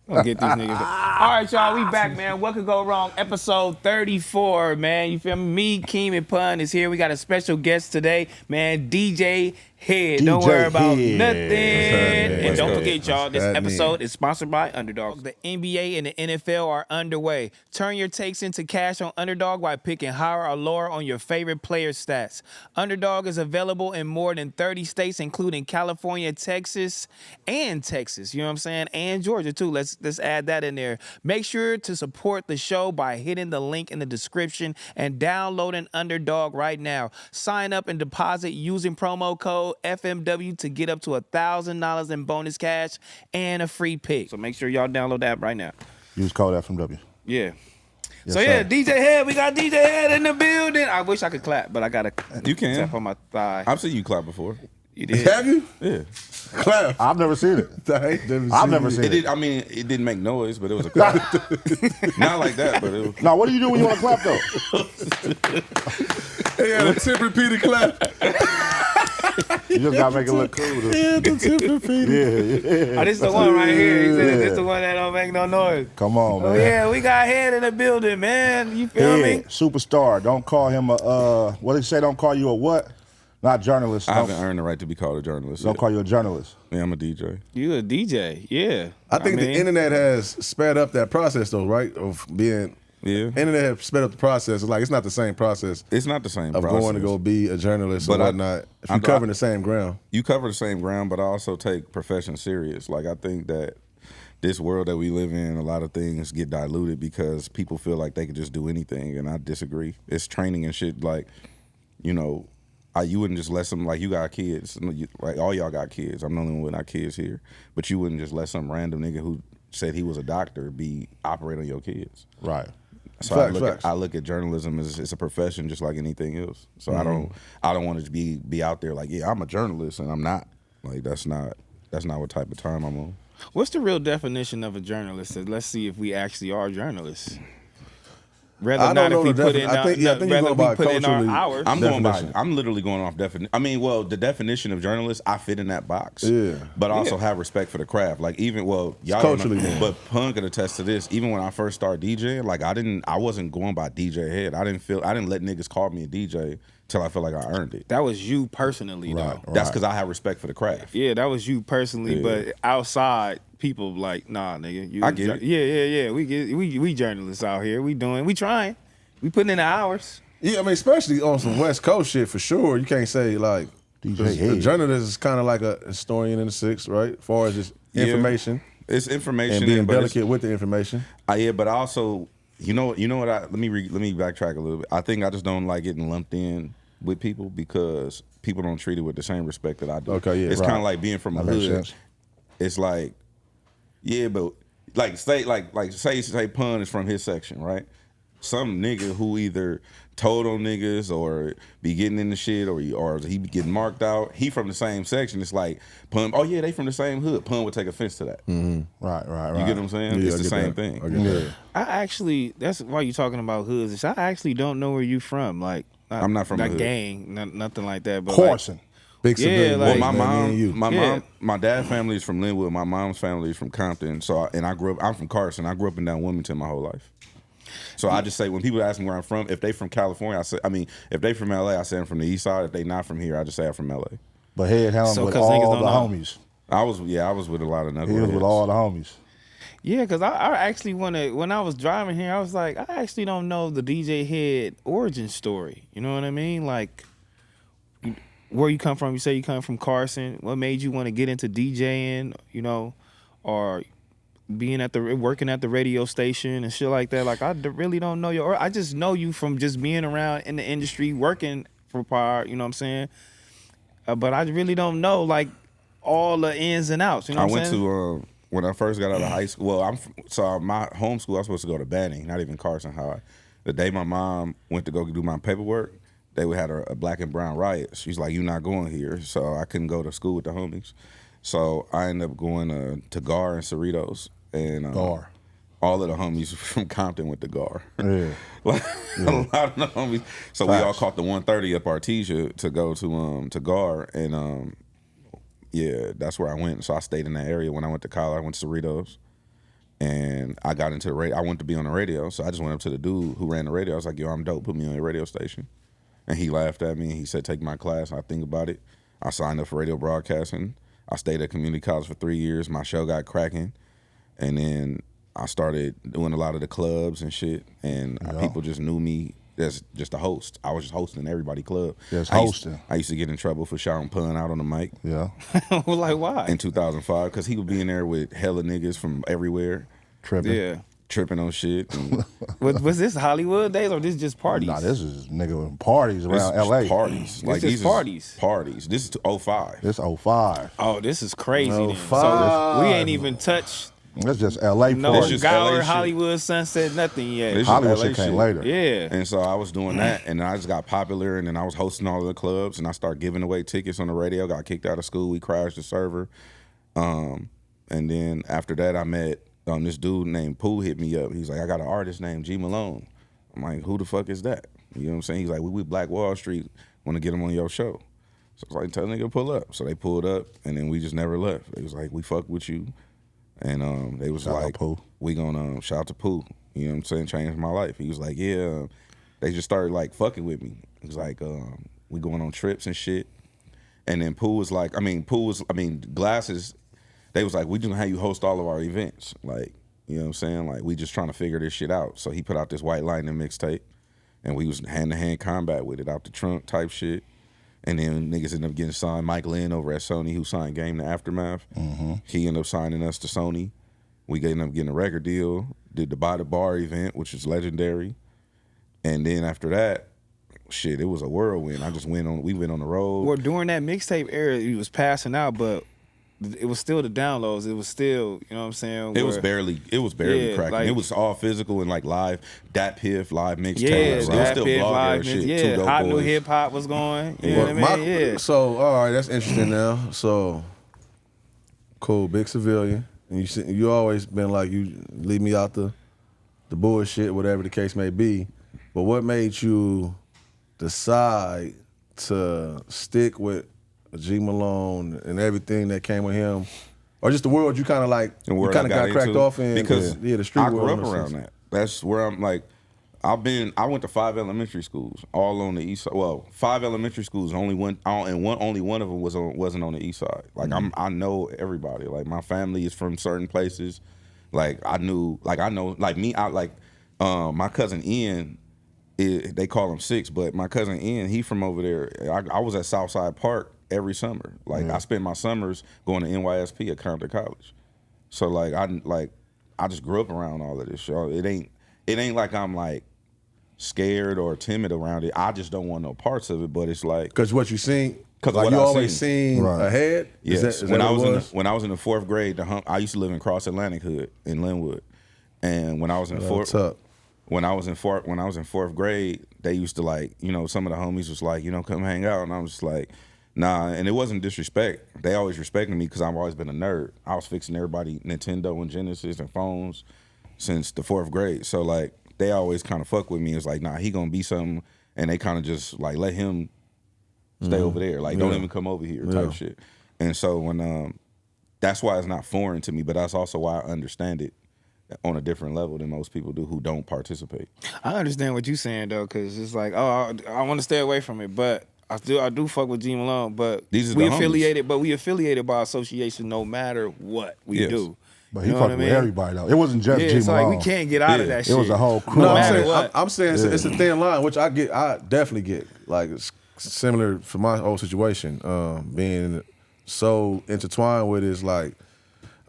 Gonna get these niggas. All right, y'all, we back, man. What could go wrong? Episode 34, man. You feel me? Me, Keem, and Pun is here. We got a special guest today, man. DJ Head. Don't worry about nothing. And don't forget, y'all, this episode is sponsored by Underdog. The NBA and the NFL are underway. Turn your takes into cash on Underdog by picking higher or lower on your favorite player stats. Underdog is available in more than 30 states, including California, Texas, and Texas. You know what I'm saying? And Georgia, too. Let's add that in there. Make sure to support the show by hitting the link in the description and downloading Underdog right now. Sign up and deposit using promo code FMW to get up to $1,000 in bonus cash and a free pick. So make sure y'all download that right now. Use code FMW. Yeah. Yes, so yeah, sir. DJ Head, we got DJ Head in the building. I wish I could clap, but I gotta tap on my thigh. I've seen you clap before. You did? Have you? Yeah. Clap. I've never seen it. I've never seen it. I mean, it didn't make noise, but it was a clap. Not like that, but it was. Now, what do you do when you want to clap, though? He had a tip repeated clap. You just got to make it look cool. Yeah, the tip repeated. Yeah. Oh, this is the one right here. He said this is the one that don't make no noise. Come on, man. Oh, yeah, we got Head in the building, man. You feel me? Superstar. Don't call him a, what did he say? Don't call you a what? Not journalist. I haven't earned the right to be called a journalist. Don't call you a journalist. Yeah, I'm a DJ. You a DJ, yeah. I think the internet has sped up that process, though, right? Of being, internet has sped up the process. It's like it's not the same process. It's not the same of process. going to go be a journalist or whatnot. If you cover the same ground, you cover the same ground, but I also take profession serious. Like I think that this world that we live in, a lot of things get diluted because people feel like they can just do anything, and I disagree. It's training and shit. Like, you know. You wouldn't just let some, like, you got kids. Like, all y'all got kids. I'm the only one with not kids here. But you wouldn't just let some random nigga who said he was a doctor operate on your kids. Right. So I look at journalism as it's a profession just like anything else. So I don't want to be out there like, yeah, I'm a journalist, and I'm not. Like, that's not what type of time I'm on. What's the real definition of a journalist? Let's see if we actually are journalists. Rather not if we put in our hours. I'm literally going off definition. I mean, well, the definition of journalist, I fit in that box. Yeah. But I also have respect for the craft. Like even y'all culturally, but Pun can attest to this. Even when I first started DJing, like I wasn't going by DJ Head. I didn't let niggas call me a DJ till I feel like I earned it. That was you personally, though. That's because I have respect for the craft. Yeah, that was you personally. Yeah. But outside, people like, nah, nigga. I get it. Yeah. We journalists out here. We trying. We putting in the hours. Yeah, I mean, especially on some West Coast shit for sure. You can't say like the journalist is kind of like a historian in the sixth, right? As far as just information. It's information and being delicate with the information. Yeah, but also, you know what? Let me backtrack a little bit. I think I just don't like getting lumped in with people because people don't treat it with the same respect that I do. Okay, yeah, it's kind of like being from a hood. It's like, yeah, but like say Pun is from his section, right? Some nigga who either told on niggas or be getting in the shit or he be getting marked out. He from the same section. It's like Pun. Oh yeah, they from the same hood. Pun would take offense to that. Mm-hmm. Right. You get what I'm saying? Yeah, it's the same thing. I actually, that's why you talking about hoods. I actually don't know where you from. Like I'm not from a hood. Nothing like that. But Corson. Big civilian. Well, my dad's family is from Linwood. My mom's family is from Compton. I'm from Carson. I grew up in down Wilmington my whole life. So I just say when people ask me where I'm from, if they from California, if they from LA, I say I'm from the East Side. If they not from here, I just say I'm from LA. But Head hung with all the homies. I was with a lot of knuckleheads. He was with all the homies. Yeah, because I actually when I was driving here, I was like, I actually don't know the DJ Head origin story. You know what I mean? Like, where you come from? You say you come from Carson. What made you want to get into DJing? You know, or working at the radio station and shit like that. Like, I really don't know you. Or I just know you from just being around in the industry, working for Power, you know what I'm saying? But I really don't know, like, all the ins and outs, you know what I'm saying? I went to, when I first got out of high school, my home school, I was supposed to go to Banning, not even Carson High. The day my mom went to go do my paperwork, they had a black and brown riot. She's like, you're not going here. So I couldn't go to school with the homies. So I ended up going to Gahr and Cerritos. And Gahr. All of the homies from Compton went to Gahr. Yeah. A lot of the homies. So we all caught the 130 up Artesia to go to Gahr. And yeah, that's where I went. So I stayed in that area when I went to college. I went to Cerritos. And I got into the radio. I wanted to be on the radio, so I just went up to the dude who ran the radio. I was like, yo, I'm dope. Put me on your radio station. And he laughed at me, and he said, take my class. I think about it. I signed up for radio broadcasting. I stayed at community college for 3 years. My show got cracking. And then I started doing a lot of the clubs and shit. And people just knew me as just a host. I was just hosting everybody club. Just hosting. I used to get in trouble for shouting pun out on the mic. Yeah. Well, like, why? In 2005, because he would be in there with hella niggas from everywhere. Tripping. Yeah. Tripping on shit. And Was this Hollywood days or this just parties? Nah, this is nigga parties around this is LA. Parties. This is parties. Parties. This is 05. This 05. Oh, this is crazy. Then. 05. So we ain't even touched That's just LA no parties. just Gahr, LA shit. Hollywood, Sunset, nothing yet. This Hollywood LA shit came shit. later. Yeah. And so I was doing that, and then I just got popular, and then I was hosting all of the clubs, and I started giving away tickets on the radio. Got kicked out of school. We crashed the server. And then after that, I met this dude named Pooh hit me up. He's like, I got an artist named G Malone. I'm like, who the fuck is that? You know what I'm saying? He's like, we Black Wall Street, want to get him on your show. So I was like, tell the nigga pull up. So they pulled up, and then we just never left. It was like, we fuck with you. And they was Shout out like, Pooh. we gonna shout out to Pooh. You know what I'm saying? Changed my life. He was like, yeah. They just started like fucking with me. It was like, we going on trips and shit. And then Pooh was like, Glasses, they was like, we just gonna have you host all of our events. Like, you know what I'm saying? Like, we just trying to figure this shit out. So he put out this White Lightning mixtape, and we was hand-to-hand combat with it, out the trunk type shit. And then niggas ended up getting signed. Mike Lynn over at Sony, who signed Game to Aftermath. Mm-hmm. He ended up signing us to Sony. We ended up getting a record deal, did the By the Bar event, which is legendary. And then after that, shit, it was a whirlwind. We went on the road. Well, during that mixtape era, he was passing out, but it was still the downloads. It was still, you know what I'm saying? It was barely Yeah, cracking. like- It was all physical and like live, Dat Piff, live mixtape. Yeah, So it was still Piff, blog era live, shit. yeah, Two Dope hot new Boys. hip hop was going. You know Well, what I mean? Yeah. So, all right, that's interesting now. So, cool, big civilian. And you always been like, you leave me out the bullshit, whatever the case may be. But what made you decide to stick with G Malone and everything that came with him? Or just the world you kind of like, And you where kind I of got cracked into, off in? because the street I world. grew up in a around sense. that. That's where I'm like, I went to 5 elementary schools, all on the east side. Well, 5 elementary schools, only one of them wasn't on the east side. Like I know everybody. Like my family is from certain places. Like my cousin Ian. They call him Six, but my cousin Ian, he from over there. I was at Southside Park every summer. Like I spent my summers going to NYSP at Compton College. So like I just grew up around all of this, y'all. It ain't like I'm like scared or timid around it. I just don't want no parts of it. But it's like Because what you seen, 'Cause like what you I always seen. seen Right. ahead. yes. Is that when what it when I was in the 4th grade, I used to live in Cross Atlantic Hood in Linwood, and when I was in What's up? When I was in 4th grade, they used to like, some of the homies was like, come hang out, and I was just like, nah. And it wasn't disrespect. They always respected me because I've always been a nerd. I was fixing everybody Nintendo and Genesis and phones since the 4th grade. So like they always kind of fuck with me. It's like, nah, he gonna be something, and they kind of just like let him stay over there. Like don't even come over here type shit. And so when that's why it's not foreign to me, but that's also why I understand it on a different level than most people do who don't participate. I understand what you're saying though, because it's like, oh, I want to stay away from it, but I do fuck with G Malone, but These is we the homies. affiliated by association no matter what we Yes. do. But he You know fucked what I with mean? everybody though. It wasn't just Yeah, G it's like Malone. we can't get out of Yeah. that It shit. was a whole crew. No I'm matter saying, what. I'm saying it's a thin line, which I definitely get. Like it's similar for my whole situation, being so intertwined with it. Is like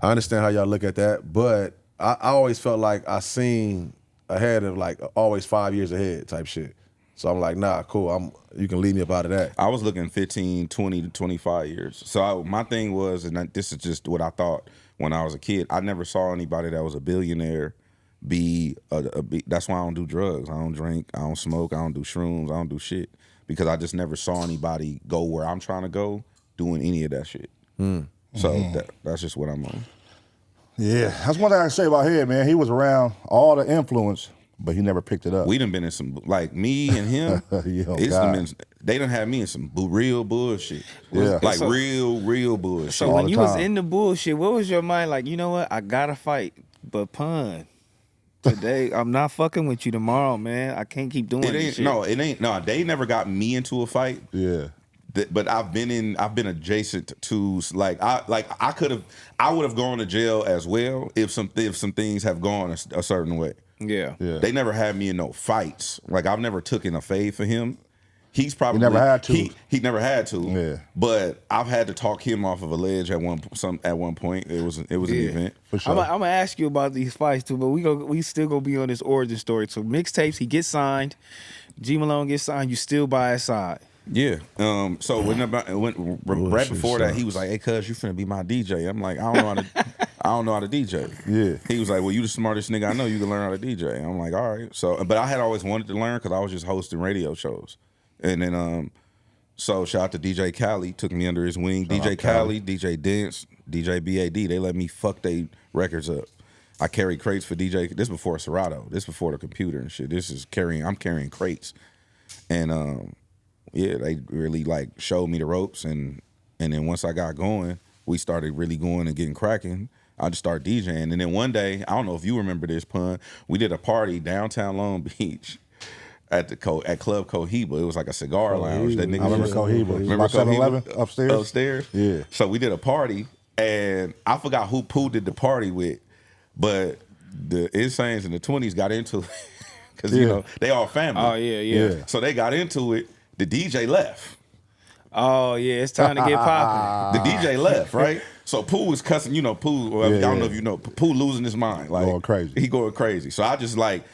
I understand how y'all look at that, but I always felt like I seen ahead of like always 5 years ahead type shit. So I'm like, nah, cool. You can leave me up out of that. I was looking 15, 20 to 25 years. So my thing was, and this is just what I thought when I was a kid, I never saw anybody that was a billionaire be that's why I don't do drugs. I don't drink, I don't smoke, I don't do shrooms, I don't do shit. Because I just never saw anybody go where I'm trying to go doing any of that shit. So that's just what I'm on. Yeah, that's one thing I can say about him, man. He was around all the influence, but he never picked it up. We done been in some, like me and him, Yo, it's done God. they done had me in some real bullshit. Yeah. Like So- real bullshit. So all when the you was time. in the bullshit, what was your mind like? You know what? I gotta fight. but pun. Today, I'm not fucking with you tomorrow, man. I can't keep doing this shit. No, it ain't. No, they never got me into a fight. Yeah. But I've been adjacent to I would have gone to jail as well if some things have gone a certain way. Yeah. They never had me in no fights. Like I've never taken a fade for him. He's probably never had to. He never had to. Yeah. But I've had to talk him off of a ledge at one point. It was an event. For sure. I'm gonna ask you about these fights too, but we still gonna be on this origin story. So mixtapes, he gets signed. G Malone gets signed. You still by his side. Yeah. So right before that, he was like, "Hey, cuz, you finna be my DJ." I'm like, I don't know how to DJ. Yeah. He was like, "Well, you the smartest nigga I know. You can learn how to DJ." I'm like, "All right." So, but I had always wanted to learn because I was just hosting radio shows, and then so shout out to DJ Khaled, took me under his wing. DJ Khaled, DJ Dance, DJ BAD. They let me fuck they records up. I carry crates for DJ. This before Serato. This before the computer and shit. I'm carrying crates, and yeah, they really like showed me the ropes, and then once I got going, we started really going and getting cracking. I just started DJing, and then one day, I don't know if you remember this, pun. We did a party downtown Long Beach at Club Cohiba. It was like a cigar lounge. That nigga I remember Cohiba. Remember 7-Eleven upstairs? Upstairs. Yeah. So we did a party, and I forgot who Pooh did the party with, but the Insanes in the 20s got into it because you know they all family. Oh yeah. So they got into it. The DJ left. Oh yeah, it's time to get popping. The DJ left, right? So Pooh was cussing, you know, Pooh, I don't know if you know, Pooh losing his mind. Like Going crazy. He going crazy. So I just hey,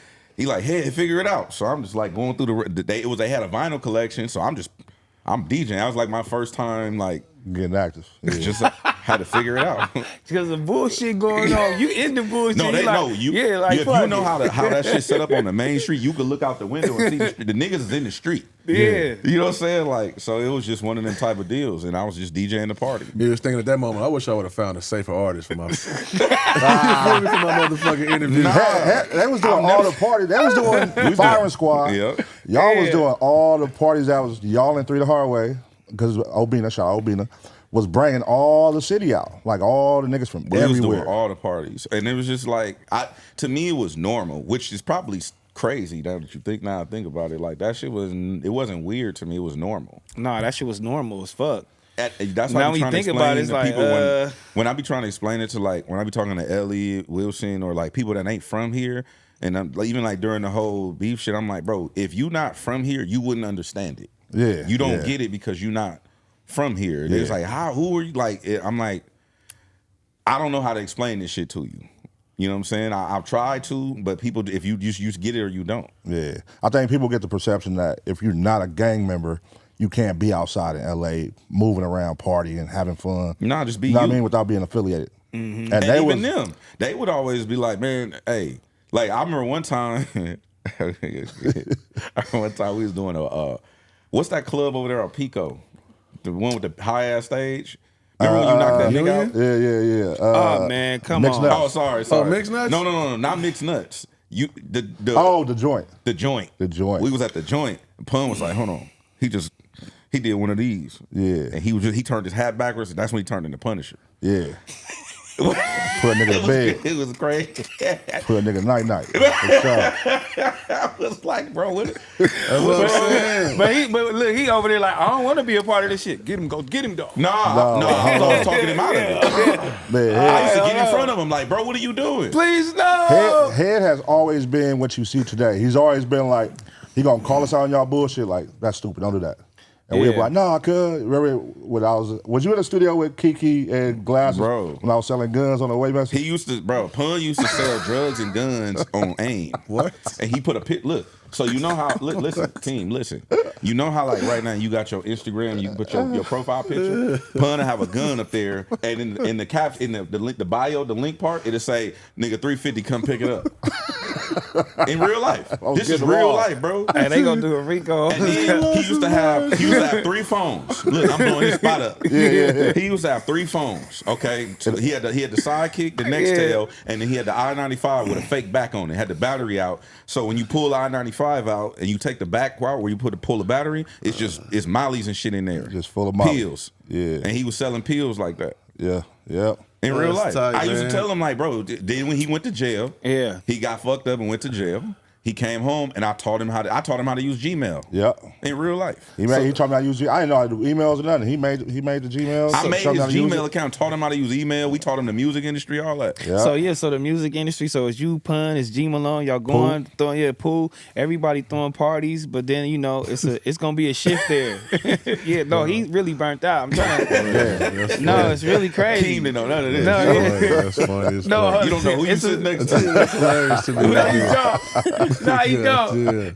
figure it out. So I'm just like going through they had a vinyl collection, so I'm DJing. I was like my first time like Getting active. Yeah. just had to figure it out. Because the bullshit going on. You in the bullshit. No, they know. If you know how that shit set up on the main street, you could look out the window and see the niggas is in the street. Yeah. You know what I'm saying? Like, so it was just one of them type of deals, and I was just DJing the party. You was thinking at that moment, I wish I would have found a safer artist for my motherfucking interview. They was doing all the parties. They was doing Firing Squad. Yep. Y'all was doing all the parties that was y'all in 3 the Hard Way, because Obina, shout out Obina, was bringing all the city out, like all the niggas from We was everywhere. doing all the parties, and it was just like, to me, it was normal, which is probably crazy now that you think. Now I think about it, like that shit wasn't weird to me. It was normal. Nah, that shit was normal as fuck. That's Now how I when be you trying to think explain about it, it's to like, people when I be trying to explain it to like when I be talking to Ellie Wilson or like people that ain't from here, and I'm, like, even like during the whole beef shit, I'm like, bro, if you not from here, you wouldn't understand it. Yeah, you don't get it because you not from here. It's like, who are you? Like, I'm like, I don't know how to explain this shit to you. You know what I'm saying? I've tried to, but people, if you just get it or you don't. Yeah, I think people get the perception that if you're not a gang member, you can't be outside in LA moving around, partying, having fun. Nah, just be you know you. what I mean, without being affiliated. Mm-hmm. And even them, they would always be like, man, hey, like I remember one time, we was doing what's that club over there on Pico? The one with the high ass stage. Remember when you knocked that nigga out? Yeah. Oh man, come Mixed on. Nuts. Oh, sorry. Oh, Mixed Nuts? No, not Mixed Nuts. The joint. The joint. The joint. We was at the joint. And Pun was like, hold on. He did one of these. Yeah. And he turned his hat backwards, and that's when he turned into Punisher. Yeah. Put a nigga to bed. It was crazy. Put a nigga night. I was like, bro, what? That's what I'm saying. But look, he over there like, I don't want to be a part of this shit. Get him, though. No, I was always talking him out of it. Man, I used to get in front of him like, bro, what are you doing? Please no. Head has always been what you see today. He's always been like, he gonna call us out on y'all bullshit. Like, that's stupid. Don't do that. And we were like, no, I could. Remember when was you in the studio with Kiki and Glasses? Bro. When I was selling guns on the way message? Pun used to sell drugs and guns on AIM. What? And he put a look. So you know how, listen, team, listen. You know how like right now you got your Instagram, you can put your profile picture. Pun will have a gun up there, and in the cap, in the link, the bio, the link part, it'll say, nigga, 350, come pick it up. In real life. This is real life, bro. And they gonna do a Rico. And then he used to have 3 phones. Look, I'm blowing his spot up. Yeah. He used to have 3 phones. Okay, so he had the sidekick, the next tail, and then he had the I-95 with a fake back on it. Had the battery out. So when you pull the I-95 out and you take the back part where you pull the battery, it's mollies and shit in there. Just full of molly. Pills. Yeah. And he was selling pills like that. Yeah. In real life. tight, I used to man. tell him, like, bro, then when he went to jail, he got fucked up and went to jail. He came home and I taught him how to use Gmail. Yeah. In real life. He taught me how to use. I didn't know how to do emails or nothing. He made the Gmails. I made his showed me how to use Gmail it. account, taught him how to use email. We taught him the music industry, all that. Yeah. So the music industry. So it's you, Pun, it's G Malone. Y'all going throwing pool. Everybody throwing parties, but then it's gonna be a shift there. He really burnt out. I'm trying. It's really crazy. He didn't know none of this. That's funny. As fuck. You don't know who you sit next to. That's hilarious to me. You don't. Yeah.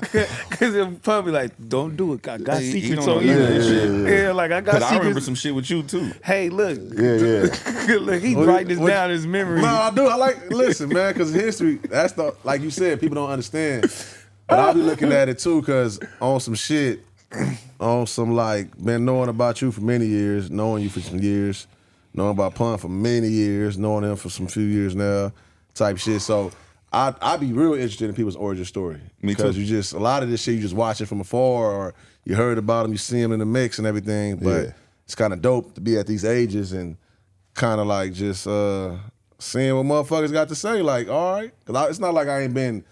Because if Pun be like, don't do it. I got He secrets don't on know you. none of this shit. Yeah, like I got Because secrets. I remember some shit with you, too. Hey, look. Yeah. Look, he write this down in his memory. No, I do. Listen, man, because history, that's like you said, people don't understand. But I'll be looking at it too, because on some shit, on some like, been knowing about you for many years, knowing you for some years, knowing about Pun for many years, knowing him for some few years now, type shit. So I'd be real interested in people's origin story. Me too. Because a lot of this shit you just watch it from afar, or you heard about him, you see him in the mix and everything, but it's kind of dope to be at these ages and kind of like just seeing what motherfuckers got to say. Like, all right, because it's not like I ain't been,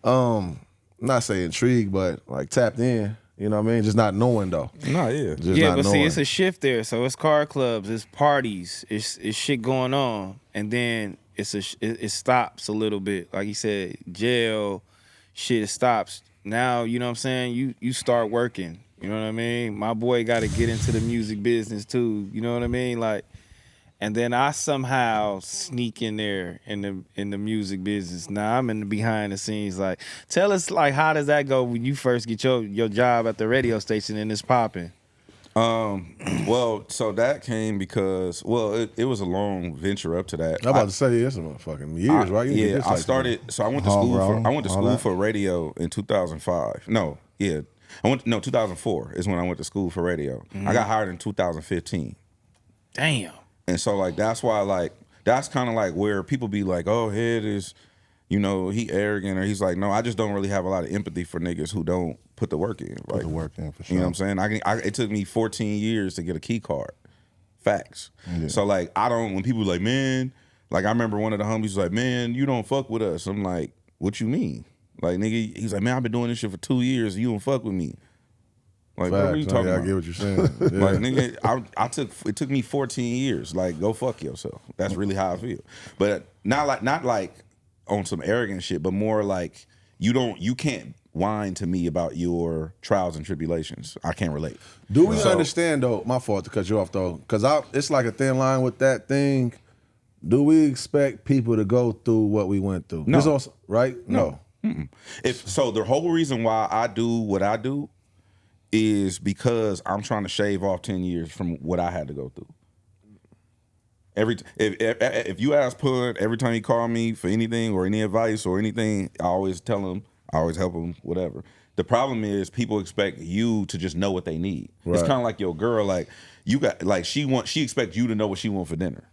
not say intrigued, but like tapped in. You know what I mean? Just not knowing though. No, yeah. Just not but see, knowing. it's a shift there. So it's car clubs, it's parties, it's shit going on, and then it stops a little bit. Like you said, jail, shit, it stops. Now, you know what I'm saying? You start working. You know what I mean? My boy got to get into the music business too. You know what I mean? Like, and then I somehow sneak in there in the music business. Now I'm in the behind the scenes. Like, tell us, like, how does that go when you first get your job at the radio station and it's popping? Well, so that came because, it was a long venture up to that. I'm about to say it's some fucking years, right? You did this I like started. So I went to school Homegrown, for. I went to all school that. for radio in 2005. No, 2004 is when I went to school for radio. I got hired in 2015. Damn. And so like that's why like that's kind of like where people be like, oh, Head is, he arrogant, or he's like, no, I just don't really have a lot of empathy for niggas who don't put the work in. Put the work in for sure. You know what I'm saying? It took me 14 years to get a key card. Facts. Yeah. So like when people like, man, like I remember one of the homies was like, man, you don't fuck with us. I'm like, what you mean? Like, nigga, he's like, man, I've been doing this shit for 2 years. You don't fuck with me. Like, bro, what are you talking about? I get what you're saying. Like, nigga, it took me 14 years. Like, go fuck yourself. That's really how I feel. But not like on some arrogant shit, but more like you can't whine to me about your trials and tribulations. I can't relate. Do we understand though? My fault to cut you off though, because it's like a thin line with that thing. Do we expect people to go through what we went through? No. This also, right? No. So the whole reason why I do what I do is because I'm trying to shave off 10 years from what I had to go through. If you ask Pud, every time he call me for anything or any advice or anything, I always tell him, I always help him, whatever. The problem is people expect you to just know what they need. Right. It's kind of like your girl, like she expects you to know what she wants for dinner.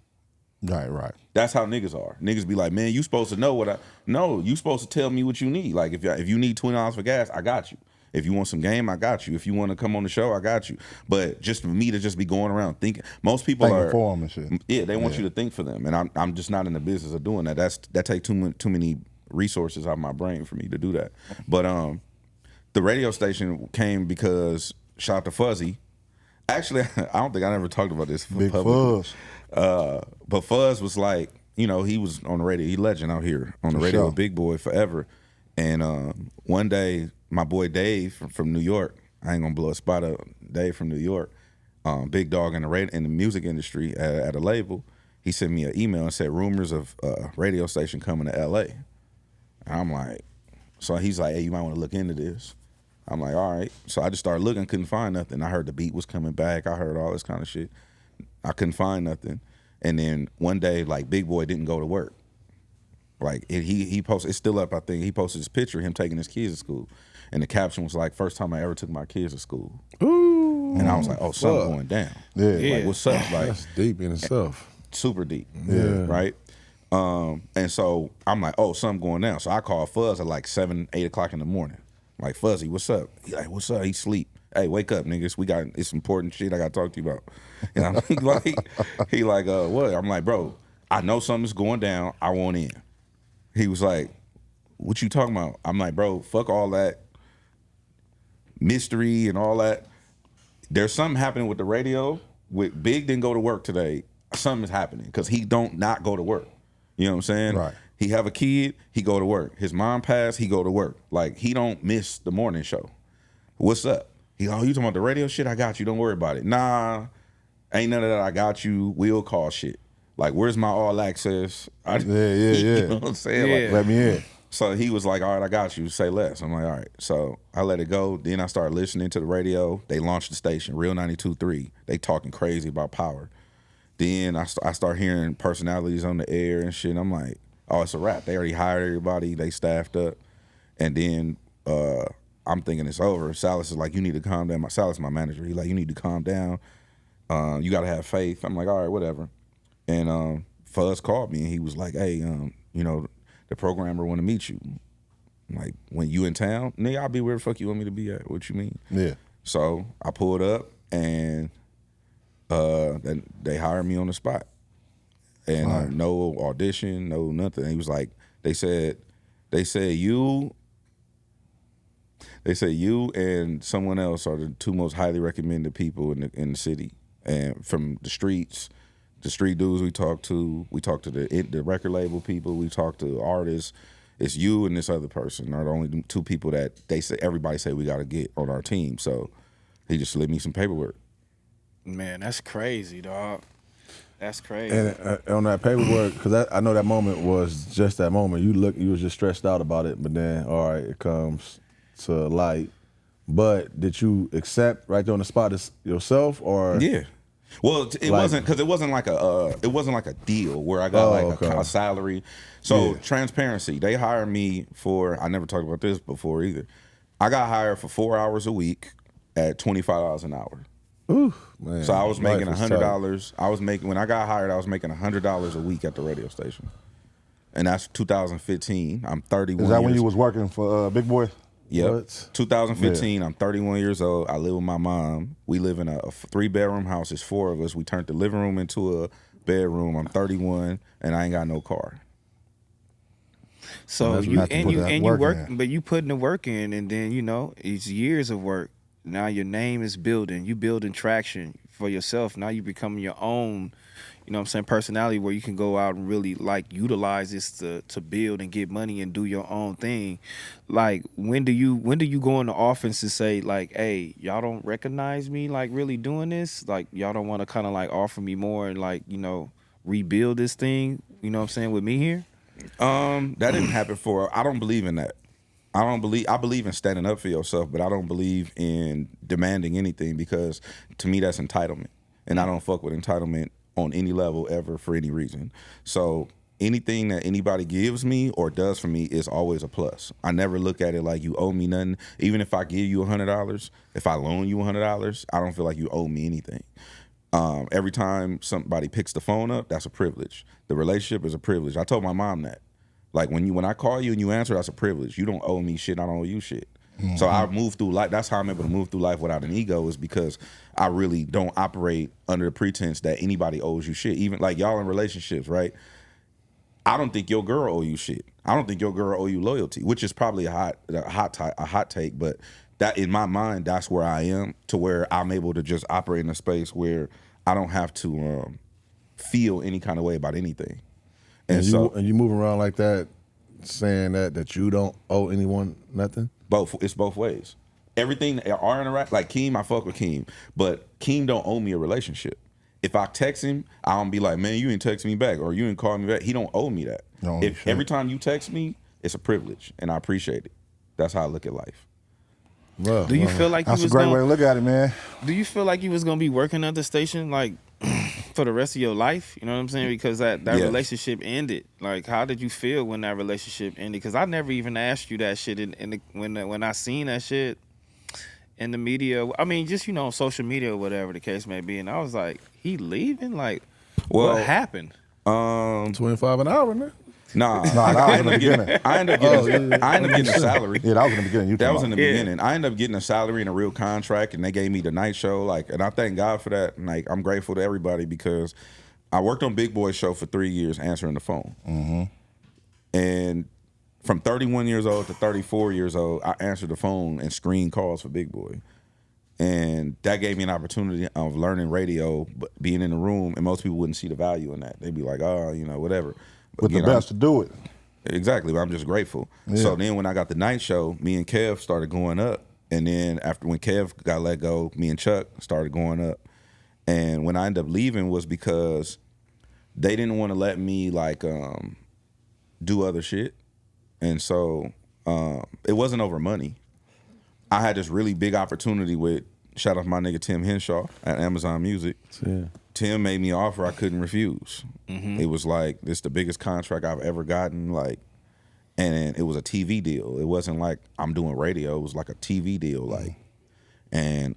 Right. That's how niggas are. Niggas be like, man, you supposed to know No, you supposed to tell me what you need. Like if you need $20 for gas, I got you. If you want some game, I got you. If you want to come on the show, I got you. But just for me to just be going around thinking, most people Thinking for 'em and shit. Yeah, they want you to think for them, and I'm just not in the business of doing that. That take too many resources out of my brain for me to do that. But the radio station came because shout out to Fuzzy. Actually, I don't think I ever talked about this. Big publicly. Fuzz. But Fuzz was like, he was on the radio. He legend out here on the radio with Big Boy forever. And one day, my boy Dave from New York, I ain't gonna blow a spot up, Dave from New York, big dog in the music industry at a label, he sent me an email and said rumors of a radio station coming to LA. And I'm like, so he's like, hey, you might want to look into this. I'm like, all right. So I just started looking, couldn't find nothing. I heard the beat was coming back. I heard all this kind of shit. I couldn't find nothing. And then one day, like, Big Boy didn't go to work. Like, he posted, it's still up, I think. He posted this picture of him taking his kids to school. And the caption was like, first time I ever took my kids to school. Ooh. And I was like, oh, something going down. Yeah. Like, what's up? Like, That's deep in itself. Super deep. Yeah. Right? And so I'm like, oh, something going down. So I called Fuzz at like 7, 8 o'clock in the morning. Like, Fuzzy, what's up? He like, what's up? He sleep. Hey, wake up, niggas. It's important shit I got to talk to you about. And I'm like, what? I'm like, bro, I know something's going down. I want in. He was like, what you talking about? I'm like, bro, fuck all that mystery and all that. There's something happening with the radio. With Big didn't go to work today. Something's happening because he don't not go to work. You know what I'm saying? Right. He have a kid, he go to work. His mom passed, he go to work. Like, he don't miss the morning show. What's up? You talking about the radio shit? I got you. Don't worry about it. Nah, ain't none of that. I got you. We'll call shit. Like, where's my all access? Yeah. You know what I'm saying? Yeah. Like, Let me in. so he was like, all right, I got you. Say less. I'm like, all right. So I let it go. Then I started listening to the radio. They launched the station, Real 92.3. They talking crazy about power. Then I start hearing personalities on the air and shit. And I'm like, oh, it's a wrap. They already hired everybody. They staffed up. And then I'm thinking it's over. Salas is like, you need to calm down. Salas, my manager, he's like, you need to calm down. You got to have faith. I'm like, all right, whatever. And Fuzz called me and he was like, hey, you know, the programmer want to meet you. I'm like, when you in town? Nigga, I'll be where the fuck you want me to be at. What you mean? Yeah. So I pulled up and then they hired me on the spot. And no audition, no nothing. And he was like, they said you and someone else are the two most highly recommended people in the city. And from the street dudes we talked to the record label people, we talked to artists. It's you and this other person are the only two people that everybody say we got to get on our team. So he just slid me some paperwork. Man, that's crazy, dog. That's crazy. And on that paperwork, because I know that moment was just that moment. You was just stressed out about it, but then, all right, it comes to light. But did you accept right there on the spot yourself, or? Yeah. Well, it wasn't because it wasn't like a deal where I got a salary. So transparency, they hired me for. I never talked about this before either. I got hired for 4 hours a week at $25 an hour. Ooh, man, so I was making $100. When I got hired, I was making $100 a week at the radio station, and that's 2015. I'm 31. Is that when you was working for Big Boy? Yep. What? 2015. I'm 31 years old. I live with my mom. We live in a 3-bedroom house. It's 4 of us. We turned the living room into a bedroom. I'm 31, and I ain't got no car. So you work, but you putting the work in, and then it's years of work. Now your name is building. You building traction for yourself. Now you becoming your own, personality where you can go out and really utilize this to build and get money and do your own thing. Like when do you go in the office and say hey, y'all don't recognize me really doing this? Like y'all don't want to kind of offer me more and rebuild this thing, with me here? That didn't happen I don't believe in that. I believe in standing up for yourself, but I don't believe in demanding anything because to me that's entitlement. And I don't fuck with entitlement on any level ever for any reason. So anything that anybody gives me or does for me is always a plus. I never look at it like you owe me nothing. Even if I give you $100, if I loan you $100, I don't feel like you owe me anything. Every time somebody picks the phone up, that's a privilege. The relationship is a privilege. I told my mom that. Like when I call you and you answer, that's a privilege. You don't owe me shit. I don't owe you shit. Mm-hmm. So I move through life. That's how I'm able to move through life without an ego, is because I really don't operate under the pretense that anybody owes you shit. Even like y'all in relationships, right? I don't think your girl owe you shit. I don't think your girl owe you loyalty, which is probably a hot take. But that in my mind, that's where I am, to where I'm able to just operate in a space where I don't have to feel any kind of way about anything. And you move around like that, saying that you don't owe anyone nothing? It's both ways. Everything our interact, like Keem, I fuck with Keem, but Keem don't owe me a relationship. If I text him, I don't be like, man, you ain't text me back or you ain't call me back. He don't owe me that. Every time you text me, it's a privilege, and I appreciate it. That's how I look at life. Well, do you feel like that's a great way to look at it, man? Do you feel like you was gonna be working at the station for the rest of your life? You know what I'm saying? Because that yes. relationship ended. Like, how did you feel when that relationship ended? Because I never even asked you that shit when I seen that shit in the media. I mean, just on social media or whatever the case may be, and I was like, he leaving? Like, what happened? 25 an hour, man. Nah, I ended up getting a salary. Yeah, that was in the beginning. That was in the beginning. I ended up getting a salary and a real contract, and they gave me the night show. And I thank God for that. And I'm grateful to everybody because I worked on Big Boy's show for 3 years answering the phone. And from 31 years old to 34 years old, I answered the phone and screened calls for Big Boy. And that gave me an opportunity of learning radio, but being in the room, and most people wouldn't see the value in that. They'd be like, oh, you know, whatever. But the best to do it. Exactly, but I'm just grateful. Yeah. So then when I got the night show, me and Kev started going up. And then after when Kev got let go, me and Chuck started going up. And when I ended up leaving was because they didn't want to let me like do other shit. And so it wasn't over money. I had this really big opportunity with, shout out to my nigga Tim Henshaw at Amazon Music. Yeah. Tim made me an offer I couldn't refuse. It was like, this the biggest contract I've ever gotten, like, and it was a TV deal. It wasn't like I'm doing radio. It was like a TV deal, like, and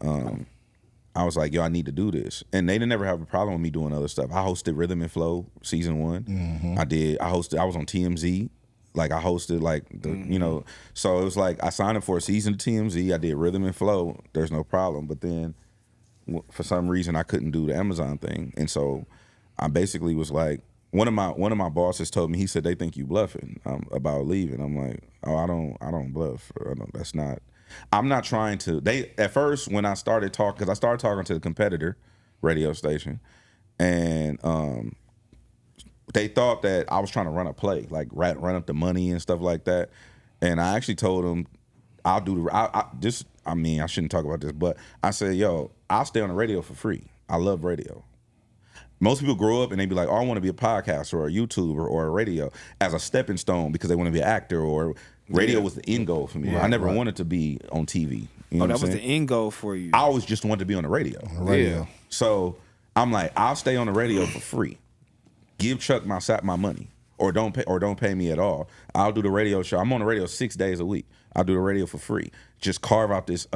I was like, yo, I need to do this. And they didn't ever have a problem with me doing other stuff. I hosted Rhythm and Flow season 1. I was on TMZ. Like I hosted like the, you know, so it was like I signed up for a season of TMZ. I did Rhythm and Flow. There's no problem. But then for some reason I couldn't do the Amazon thing. And so I basically was like, one of my bosses told me, he said, they think you bluffing about leaving. I'm like, oh, I don't bluff. I'm not trying to. At first when I started talking, because I started talking to the competitor radio station, and they thought that I was trying to run a play, like run up the money and stuff like that. And I actually told them, I'll do I shouldn't talk about this, but I said, yo, I'll stay on the radio for free. I love radio. Most people grow up and they be like, oh, I want to be a podcaster or a YouTuber or a radio as a stepping stone because they want to be an actor, or radio was the end goal for me. I never wanted to be on TV. You know that was the end goal for you. I always just wanted to be on the radio. Yeah. So I'm like, I'll stay on the radio for free. Give Chuck my money, or don't pay me at all. I'll do the radio show. I'm on the radio 6 days a week. I'll do the radio for free. Just carve out this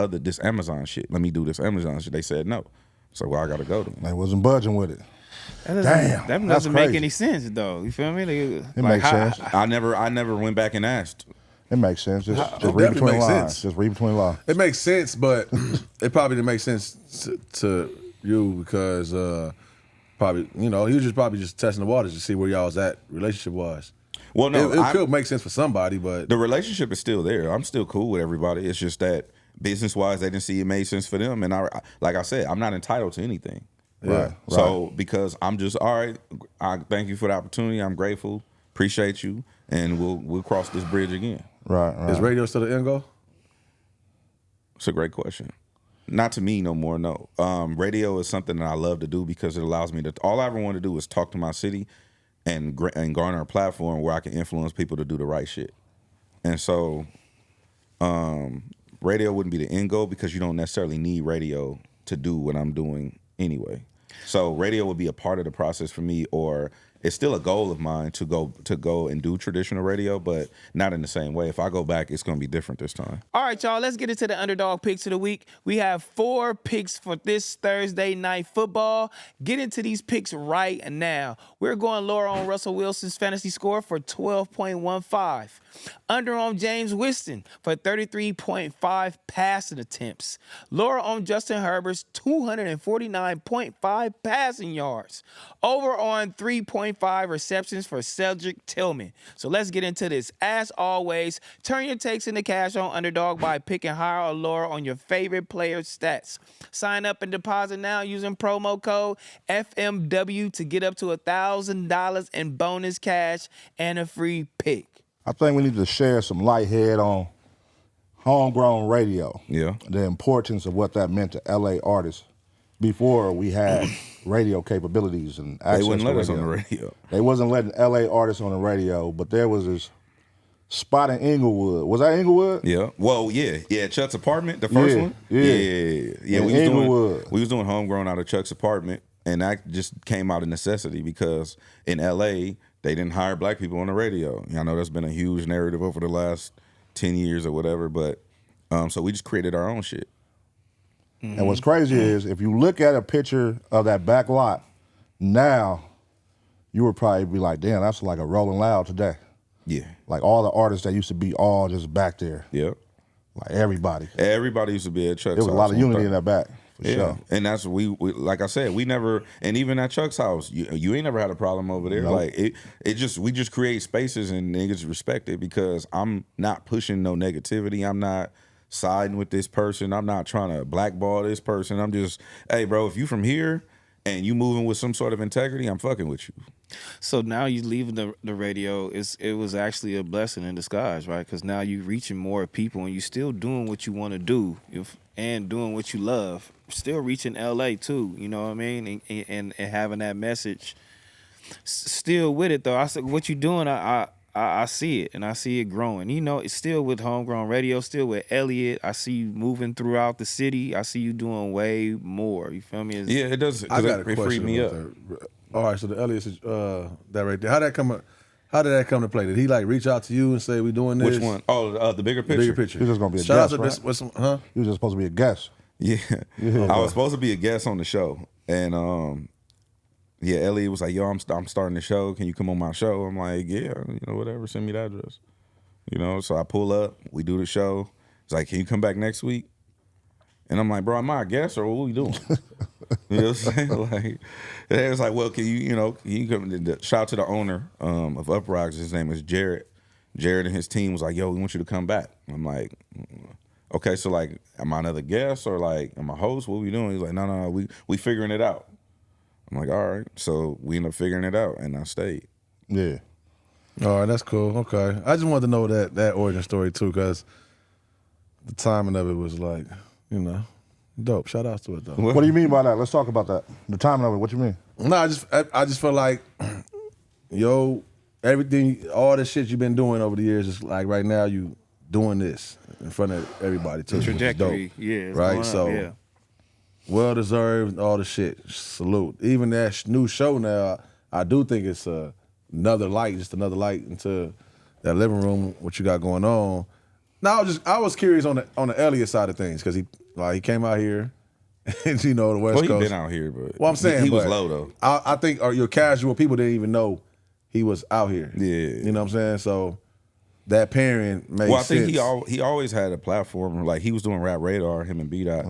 Amazon shit. Let me do this Amazon shit. They said no. So I got to go to them. They wasn't budging with it. That doesn't make any sense though. You feel me? It makes sense. I never went back and asked. It makes sense. Just read between lines. Just read between lines. It makes sense, but it probably didn't make sense to you because probably, you know, he was probably just testing the waters to see where y'all was at relationship wise. Well, no, it could make sense for somebody, but the relationship is still there. I'm still cool with everybody. It's just that business wise, they didn't see it made sense for them, and like I said, I'm not entitled to anything. Right. So because I'm just all right. I thank you for the opportunity. I'm grateful. Appreciate you, and we'll cross this bridge again. Right. Is radio still the end goal? It's a great question. Not to me no more. No. Radio is something that I love to do because it allows me to. All I ever want to do is talk to my city, and garner a platform where I can influence people to do the right shit. And so, radio wouldn't be the end goal because you don't necessarily need radio to do what I'm doing anyway. So radio would be a part of the process for me, or it's still a goal of mine to go and do traditional radio, but not in the same way. If I go back, it's going to be different this time. All right, y'all, let's get into the Underdog picks of the week. We have 4 picks for this Thursday night football. Get into these picks right now. We're going lower on Russell Wilson's fantasy score for 12.15. Under on James Winston for 33.5 passing attempts. Lower on Justin Herbert's 249.5 passing yards. Over on 3.5 receptions for Cedric Tillman. So let's get into this. As always, turn your takes into cash on Underdog by picking higher or lower on your favorite player's stats. Sign up and deposit now using promo code FMW to get up to $1,000 in bonus cash and a free pick. I think we need to share some light head on homegrown radio. Yeah. The importance of what that meant to LA artists before we had radio capabilities and access They wouldn't to let us radio. on the radio. They wasn't letting LA artists on the radio, but there was this spot in Inglewood. Was that Inglewood? Yeah. Well, yeah. Chuck's apartment, the first one. Yeah. In In Inglewood. We was doing homegrown out of Chuck's apartment, and that just came out of necessity because in LA they didn't hire black people on the radio. I know that's been a huge narrative over the last 10 years or whatever, but so we just created our own shit. And what's crazy is if you look at a picture of that back lot now, you would probably be like, damn, that's like a Rolling Loud today. Yeah. Like all the artists that used to be all just back there. Yeah. Like everybody. Everybody used to be at Chuck's. There was a lot of unity in that back. For sure. And that's we like I said, we never, and even at Chuck's house, you ain't never had a problem over there. Nope. Like we just create spaces and niggas respect it because I'm not pushing no negativity. I'm not siding with this person. I'm not trying to blackball this person. I'm just, hey, bro, if you from here and you moving with some sort of integrity, I'm fucking with you. So now you leaving the radio, it was actually a blessing in disguise, right? Because now you reaching more people and you still doing what you want to do and doing what you love. Still reaching LA too, you know what I mean? And having that message still with it though. I said, what you doing, I see it and I see it growing. You know, it's still with Homegrown Radio, still with Elliot. I see you moving throughout the city. I see you doing way more. You feel me? Yeah, it does. I got a it freed question me about up. that. All right, so the Elliot, that right there. How did that come to play? Did he like reach out to you and say we doing this? Which one? Oh, the bigger picture. The bigger picture. He was just gonna be a Shout guest, out to right? this. What's huh? You was just supposed to be a guest. Yeah. I was supposed to be a guest on the show, and yeah, Elliot was like, "Yo, I'm starting the show. Can you come on my show?" I'm like, "Yeah, whatever. Send me the address." So I pull up. We do the show. It's like, "Can you come back next week?" And I'm like, "Bro, am I a guest or what we doing?" You know what I'm saying? Like, and it was like, "Well, can you come?" Shout out to the owner of Uprocks. His name is Jared. Jared and his team was like, "Yo, we want you to come back." I'm like, "Okay, so like, am I another guest or like, am I a host? What we doing?" He's like, No, we figuring it out. I'm like, all right. So we ended up figuring it out, and I stayed. Yeah. All right, that's cool. Okay, I just wanted to know that origin story too, because the timing of it was like, dope. Shout out to it though. What do you mean by that? Let's talk about that. The timing of it. What you mean? No, I just feel like, everything, all the shit you've been doing over the years is like right now you doing this in front of everybody too. which is Trajectory, dope, yeah. It's right. going up, So yeah. well deserved, all the shit. Salute. Even that new show now, I do think it's another light into that living room. What you got going on? Now I was curious on the Elliot side of things because he came out here, and the West Coast. Well, he been out here, but Well, I'm saying he was low though. I think your casual people didn't even know he was out here. Yeah, you know what I'm saying. So that pairing makes sense. Well, I think he always had a platform. Like he was doing Rap Radar, him and B-Dot.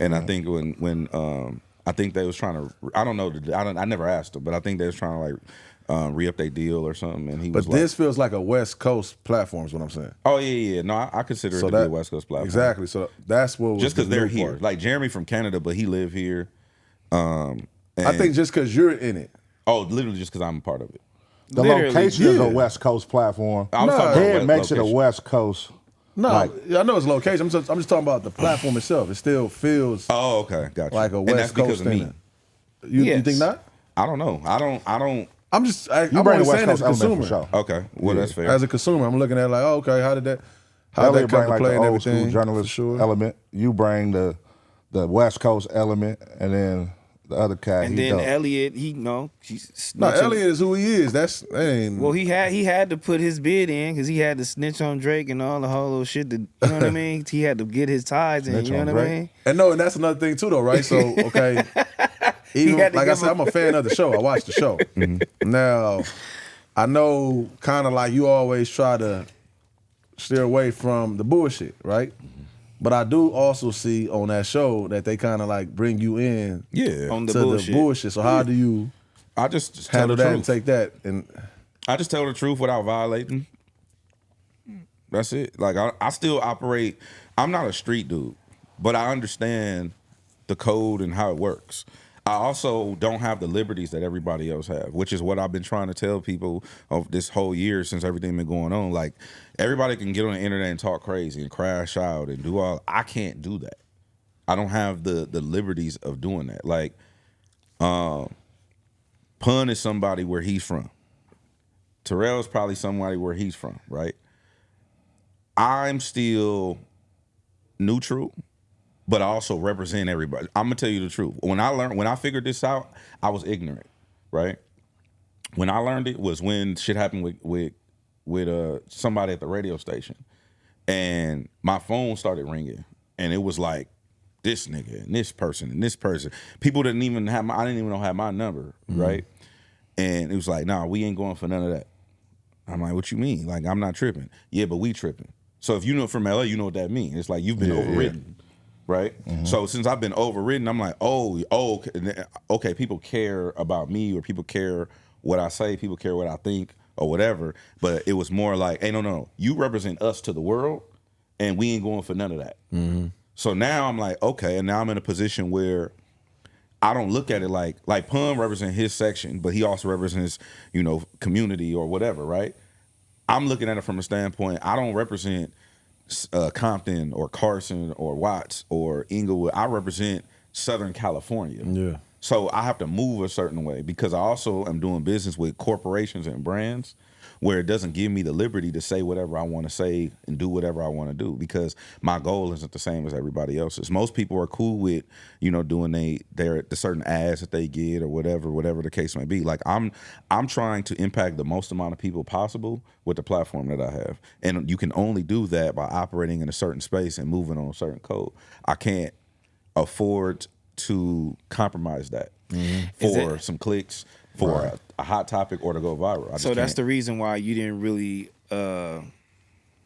And I think when I think they was trying to. I don't know. I never asked him, but I think they was trying to like re-up their deal or something. And he was. But this feels like a West Coast platform. Is what I'm saying. Oh yeah. No, I consider it to be a West Coast platform. Exactly. So that's what was just because they're here. Part. Like Jeremy from Canada, but he live here. I think just because you're in it. Oh, literally just because I'm a part of it. The Literally, location is a West Coast platform. I was talking about It makes it a location. West Coast. No, Like- I know it's location. I'm just talking about the platform itself. It still feels Oh, okay, gotcha. like a and West that's because Coast of me. thing. You Yes. think not? I don't know. I don't. I'm just. I'm You bring only the West saying as Coast a element consumer. for sure. Okay, well that's fair. As a consumer, I'm looking at like, oh, okay, how did that Elliot come bring to like play the and old school everything? journalist For sure. element. You bring the West Coast element, and then the other cat. And he then dope. Elliot, he's No, snitching. Elliot is who he is. That ain't. Well, he had to put his bid in because he had to snitch on Drake and all the whole little shit. You know what I mean? He had to get his ties in. Snitch You know on what I Drake? mean? And that's another thing too, though, right? So okay, even had to like I give said, him- I'm a fan of the show. I watch the show. Now, I know kind of like you always try to steer away from the bullshit, right? But I do also see on that show that they kind of like bring you in Yeah. On the to bullshit. the bullshit. So how do you I just tell handle the that and truth. take that? And I just tell the truth without violating. That's it. Like I still operate. I'm not a street dude, but I understand the code and how it works. I also don't have the liberties that everybody else have, which is what I've been trying to tell people of this whole year since everything been going on. Like everybody can get on the internet and talk crazy and crash out and do all. I can't do that. I don't have the liberties of doing that. Like, Pun is somebody where he's from. T-rell is probably somebody where he's from, right? I'm still neutral, but I also represent everybody. I'm gonna tell you the truth. When I figured this out, I was ignorant, right? When I learned it was when shit happened with somebody at the radio station, and my phone started ringing, and it was like this nigga and this person and this person. People didn't even have I didn't even know have my number, right? And it was like, nah, we ain't going for none of that. I'm like, what you mean? Like, I'm not tripping. Yeah, but we tripping. So if you know from LA, you know what that means. It's like you've been overridden. right? So since I've been overridden, I'm like, okay, people care about me, or people care what I say, people care what I think, or whatever. But it was more like, hey, no, you represent us to the world, and we ain't going for none of that. So now I'm like, okay, and now I'm in a position where I don't look at it like Pun represents his section, but he also represents, community or whatever, right? I'm looking at it from a standpoint, I don't represent Compton or Carson or Watts or Inglewood. I represent Southern California. Yeah. So I have to move a certain way because I also am doing business with corporations and brands where it doesn't give me the liberty to say whatever I want to say and do whatever I want to do because my goal isn't the same as everybody else's. Most people are cool with, doing the certain ads that they get or whatever the case may be. Like I'm trying to impact the most amount of people possible with the platform that I have. And you can only do that by operating in a certain space and moving on a certain code. I can't afford to compromise that for some clicks, for a hot topic, or to go viral. So that's the reason why you didn't really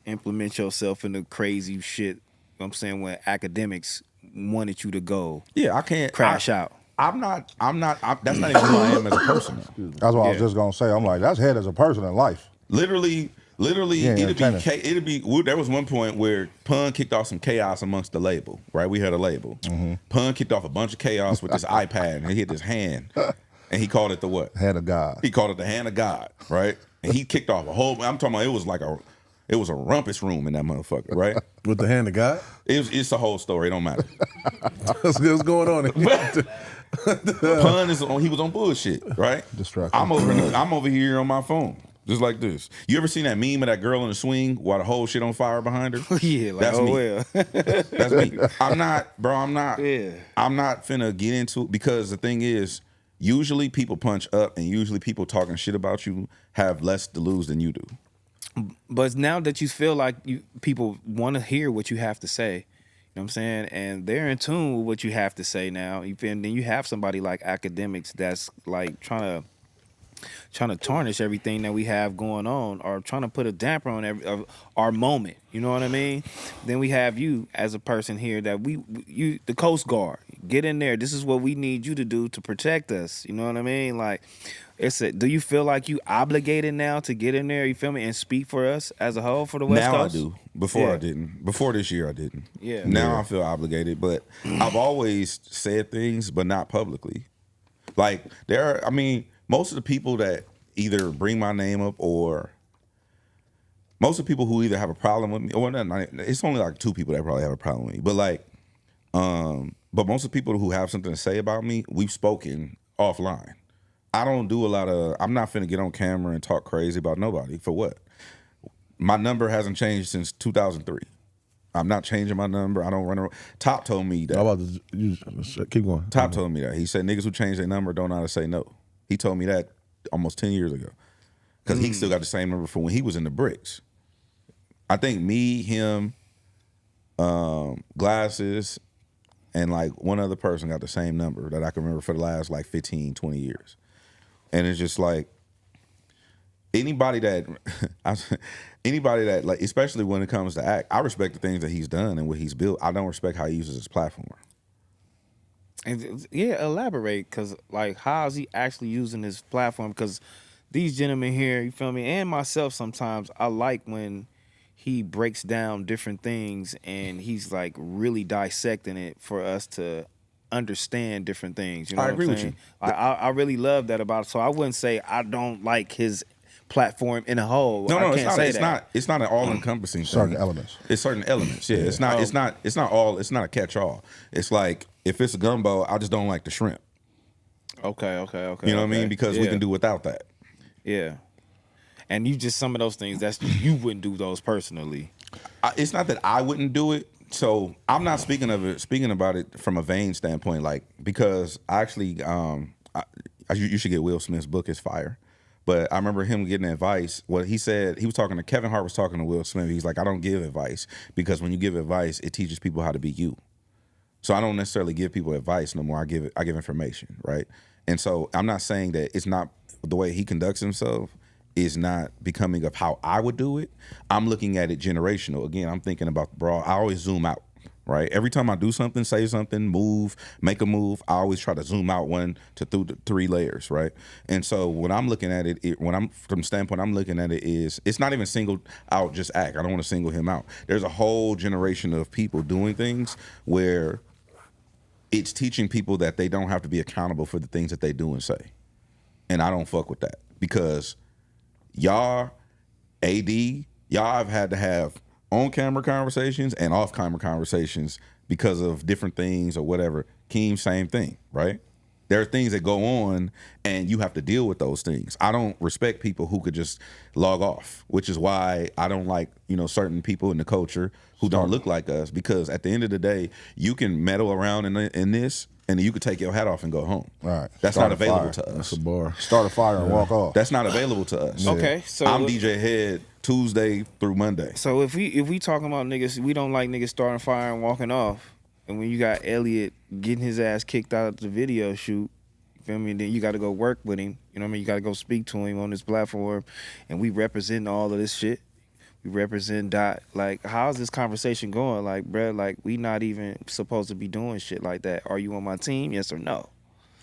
implement yourself in the crazy shit. I'm saying when Akademiks wanted you to go, I can't crash out. That's not even who I am as a person. That's what I was just gonna say. I'm like, that's head as a person in life. Literally, it'd be. There was one point where Pun kicked off some chaos amongst the label. Right, we had a label. Pun kicked off a bunch of chaos with this iPad, and he hit his hand, and he called it the what? Hand of God. He called it the hand of God. Right, and he kicked off a whole. I'm talking about it was a rumpus room in that motherfucker. Right, With the hand of God? it's the whole story. It don't matter. What's going on? Pun he was on bullshit. Right, Distracted. I'm over here on my phone. Just like this. You ever seen that meme of that girl in the swing while the whole shit on fire behind her? Yeah, like, that's oh me. well. That's me. I'm not. Yeah. I'm not finna get into it because the thing is, usually people punch up and usually people talking shit about you have less to lose than you do. But now that you feel like people want to hear what you have to say, you know what I'm saying? And they're in tune with what you have to say now. And then you have somebody like Akademiks that's like trying to tarnish everything that we have going on or trying to put a damper on our moment. You know what I mean? Then we have you as a person here that the Coast Guard. Get in there. This is what we need you to do to protect us. You know what I mean? Like, do you feel like you obligated now to get in there, you feel me, and speak for us as a whole for the West Coast? Now I do. Before I didn't. Before this year I didn't. Yeah. Now I feel obligated, but I've always said things, but not publicly. Like, most of the people that either bring my name up or most of the people who either have a problem with me, or not, it's only like 2 people that probably have a problem with me. But but most of the people who have something to say about me, we've spoken offline. I don't do I'm not finna get on camera and talk crazy about nobody. For what? My number hasn't changed since 2003. I'm not changing my number. I don't run around. Top told me that. Keep going. Top told me that. He said niggas who change their number don't know how to say no. He told me that almost 10 years ago. Because he still got the same number from when he was in the bricks. I think me, him, Glasses, and like one other person got the same number that I can remember for the last like 15, 20 years. And it's just like, anybody that like, especially when it comes to act, I respect the things that he's done and what he's built. I don't respect how he uses his platform. And yeah, elaborate, because like, how is he actually using his platform? Because these gentlemen here, you feel me, and myself sometimes, I like when he breaks down different things and he's like really dissecting it for us to understand different things. You know I what agree I'm with saying? you. I really love that about it. So I wouldn't say I don't like his platform in a whole. No, I it's can't not. say It's that. not. It's not an all-encompassing thing. Certain elements. It's certain elements. Yeah, it's not. It's not. It's not all. It's not a catch-all. It's like if it's a gumbo, I just don't like the shrimp. Okay. You know what I mean? Because we Yeah. can do without that. Yeah. And you just, some of those things, you wouldn't do those personally. It's not that I wouldn't do it. So I'm not speaking about it from a vain standpoint, like, because I actually, you should get Will Smith's book. It's fire. But I remember him getting advice. What he said, he was talking to Kevin Hart was talking to Will Smith. He's like, I don't give advice because when you give advice, it teaches people how to be you. So I don't necessarily give people advice no more. I give information, right? And so I'm not saying that it's not the way he conducts himself is not becoming of how I would do it. I'm looking at it generational. Again, I'm thinking about the broad. I always zoom out, right? Every time I do something, say something, move, make a move, I always try to zoom out 1 to 3 layers, right? And so when I'm looking at it, when I'm from the standpoint I'm looking at it is, it's not even singled out just Ak. I don't want to single him out. There's a whole generation of people doing things where it's teaching people that they don't have to be accountable for the things that they do and say. And I don't fuck with that, because y'all, y'all have had to have on-camera conversations and off-camera conversations because of different things or whatever. Keem, same thing, right? There are things that go on and you have to deal with those things. I don't respect people who could just log off, which is why I don't like, certain people in the culture who don't look like us, because at the end of the day, you can meddle around in this and you could take your hat off and go home. Right. That's Start not a available fire. to us. That's a bar. Start a fire and walk off. That's not available to us. Okay, so I'm DJ Head Tuesday through Monday. So if we talking about niggas, we don't like niggas starting fire and walking off. And when you got Elliot getting his ass kicked out of the video shoot, you feel me? And then you got to go work with him. You know what I mean? You got to go speak to him on this platform, and we represent all of this shit. We represent Dot. Like, how's this conversation going? Like, bruh, like, we not even supposed to be doing shit like that. Are you on my team? Yes or no?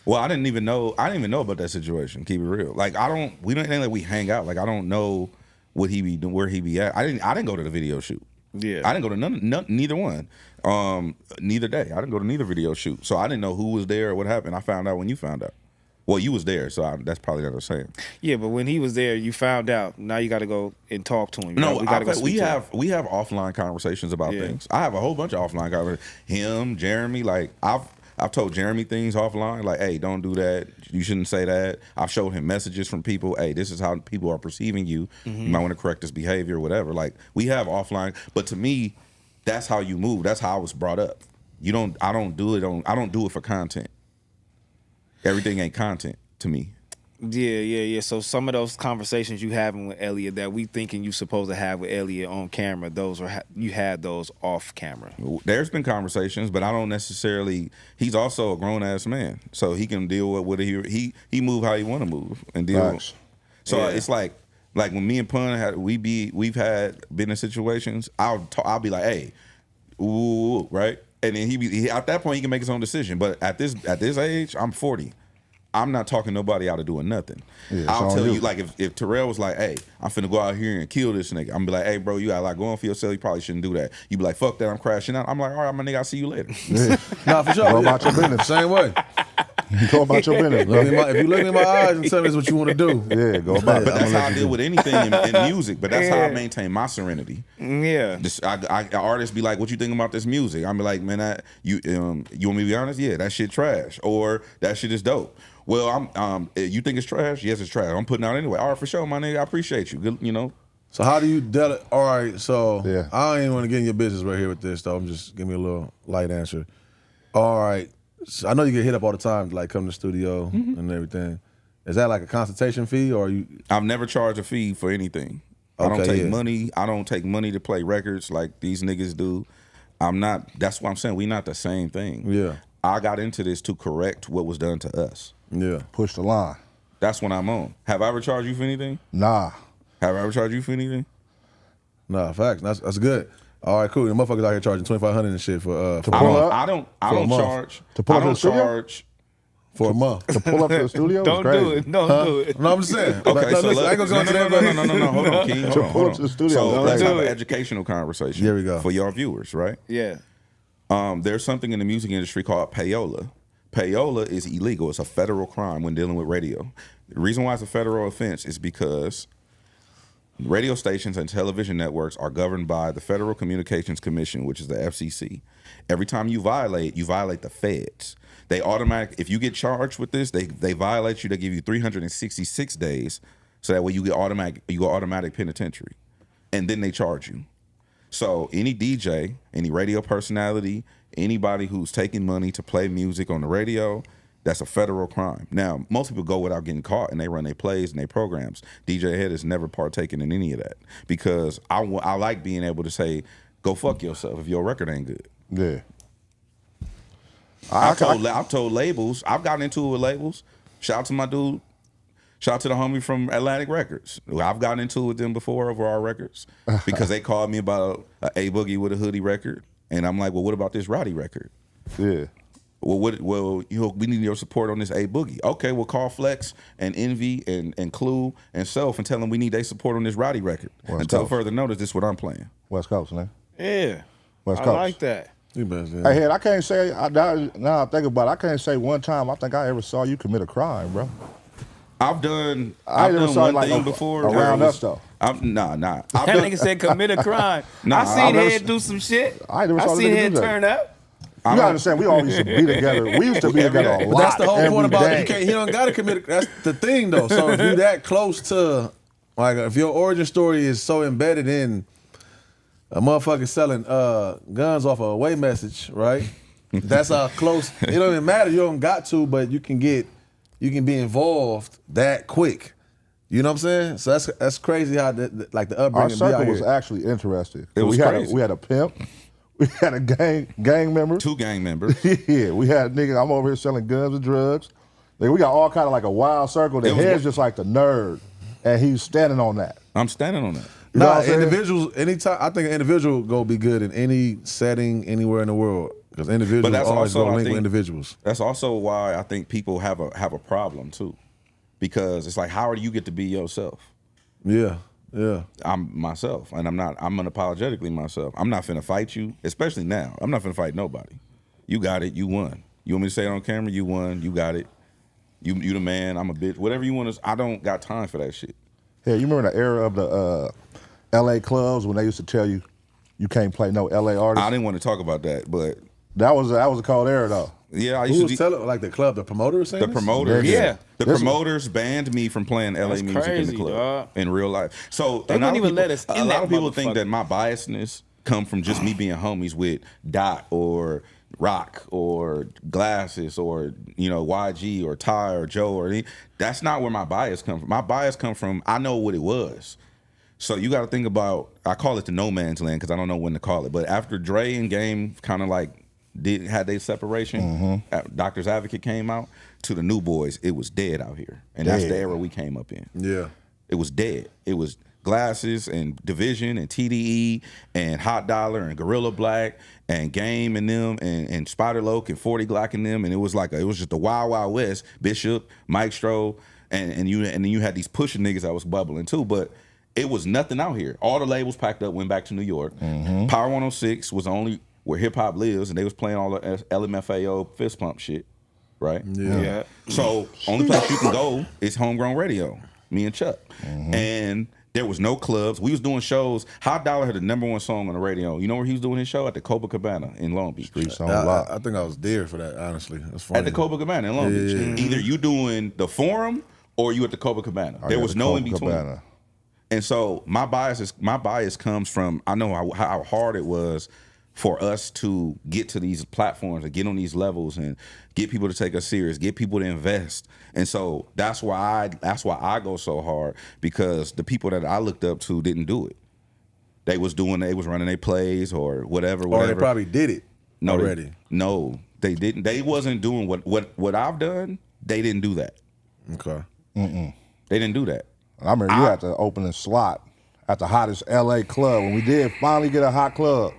Well, I didn't even know about that situation. Keep it real. Like, we don't think that we hang out. Like, I don't know what he be doing, where he be at. I didn't go to the video shoot. Yeah. I didn't go to neither one. Neither day. I didn't go to neither video shoot. So I didn't know who was there or what happened. I found out when you found out. Well, you was there, so that's probably what I was saying. Yeah, but when he was there, you found out. Now you got to go and talk to him. No, we got to go speak to him. we have offline conversations about things. I have a whole bunch of offline conversations. Him, Jeremy, like I've told Jeremy things offline, like, hey, don't do that. You shouldn't say that. I've showed him messages from people. Hey, this is how people are perceiving you. You might want to correct this behavior or whatever. Like, we have offline, but to me, that's how you move. That's how I was brought up. I don't do it for content. Everything ain't content to me. Yeah. So some of those conversations you having with Elliot that we thinking you supposed to have with Elliot on camera, those are you had those off camera. There's been conversations, but I don't necessarily. He's also a grown ass man, so he can deal with what he move how he want to move and deal. Nice. So it's like when me and Pun we've been in situations. I'll be like, hey, ooh, right, and then he at that point he can make his own decision. But at this age, I'm 40. I'm not talking nobody out of doing nothing. Yeah, I'll tell you, like, if t-rell was like, hey, I'm finna go out here and kill this nigga, I'm be like, hey, bro, you got a lot going for yourself. You probably shouldn't do that. You be like, fuck that, I'm crashing out. I'm like, all right, my nigga, I'll see you later. Yeah. Nah, for sure. Go about your business. Same way. Go about your business, bro. If you look in my eyes and tell me what you want to do. Yeah, go about it. But that's how I deal with anything in music. But that's how I maintain my serenity. Yeah. Artists be like, what you think about this music? I'm be like, man, you want me to be honest? Yeah, that shit trash. Or that shit is dope. Well, you think it's trash? Yes, it's trash. I'm putting out anyway. All right, for sure, my nigga. I appreciate you. Good. So how do you all right, so yeah. I don't even want to get in your business right here with this, though. I'm just giving me a little light answer. All right. So I know you get hit up all the time to like come to the studio and everything. Is that like a consultation fee or you? I've never charged a fee for anything. Okay, I don't take money. I don't take money to play records like these niggas do. I'm not. That's what I'm saying. We not the same thing. Yeah. I got into this to correct what was done to us. Yeah. Push the line. That's what I'm on. Have I ever charged you for anything? Nah. Have I ever charged you for anything? Nah, facts. That's good. All right, cool. The motherfuckers out here charging $2,500 and shit for to pull up? I don't charge. To pull I up don't to the studio? charge. for a month. To pull up to the studio? Don't is crazy. do it. Don't do it. No, I'm just saying. Okay, so listen, I ain't gonna go into that. no. Hold on, King. To pull up to the studio. So Don't let's do have an it. educational conversation. Here we go. For your viewers, right? Yeah. There's something in the music industry called payola. Payola is illegal. It's a federal crime when dealing with radio. The reason why it's a federal offense is because radio stations and television networks are governed by the Federal Communications Commission, which is the FCC. Every time you violate the feds. They if you get charged with this, they violate you. They give you 366 days, so that way you go automatic penitentiary, and then they charge you. So any DJ, any radio personality, anybody who's taking money to play music on the radio, that's a federal crime. Now, most people go without getting caught, and they run their plays and their programs. DJ Head has never partaken in any of that because I like being able to say, go fuck yourself if your record ain't good. Yeah. I've told labels, I've gotten into it with labels. Shout out to my dude. Shout out to the homie from Atlantic Records. I've gotten into it with them before over our records because they called me about a Boogie with a Hoodie record. And I'm like, well, what about this Roddy record? Yeah. Well, we need your support on this A Boogie. Okay, we'll call Flex and Envy and Clue and Self and tell them we need their support on this Roddy record. Until further notice, this is what I'm playing. West Coast, man. Yeah. West I Coast. like that. You best, Hey, Head, I can't say, now I think about it, I can't say one time I think I ever saw you commit a crime, bro. I've done never saw one like thing before. around us, though. Nah. That nigga said commit a crime. Nah, I seen Head do some shit. I never saw the seen nigga Head do that. turn up. You gotta understand, we always used to be together. We used to be together a lot. But that's the whole every point about day. it. He don't gotta commit. That's the thing, though. So if you that close to, like, if your origin story is so embedded in a motherfucker selling guns off a away message, right? That's how close. It don't even matter. You don't got to, but you can be involved that quick. You know what I'm saying? So that's crazy how the upbringing. Our be circle out was here. actually interesting. It was crazy. We had a pimp. We had a gang member. 2 gang members. Yeah, we had nigga. I'm over here selling guns and drugs. Like, we got all kind of like a wild circle. The Head's just like the nerd, and he's standing on that. I'm standing on that. You know what Nah, I'm saying? individuals. Anytime I think an individual go be good in any setting anywhere in the world because individuals that's always also, go I link with think- individuals. That's also why I think people have a problem too, because it's like, how do you get to be yourself? Yeah. I'm myself, and I'm unapologetically myself. I'm not finna fight you, especially now. I'm not finna fight nobody. You got it. You won. You want me to say it on camera? You won. You got it. You the man. I'm a bitch. Whatever you want to. I don't got time for that shit. Yeah, you remember the era of the L.A. clubs when they used to tell you you can't play no L.A. artists? I didn't want to talk about that, but That was a cold era though. yeah, I Who used was to. telling like the club, the promoter was saying The this? promoters, Yeah. the This- promoters banned me from playing LA That's music in crazy, the club dog. in real life. So They a lot wouldn't of even people- let us in A lot that of people think motherfucker. that my biasness come from just me being homies with Dot or Rock or Glasses or YG or Ty or Joe or any. That's not where my bias come from. My bias come from I know what it was. So you got to think about. I call it the no man's land because I don't know when to call it. But after Dre and Game kind of like had their separation, Doctor's Advocate came out to the New Boys. It was dead out here, and that's the era we came up in. Yeah. It was dead. It was Glasses and Division and TDE and Hot Dollar and Gorilla Black and Game and them and Spider Loke and 40 Glock and them, and it was just the Wild Wild West. Bishop, Mike Stroh, and then you had these pushing niggas that was bubbling too, but it was nothing out here. All the labels packed up, went back to New York. Power 106 was only where hip hop lives, and they was playing all the LMFAO fist pump shit, right? Yeah. So only place you can go is Homegrown Radio. Me and Chuck, and there was no clubs. We was doing shows. Hot Dollar had the #1 song on the radio. You know where he was doing his show? At the Copacabana in Long Beach. I think I was there for that, honestly. That's funny. At the Copacabana in Long Beach. Either you doing the Forum or you at the Copacabana. There was no in between. Copacabana. And so my bias comes from I know how hard it was for us to get to these platforms and get on these levels and get people to take us serious, get people to invest. And so that's why I go so hard, because the people that I looked up to didn't do it. They was running their plays or whatever. Or they probably did it already. They didn't. They wasn't doing what I've done. They didn't do that. Okay. They didn't do that. I remember you had to open a slot at the hottest LA club when we did finally get a hot club,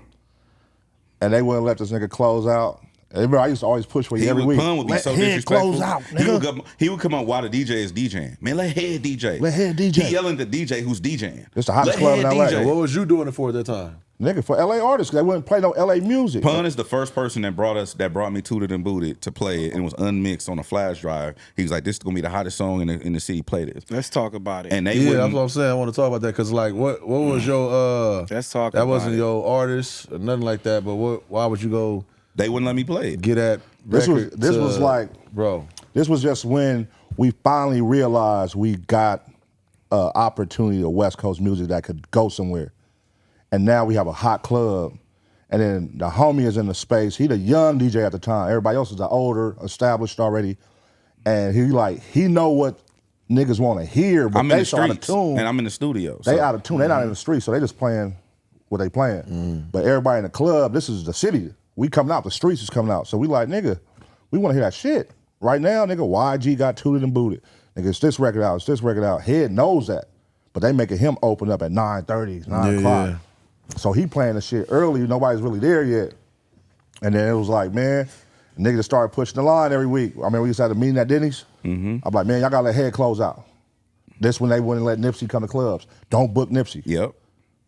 and they wouldn't let this nigga close out. And remember, I used to always push for you every week. Pun would be Let so Head disrespectful. close out, nigga. He would come up while the DJ is DJing. Man, let Head DJ. Let Head DJ. He yelling at the DJ who's DJing. It's the hottest Let club in Head LA. DJ. What was you doing it for at that time? Nigga, for LA artists, they wouldn't play no LA music. Pun is the first person that brought me Tooted and Booted to play it, and it was unmixed on a flash drive. He was like, "This is gonna be the hottest song in the city. Play this." Let's talk about it. And they Yeah, wouldn't. that's what I'm saying. I want to talk about that because, like, what was your Let's talk that about wasn't it. your artist or nothing like that. But why would you go They wouldn't let me play it. get at This was bro? This was just when we finally realized we got an opportunity of West Coast music that could go somewhere. And now we have a hot club. And then the homie is in the space. He the young DJ at the time. Everybody else is the older, established already. And he know what niggas want to hear, but I'm in they the so out of streets, tune. and I'm in the studio. They so- out of tune. They not in the street, so they just playing what they playing. But everybody in the club, this is the city. We coming out, the streets is coming out. So we like, nigga, we want to hear that shit. Right now, nigga, YG got Tooted and Booted. Nigga, it's this record out, it's this record out. Head knows that. But they making him open up at 9:30, 9 o'clock. Yeah. So he playing the shit early, nobody's really there yet. And then it was like, man, niggas just started pushing the line every week. I mean, we used to have a meeting at Denny's. I'm like, man, y'all gotta let Head close out. This when they wouldn't let Nipsey come to clubs. Don't book Nipsey. Yep.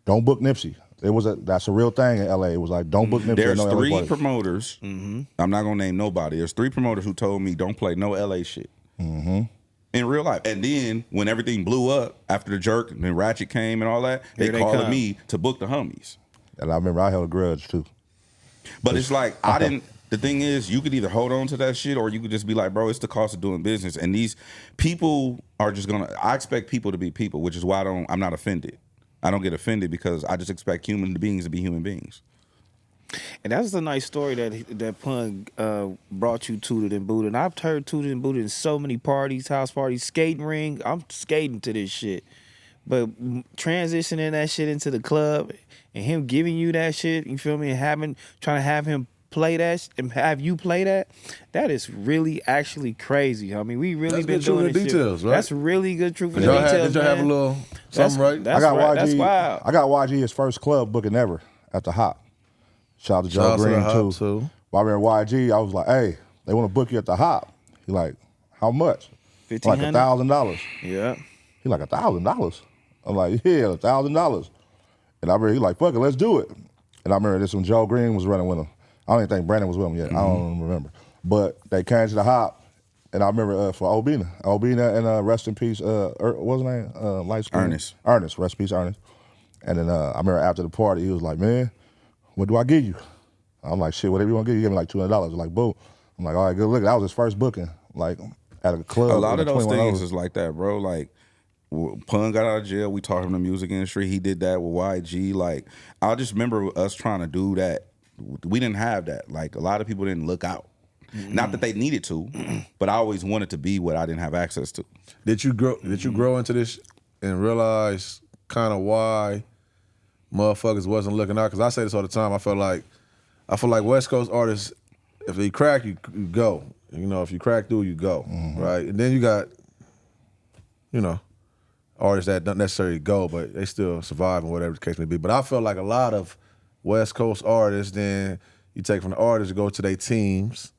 Don't book Nipsey. That's a real thing in LA. It was like, don't book Nipsey. There's no three LA promoters. I'm not gonna name nobody. There's 3 promoters who told me don't play no LA shit. In real life. And then when everything blew up after the jerk and then Ratchet came and all that, they called me to book the homies. And I remember I held a grudge too. But it's like the thing is, you could either hold on to that shit or you could just be like, bro, it's the cost of doing business. And these people are just I expect people to be people, which is why I'm not offended. I don't get offended because I just expect human beings to be human beings. And that's a nice story that Pun brought you Tooted and Booted. And I've heard Tooted and Booted in so many parties, house parties, skating ring. I'm skating to this shit. But transitioning that shit into the club and him giving you that shit, you feel me, and trying to have him play that and have you play that is really actually crazy. I mean, we really been doing this details, shit. right? That's really good truth in the details, Did y'all have a little something right? That's wild. I got YG his first club booking ever at the Hop. Shout out to Joe Green too. While we were in YG, I was like, hey, they want to book you at the Hop. He like, how much? Like $1,000. Yeah. He like $1,000. I'm like, yeah, $1,000. And I remember he like, fuck it, let's do it. And I remember this when Joe Green was running with him. I don't even think Brandon was with him yet. I don't remember. But they came to the Hop, and I remember for Obina and rest in peace, what was his name? Light skin. Ernest, rest in peace, Ernest. And then I remember after the party, he was like, man, what do I give you? I'm like, shit, whatever you want to give, you give me like $200. Like, boom. I'm like, all right, good look. That was his first booking, like at a club. A lot of those things is like that, bro. Like, Pun got out of jail. We taught him the music industry. He did that with YG. Like, I just remember us trying to do that. We didn't have that. Like, a lot of people didn't look out. Not that they needed to, but I always wanted to be what I didn't have access to. Did you grow into this and realize kind of why motherfuckers wasn't looking out? Because I say this all the time. I feel like West Coast artists, if they crack, you go. You know, if you crack through, you go. Right? And then you got, you know, artists that don't necessarily go, but they still survive and whatever the case may be. But I feel like a lot of West Coast artists, then you take from the artists to go to their teams,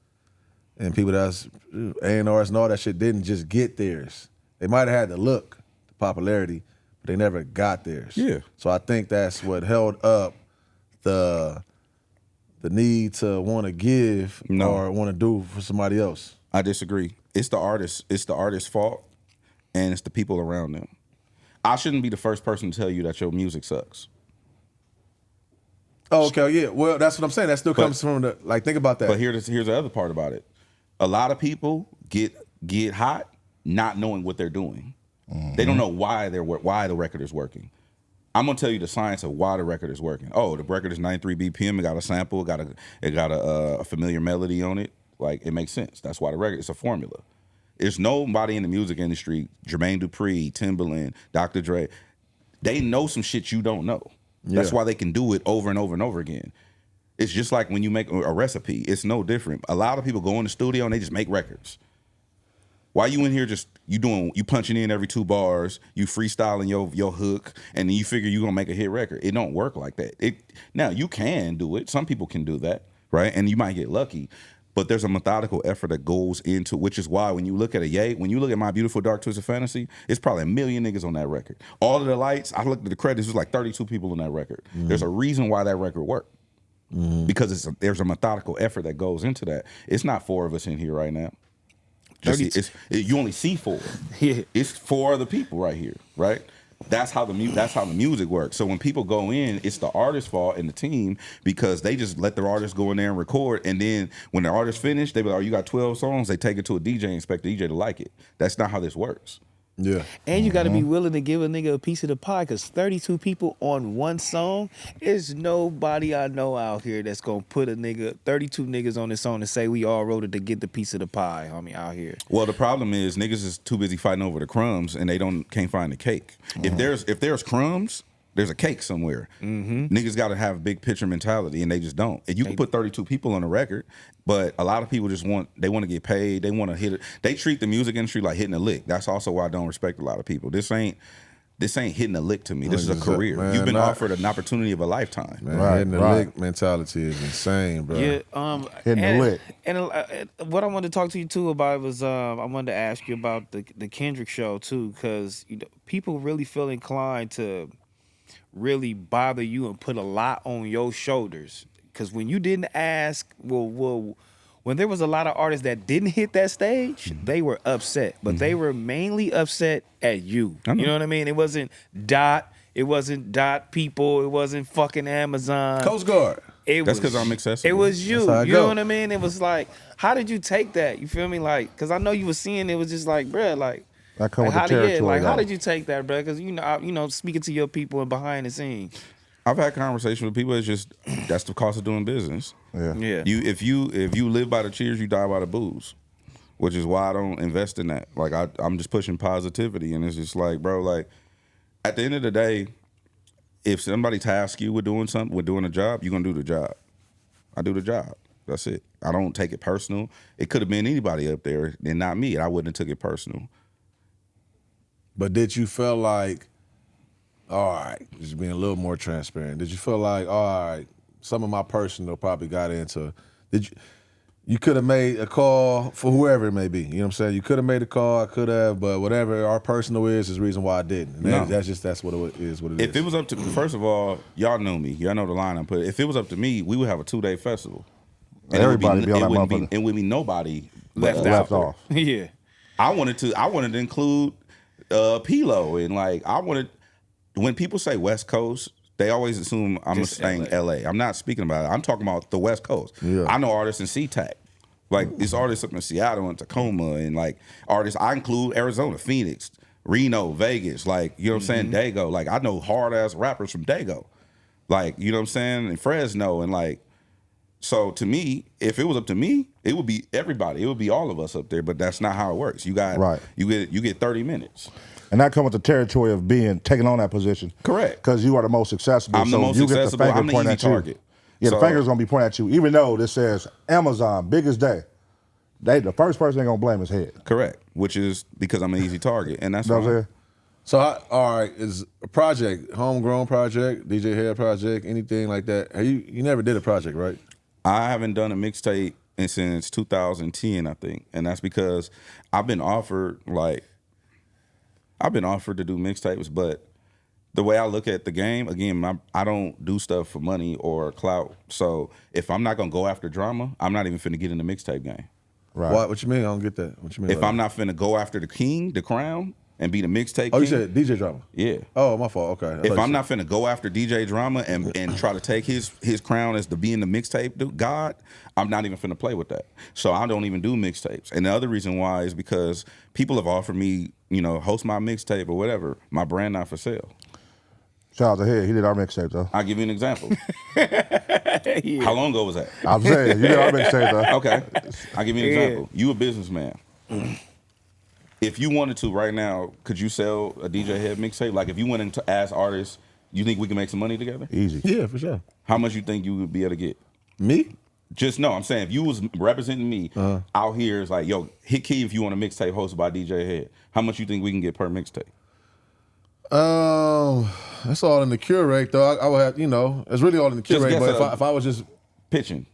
and people that's A&Rs and all that shit didn't just get theirs. They might have had the look, the popularity, but they never got theirs. Yeah. So I think that's what held up the need to want to give or want to do for somebody else. I disagree. It's the artist's fault, and it's the people around them. I shouldn't be the first person to tell you that your music sucks. Oh, okay, yeah. Well, that's what I'm saying. That still comes from the, like, think about that. But here's the other part about it. A lot of people get hot not knowing what they're doing. They don't know why the record is working. I'm gonna tell you the science of why the record is working. Oh, the record is 93 BPM. It got a sample. It got a familiar melody on it. Like, it makes sense. That's why the record. It's a formula. There's nobody in the music industry, Jermaine Dupri, Timbaland, Dr. Dre, they know some shit you don't know. Yeah. That's why they can do it over and over and over again. It's just like when you make a recipe. It's no different. A lot of people go in the studio and they just make records. Why you in here just, you punching in every 2 bars, you freestyling your hook, and then you figure you're going to make a hit record. It don't work like that. Now, you can do it. Some people can do that, right? And you might get lucky. But there's a methodical effort that goes into, which is why when you look at when you look at My Beautiful Dark Twisted Fantasy, it's probably 1 million niggas on that record. All of the lights, I looked at the credits, there's like 32 people on that record. There's a reason why that record worked. Because there's a methodical effort that goes into that. It's not 4 of us in here right now. You only see 4. Yeah. It's 4 other people right here, right? That's how the music works. So when people go in, it's the artist's fault and the team because they just let their artist go in there and record, and then when the artist finish, they be like, "Oh, you got 12 songs." They take it to a DJ and expect the DJ to like it. That's not how this works. Yeah. And you got to be willing to give a nigga a piece of the pie, because 32 people on one song is nobody I know out here that's going to put 32 niggas on this song and say we all wrote it to get the piece of the pie, homie, out here. Well, the problem is niggas is too busy fighting over the crumbs and they can't find the cake. If there's crumbs, there's a cake somewhere. Niggas got to have a big picture mentality, and they just don't. And you can put 32 people on a record, but a lot of people just want to get paid. They want to hit it. They treat the music industry like hitting a lick. That's also why I don't respect a lot of people. This ain't this ain't hitting a lick to me. This is a Exactly, career. man, You've been not- offered an opportunity of a lifetime. Man, Right, hitting the right. lick mentality is insane, bro. Yeah, Hitting the and, lick. And what I wanted to talk to you too about was I wanted to ask you about the Kendrick show too, because people really feel inclined to really bother you and put a lot on your shoulders. Because when you didn't ask, when there was a lot of artists that didn't hit that stage, they were upset, but they were mainly upset at you. You know what I mean? It wasn't Dot. It wasn't Dot people. It wasn't fucking Amazon. Coast Guard. That's because I'm accessible. It was you. That's how it You know go. what I mean? It was like, how did you take that? You feel me? Like, because I know you were seeing it was just like, bruh, like, That come with the how territory. how though. did you take that, bruh? Because speaking to your people and behind the scenes. I've had conversations with people. It's just that's the cost of doing business. Yeah. Yeah. If you live by the cheers, you die by the booze, which is why I don't invest in that. Like I'm just pushing positivity, and it's just like, bro, like at the end of the day, if somebody tasks you with doing something, with doing a job, you're gonna do the job. I do the job. That's it. I don't take it personal. It could have been anybody up there and not me, and I wouldn't have took it personal. But did you feel like, all right, just being a little more transparent, did you feel like, all right, some of my personal probably got into, you could have made a call for whoever it may be, you know what I'm saying? You could have made a call, I could have, but whatever our personal is the reason why I didn't. And No. that's what it is, what it is. If it was up to, first of all, y'all know me. Y'all know the line I put. If it was up to me, we would have a 2-day festival. And Everybody be on that motherfucker. it would be nobody Left off. Yeah. I wanted to include Pilo, and like I wanted, when people say West Coast, they always assume I'm Just saying LA. I'm not speaking about it. I'm talking about the West Coast. Yeah. I know artists in SeaTac. Like these artists up in Seattle and Tacoma, and like artists I include Arizona, Phoenix, Reno, Vegas, like, you know what I'm saying, Dago. Like I know hard ass rappers from Dago. Like, you know what I'm saying, and Fresno, and like, so to me, if it was up to me, it would be everybody. It would be all of us up there, but that's not how it works. You got Right. you get 30 minutes. And that comes with the territory of taking on that position. Correct. Because you are the most accessible. I'm the most you accessible. Get the finger I'm the pointed easy at you. target. Yeah, So- the finger's gonna be pointed at you, even though this says Amazon, biggest day. The first person they're gonna blame is head. Correct. Which is because I'm an easy target, and that's You know what I'm fine. saying? So, all right, is a project, homegrown project, DJ Head project, anything like that? You never did a project, right? I haven't done a mixtape since 2010, I think, and that's because I've been offered to do mixtapes, but the way I look at the game, again, I don't do stuff for money or clout. So if I'm not gonna go after drama, I'm not even finna get in the mixtape game. Right. What you mean? I don't get that. What you mean? If I'm not finna go after the king, the crown, and be the mixtape Oh, king, you said DJ drama. yeah. Oh, my fault. Okay. I thought If you I'm said- not finna go after DJ Drama and try to take his crown as the being the mixtape god, I'm not even finna play with that. So I don't even do mixtapes. And the other reason why is because people have offered me, host my mixtape or whatever. My brand not for sale. Shout out to Head. He did our mixtape though. I'll give you an example. How long ago was that? I'm saying you did our mixtape though. Okay. I'll give you an example. You a businessman. If you wanted to right now, could you sell a DJ Head mixtape? Like if you went in to ask artists, you think we can make some money together? Easy. Yeah, for sure. How much you think you would be able to get? Me? Just no, I'm saying if you was representing me out here, it's like, yo, hit key if you want a mixtape hosted by DJ Head. How much you think we can get per mixtape? That's all in the cure rate, though. I would have, it's really all in the cure Just rate. guess But if I was just Pitching.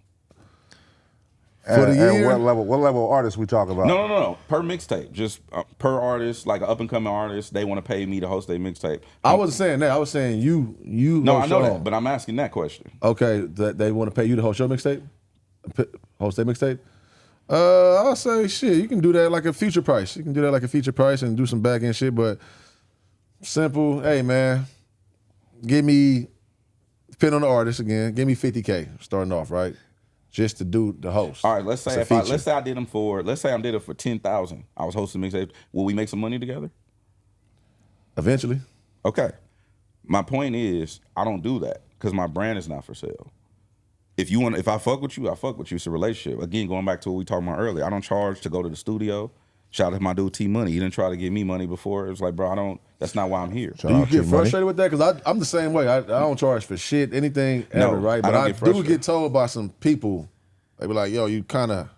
for the And year, what level of artists we talk about? No. Per mixtape. Just per artist, like an up and coming artist, they want to pay me to host their mixtape. I wasn't saying that. I was saying you. No, I host know your that, own. but I'm asking that question. Okay, that they want to pay you to host your mixtape, host their mixtape. I'll say shit. You can do that like a feature price. You can do that like a feature price and do some back end shit. But simple, hey man, give me, depending on the artist again, give me $50K starting off, right? Just to do the host. All right, let's say It's a feature. let's say I did it for 10,000. I was hosting mixtape. Will we make some money together? Eventually. Okay. My point is, I don't do that because my brand is not for sale. If I fuck with you, I fuck with you. It's a relationship. Again, going back to what we talked about earlier, I don't charge to go to the studio. Shout out to my dude T-Money. He didn't try to give me money before. It was like, bro, that's not why I'm here. Shout Do you out get to Money. frustrated with that? Because I'm the same way. I don't charge for shit, anything No, ever, right? I But don't I get do frustrated. get told by some people, they be like, yo, you kind of,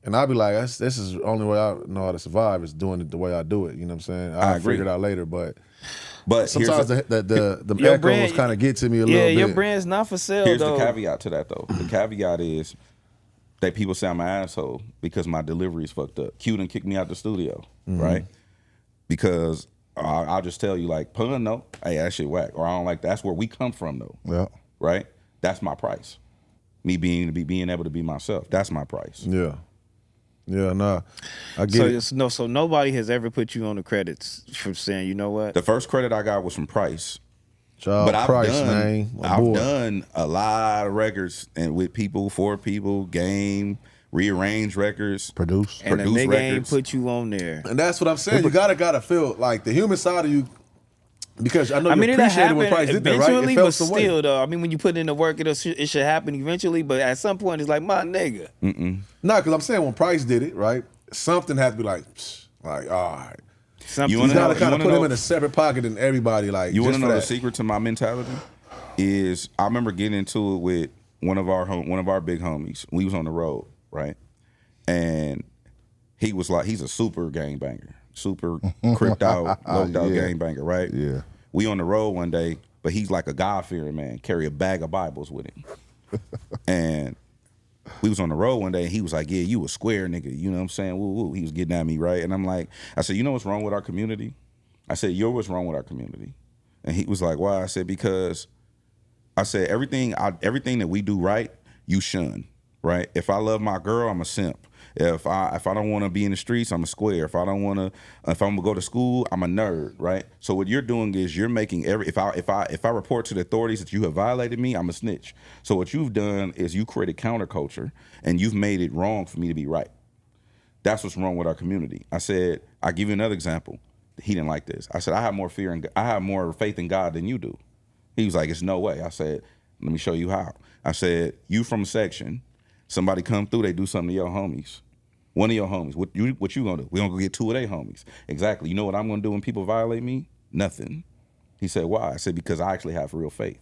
And I'd be like, this is the only way I know how to survive is doing it the way I do it. You know what I'm saying? I agree. figure it out later, but here's sometimes the echoes kind of get to me a little bit. Yeah, your brand's not for sale, Here's though. the caveat to that, though. The caveat is that people say I'm an asshole because my delivery is fucked up. Q done kicked me out the studio, right? Because I'll just tell you, like, pun, no, hey, that shit whack. Or I don't like that. That's where we come from, though. Yeah. Right? That's my price. Me being able to be myself. That's my price. Yeah. Yeah, nah. I get it. So nobody has ever put you on the credits for saying, you know what? The first credit I got was from Price. Child Price, man. I've done a lot of records and with people, for people, game, rearrange records, produce and the nigga records. ain't put you on there. And that's what I'm saying. You gotta feel like the human side of you, because I know you it appreciated when Price did that, right? Eventually, It felt but some still, way. though. I mean, when you put in the work, it should happen eventually. But at some point, it's like, my nigga. Nah, because I'm saying when Price did it, right, something had to be like, all right. Something You gotta kind of put him in a separate pocket than everybody. Like, you want just to for know the that. secret to my mentality? Is I remember getting into it with one of our big homies. We was on the road, right? And he was like, he's a super gangbanger, super cripped out, loped out gangbanger, right? Yeah. We on the road one day, but he's like a God-fearing man, carry a bag of Bibles with him. And we was on the road one day, and he was like, yeah, you a square nigga, you know what I'm saying? Woo, woo. He was getting at me, right? And I'm like, I said, you know what's wrong with our community? I said, you're what's wrong with our community. And he was like, why? I said, because I said, everything that we do right, you shun, right? If I love my girl, I'm a simp. If I don't want to be in the streets, I'm a square. If I'm gonna go to school, I'm a nerd, right? So what you're doing is you're making if I report to the authorities that you have violated me, I'm a snitch. So what you've done is you created counterculture and you've made it wrong for me to be right. That's what's wrong with our community. I said, I'll give you another example. He didn't like this. I said, I have more faith in God than you do. He was like, it's no way. I said, let me show you how. I said, you from a section, somebody come through, they do something to your homies. One of your homies. What you gonna do? We gonna go get two of their homies. Exactly. You know what I'm gonna do when people violate me? Nothing. He said, why? I said, because I actually have real faith.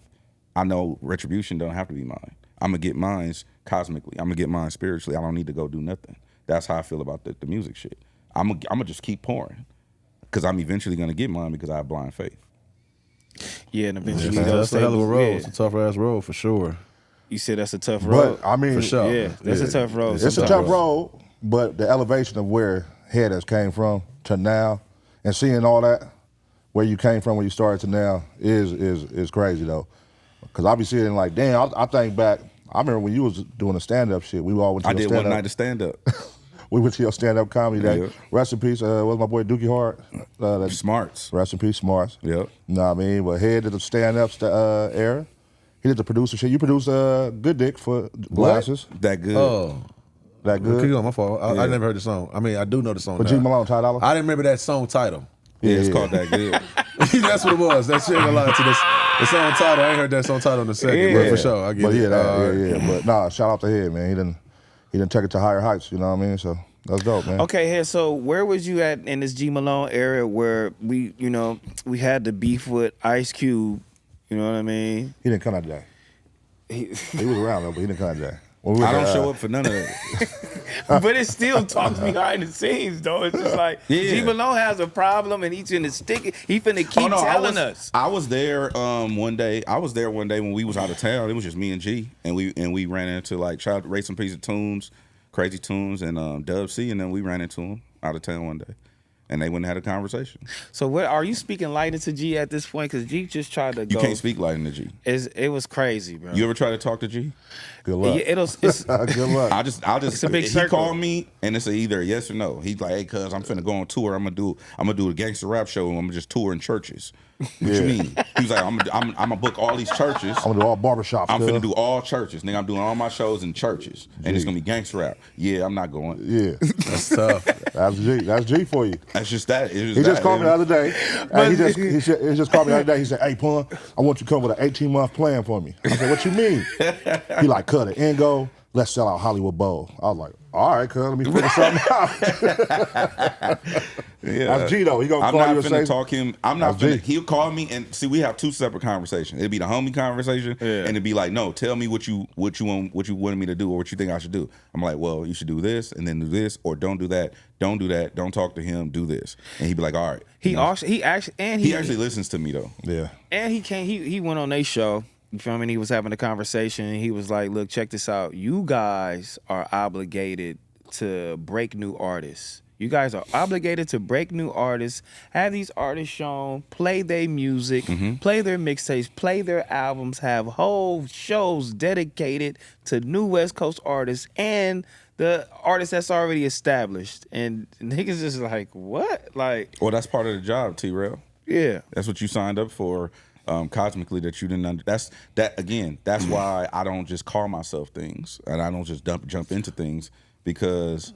I know retribution don't have to be mine. I'm gonna get mine cosmically. I'm gonna get mine spiritually. I don't need to go do nothing. That's how I feel about the music shit. I'm gonna just keep pouring. Because I'm eventually gonna get mine because I have blind faith. Yeah, and eventually That's a hell of a road. Yeah. It's a tough ass road for sure. You said that's a tough road. But I mean, For sure. Yeah, that's a tough road. it's a tough road. But the elevation of where Head has came from to now, and seeing all that, where you came from when you started to now, is crazy though. Because I be seeing like, damn, I think back. I remember when you was doing a stand up shit. We all went to I your did stand one up. night of stand up. We went to your stand up comedy day. Yeah. Rest in peace. Was my boy Dookie Hart. Smarts. Rest in peace, Smarts. Yep. Know what I mean? But Head did the stand-up era. He did the producer shit. You produced Good Dick for Glasses. That good. Oh. That good? Keep going, my fault. I Yeah. never heard the song. I mean, I do know the song. But now. G Malone, Ty Dolla? I didn't remember that song title. Yeah, it's called That Good. That's what it was. That shit ain't gonna lie to this. The song title, I ain't heard that song title in a second, but for sure, I get But it. yeah, But nah, shout out to Head, man. He didn't take it to higher heights, you know what I mean? So that's dope, man. Okay, here. So where was you at in this G Malone era where we had the beef with Ice Cube? You know what I mean? He didn't come that day. He was around though, but he didn't come that day. When we I was don't at, show up for none of that. But it still talks behind the scenes, though. It's just like G Malone has a problem, and he's finna stick it. He finna keep telling us. I was there one day. I was there one day when we was out of town. It was just me and G, and we ran into like Child Racing Piece of Tunes, Crazy Tunes, and Dub C, and then we ran into him out of town one day. And they went and had a conversation. So what are you speaking light into G at this point? Because G just tried to go. You can't speak light into G. It was crazy, bro. You ever try to talk to G? Good luck. Yeah, it's Good luck. I'll just It's a big he circle. called me and it's either a yes or no. He's like, hey, cuz I'm finna go on tour. I'm gonna do a gangster rap show and I'm gonna just tour in churches. What you mean? He was like, I'm gonna book all these churches. I'm gonna do all barbershops. I'm finna do all churches. Nigga, I'm doing all my shows in churches. And it's gonna be gangster rap. Yeah, I'm not going. Yeah. That's tough. That's G. That's G for you. That's just that. He just called me the other day. And he just called me the other day. He said, hey, Pun, I want you to come with an 18-month plan for me. I said, what you mean? He like, cut it. Ingo, let's sell out Hollywood Bowl. I was like, all right, cuz, let me figure something out. Yeah. That's Gino. He gonna I'm call not you and finna say, talk him. I'm not That's finna. He'll call me and see. We have two separate conversations. It'd be the homie conversation, and it'd be like, no, tell me what you wanted me to do or what you think I should do. I'm like, well, you should do this and then do this, or don't do that. Don't do that. Don't talk to him. Do this, and he'd be like, all right. He actually listens to me though. yeah. And he went on their show. You feel me? And he was having a conversation, and he was like, "Look, check this out. You guys are obligated to break new artists. You guys are obligated to break new artists, have these artists shown, play their music, play their mixtapes, play their albums, have whole shows dedicated to new West Coast artists and the artists that's already established." And niggas just like, what? Like, Well, that's part of the job, t-rell. yeah. That's what you signed up for. Cosmically, that you didn't. That's why I don't just call myself things, and I don't just jump into things, because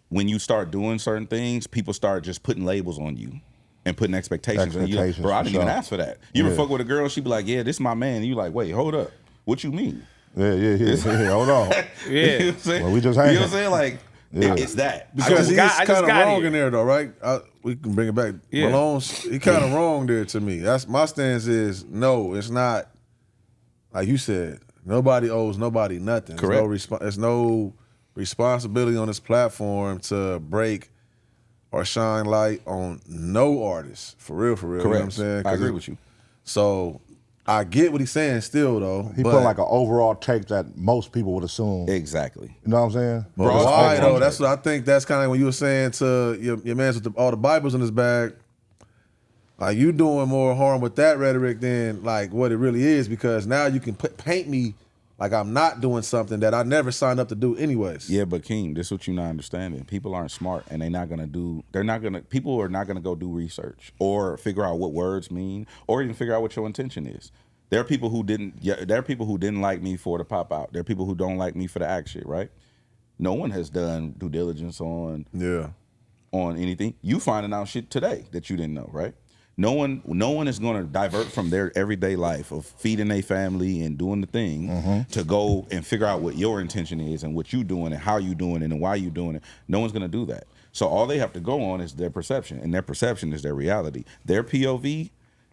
when you start doing certain things, people start just putting labels on you and putting expectations on you. Like, bro, I didn't even ask for that. You ever fuck with a girl? She be like, "Yeah, this is my man." And you like, "Wait, hold up, what you mean?" Yeah. Hold on. Yeah. You know what I'm saying? Well, we just you know hanging. what I'm saying? Like, it's that. Because he's I kind just of got wrong here. in there, though, right? We can bring it back. Yeah. Malone's, he kind of wrong there to me. That's my stance is, no, it's not, like you said, nobody owes nobody nothing. Correct. There's no responsibility on this platform to break or shine light on no artist. For real. Correct. You know what I'm saying? I agree with you. So I get what he's saying still, though. He put like an overall take that most people would assume. Exactly. You know what I'm saying? But Bro, why it's though? overall That's what I think. That's kind of when you were saying to your man with all the Bibles in his bag. Like, you doing more harm with that rhetoric than like what it really is, because now you can paint me like I'm not doing something that I never signed up to do anyways. Yeah, but King, this is what you're not understanding. People aren't smart, and people are not gonna go do research or figure out what words mean or even figure out what your intention is. There are people who didn't like me for the pop out. There are people who don't like me for the act shit, right? No one has done due diligence on anything. You finding out shit today that you didn't know, right? No one is going to divert from their everyday life of feeding their family and doing the thing to go and figure out what your intention is and what you doing and how you doing it and why you doing it. No one's going to do that. So all they have to go on is their perception, and their perception is their reality. Their POV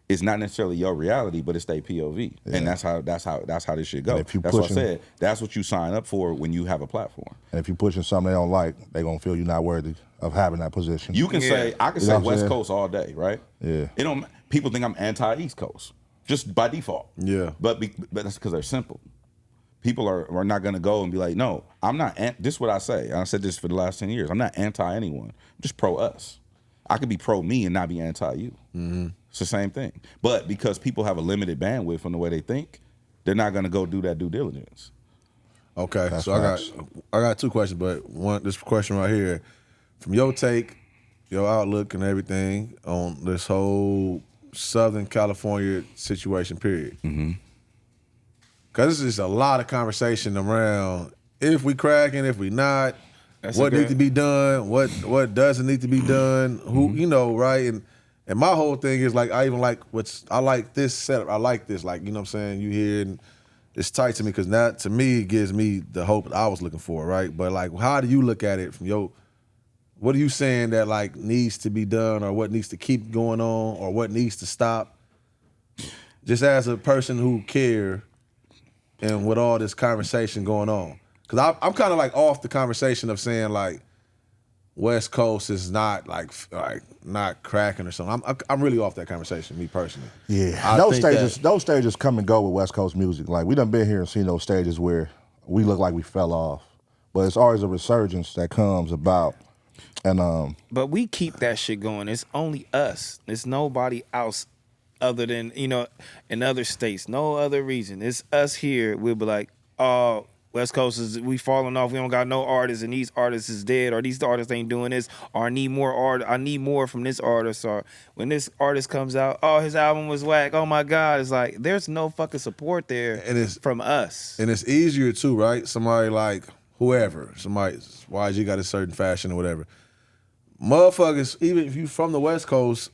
is not necessarily your reality, but it's their POV, and that's how this shit goes. That's what I said. That's what you sign up for when you have a platform. And if you're pushing something they don't like, they're gonna feel you're not worthy of having that position. You can say, I can You say know what I'm West saying? Coast all day, right? Yeah. It don't. People think I'm anti-East Coast just by default. Yeah. But that's because they're simple. People are not going to go and be like, no, I'm not. This is what I say. And I said this for the last 10 years. I'm not anti anyone. I'm just pro us. I could be pro me and not be anti you. It's the same thing. But because people have a limited bandwidth on the way they think, they're not going to go do that due diligence. Okay, That's so facts. I got two questions, but this question right here, from your take, your outlook and everything on this whole Southern California situation, period. Because this is a lot of conversation around if we cracking, if we not, what needs to be done, what doesn't need to be done, who, you know, right? And my whole thing is like, I even like I like this setup. I like this, like, you know what I'm saying? You hear and it's tight to me because that, to me, gives me the hope that I was looking for, right? But like, how do you look at it from what are you saying that like needs to be done, or what needs to keep going on, or what needs to stop? Just as a person who care and with all this conversation going on. Because I'm kind of like off the conversation of saying like West Coast is not like not cracking or something. I'm really off that conversation, me personally. Yeah, those stages come and go with West Coast music. Like, we done been here and seen those stages where we look like we fell off, but it's always a resurgence that comes about. And But we keep that shit going. It's only us. It's nobody else other than, you know, in other states. No other reason. It's us here. We'll be like, oh, West Coast we falling off. We don't got no artists, and these artists is dead, or these artists ain't doing this, or I need more art. I need more from this artist, or when this artist comes out, oh, his album was whack. Oh my God, it's like there's no fucking support there, and it's from us. And it's easier too, right? Somebody like whoever, somebody YG got a certain fashion or whatever. Motherfuckers, even if you from the West Coast,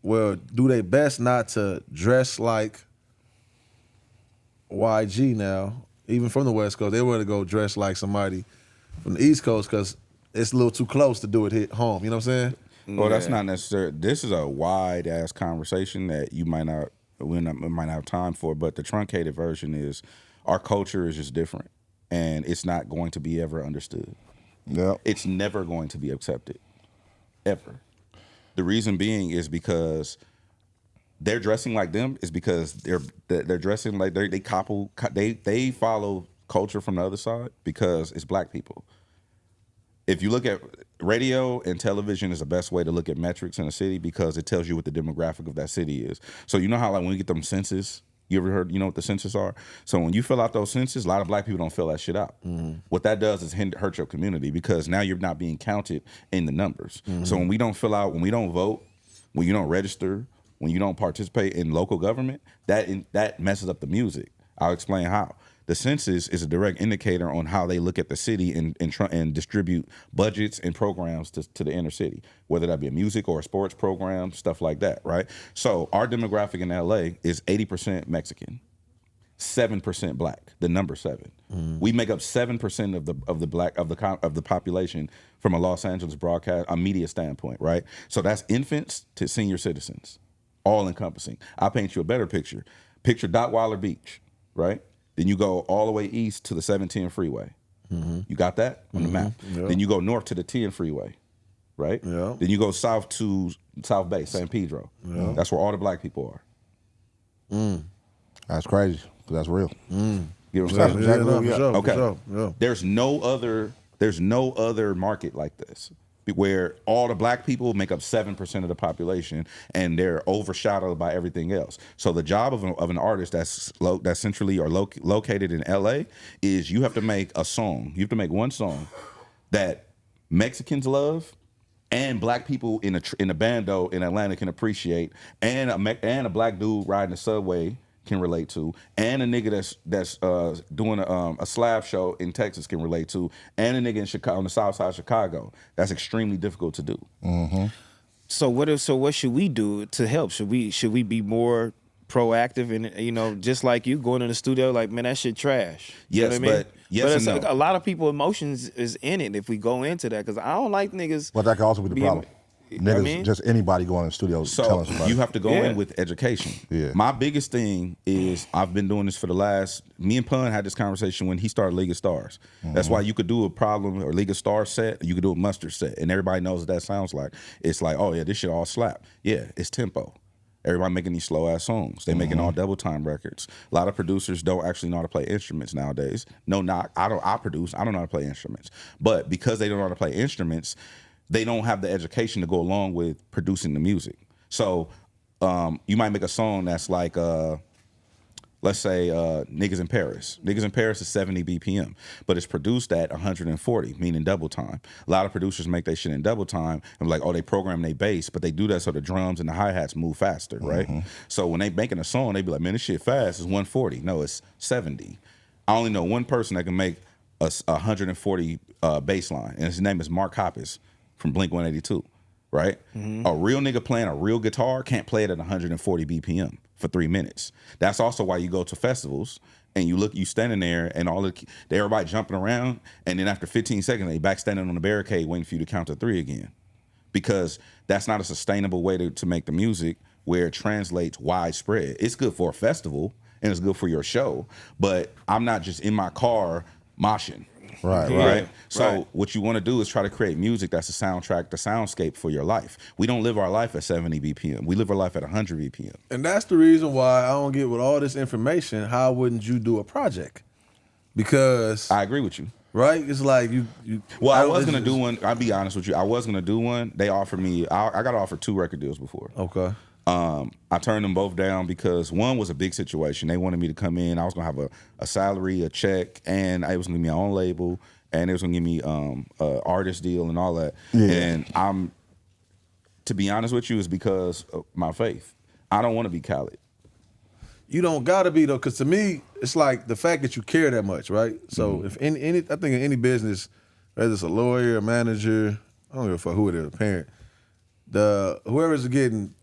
will do their best not to dress like YG now. even from the West Coast, they want to go dress like somebody from the East Coast because it's a little too close to do it hit home. You know what I'm saying? Well, that's not necessary. This is a wide ass conversation that we might not have time for. But the truncated version is our culture is just different, and it's not going to be ever understood. Yeah. It's never going to be accepted, ever. The reason being is because they're dressing like them is because they're dressing like they follow culture from the other side because it's black people. If you look at radio and television is the best way to look at metrics in a city because it tells you what the demographic of that city is. So you know how like when we get them census, you ever heard, you know what the census are? So when you fill out those census, a lot of black people don't fill that shit out. What that does is hurt your community because now you're not being counted in the numbers. So when we don't fill out, when we don't vote, when you don't register, when you don't participate in local government, that messes up the music. I'll explain how. The census is a direct indicator on how they look at the city and distribute budgets and programs to the inner city, whether that be a music or a sports program, stuff like that, right? So our demographic in LA is 80% Mexican, 7% black, the number 7. We make up 7% of the population from a Los Angeles broadcast, a media standpoint, right? So that's infants to senior citizens, all encompassing. I'll paint you a better picture. Picture Dottweiler Beach, right? Then you go all the way east to the 710 freeway. You got that on the map. Yeah. Then you go north to the 10 freeway, right? Yeah. Then you go south to South Bay, San Pedro. Yeah. That's where all the black people are. That's crazy. That's real. You know what I'm Yeah, saying? exactly. no, for Yeah. sure, Okay. for sure. Yeah. There's no other market like this where all the black people make up 7% of the population and they're overshadowed by everything else. So the job of an artist that's centrally or located in LA is you have to make a song. You have to make one song that Mexicans love and black people in a bando in Atlanta can appreciate, and a black dude riding the subway can relate to, and a nigga that's doing a slab show in Texas can relate to, and a nigga in Chicago on the south side of Chicago. That's extremely difficult to do. So what should we do to help? Should we be more proactive and just like you going in the studio like, man, that shit trash. You know Yes, what I mean? but yes but and no. a lot of people emotions is in it if we go into that because I don't like niggas. But that could also be the problem. You know Niggas, what I mean? just anybody going in the studio So telling somebody. you have to go Yeah. in with education. Yeah. My biggest thing is I've been doing this for me and Pun had this conversation when he started League of Stars. That's why you could do a problem or League of Stars set, or you could do a mustard set, and everybody knows what that sounds like. It's like, oh yeah, this shit all slap. Yeah, it's tempo. Everybody making these slow ass songs. They making all double time records. A lot of producers don't actually know how to play instruments nowadays. No, I produce. I don't know how to play instruments. But because they don't know how to play instruments, they don't have the education to go along with producing the music. So you might make a song that's like, let's say Niggas in Paris. Niggas in Paris is 70 BPM, but it's produced at 140, meaning double time. A lot of producers make their shit in double time and like, oh, they program their bass, but they do that so the drums and the hi-hats move faster, right? So when they making a song, they be like, man, this shit fast. It's 140. No, it's 70. I only know one person that can make a 140 bass line, and his name is Mark Hoppus from Blink-182, right? A real nigga playing a real guitar can't play it at 140 BPM for 3 minutes. That's also why you go to festivals and you standing there and everybody jumping around, and then after 15 seconds, they back standing on the barricade waiting for you to count to 3 again. Because that's not a sustainable way to make the music where it translates widespread. It's good for a festival and it's good for your show, but I'm not just in my car moshing. Right. So what you want to do is try to create music that's a soundtrack, the soundscape for your life. We don't live our life at 70 BPM. We live our life at 100 BPM. And that's the reason why I don't get with all this information, how wouldn't you do a project? Because I agree with you. right, it's like you Well, I was gonna do one. I'll be honest with you. I was gonna do one. They offered me. I got offered 2 record deals before. Okay. I turned them both down because one was a big situation. They wanted me to come in. I was gonna have a salary, a check, and I was gonna give me my own label, and it was gonna give me a artist deal and all that. Yeah. And to be honest with you, is because of my faith. I don't want to be Khaled. You don't gotta be though, because to me, it's like the fact that you care that much, right? So if any, I think in any business, whether it's a lawyer, a manager, I don't give a fuck who it is, a parent, whoever's getting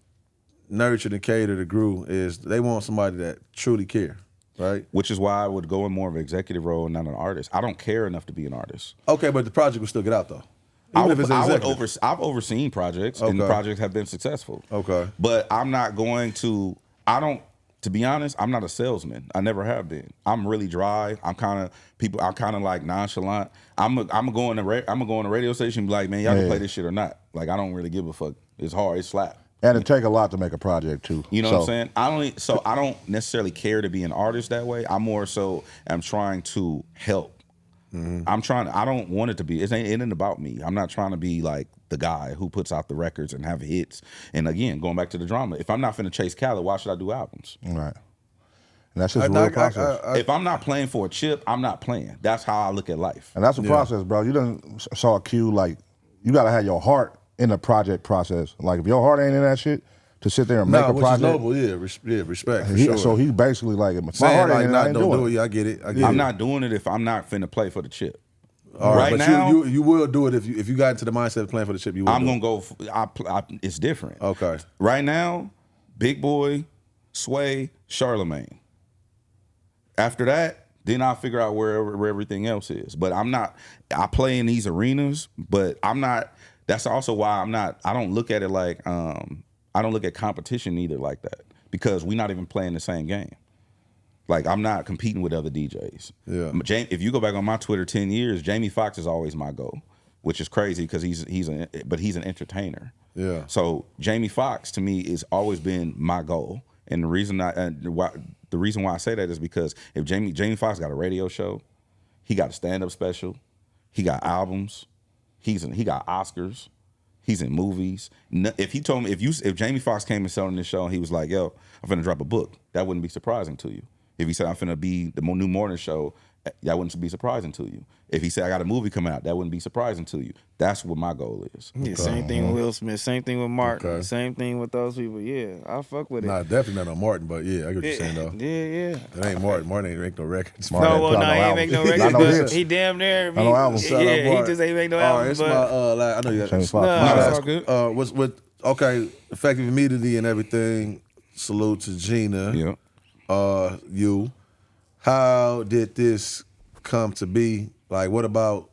nurtured and catered or grew is they want somebody that truly care. right? Which is why I would go in more of an executive role and not an artist. I don't care enough to be an artist. Okay, but the project will still get out though. Even if it's an executive. I've overseen projects, and the projects have been successful. Okay. But I'm not going to. To be honest, I'm not a salesman. I never have been. I'm really dry. I'm kind of like nonchalant. I'm gonna go on the radio station and be like, man, y'all can play this shit or not. Like, I don't really give a fuck. It's hard. It's slap. And it take a lot to make a project too. You know what I'm saying? I don't necessarily care to be an artist that way. I'm more so am trying to help. I don't want it to be. It ain't about me. I'm not trying to be like the guy who puts out the records and have hits. And again, going back to the drama, if I'm not finna chase Khaled, why should I do albums? Right. And that's just real process. If I'm not playing for a chip, I'm not playing. That's how I look at life. And that's the process, bro. You done saw a Q, like, you gotta have your heart in the project process. Like, if your heart ain't in that shit, to sit there and make a project. Which is noble, respect, for sure. So he basically like, my saying heart like, ain't in it, I ain't doing it. I get it. I'm not doing it if I'm not finna play for the chip. All right, right but now, you will do it if you got into the mindset of playing for the chip. You will. I'm gonna go. It's different. Okay. Right now, Big Boy, Sway, Charlemagne. After that, then I'll figure out where everything else is. But I'm not. I play in these arenas, but I'm not. That's also why I'm not. I don't look at it like. I don't look at competition either like that, because we're not even playing the same game. Like, I'm not competing with other DJs. Yeah. If you go back on my Twitter 10 years, Jamie Foxx is always my goal, which is crazy because he's an entertainer. Yeah. So Jamie Foxx to me has always been my goal, and the reason why I say that is because if Jamie Foxx got a radio show, he got a stand-up special, he got albums, he got Oscars, he's in movies. If he told me if Jamie Foxx came and selling this show and he was like, yo, I'm finna drop a book, that wouldn't be surprising to you. If he said, I'm finna be the new morning show, that wouldn't be surprising to you. If he said, I got a movie coming out, that wouldn't be surprising to you. That's what my goal is. Yeah, same thing with Will Smith, same thing with Martin, same thing with those people. Yeah, I fuck with it. Nah, definitely not on Martin, but yeah, I get what you're saying though. Yeah. It ain't Martin. Martin ain't make no records. He ain't make no records, but he damn near. No albums. Yeah, he just ain't make no albums. All right, it's my, I know you got James No, Foxx. that's all good. Okay, effective immediately and everything. Salute to Gina. Yeah. You. How did this come to be? Like, what about,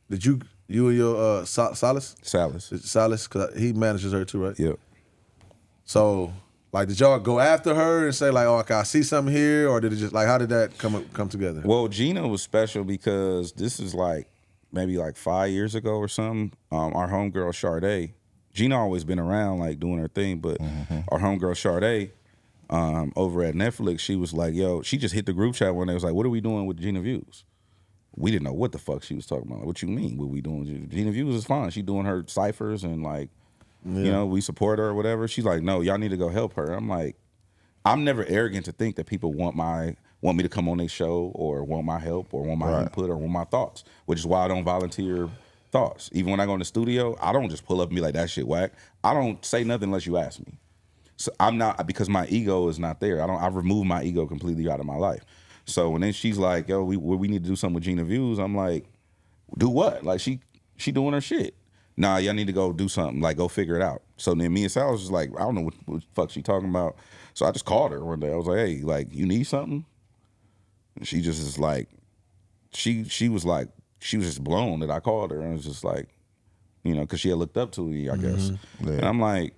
did you and your Salas? Salas, because he manages her too, right? Yeah. So, like, did y'all go after her and say, like, oh, okay, I see something here? Or did it just, like, how did that come together? Well, Gina was special because this is like maybe like 5 years ago or something. Our homegirl Sade, Gina always been around like doing her thing, but our homegirl Sade, over at Netflix, she was like, yo, she just hit the group chat one day. Was like, what are we doing with Gina Views? We didn't know what the fuck she was talking about. Like, what you mean? What we doing? Gina Views is fine. She doing her ciphers and like, you know, we support her or whatever. She's like, no, y'all need to go help her. I'm like, I'm never arrogant to think that people want me to come on their show or want my help or want my input or want my thoughts, which is why I don't volunteer thoughts. Even when I go in the studio, I don't just pull up and be like, that shit whack. I don't say nothing unless you ask me. So I'm not, because my ego is not there. I've removed my ego completely out of my life. So when then she's like, yo, we need to do something with Gina Views, I'm like, do what? Like, she doing her shit. Nah, y'all need to go do something, like go figure it out. So then me and Sal was just like, I don't know what the fuck she talking about. So I just called her one day. I was like, hey, like, you need something? And she just is like, she was just blown that I called her. And it was just like, you know, because she had looked up to me, I guess. Yeah. And I'm like,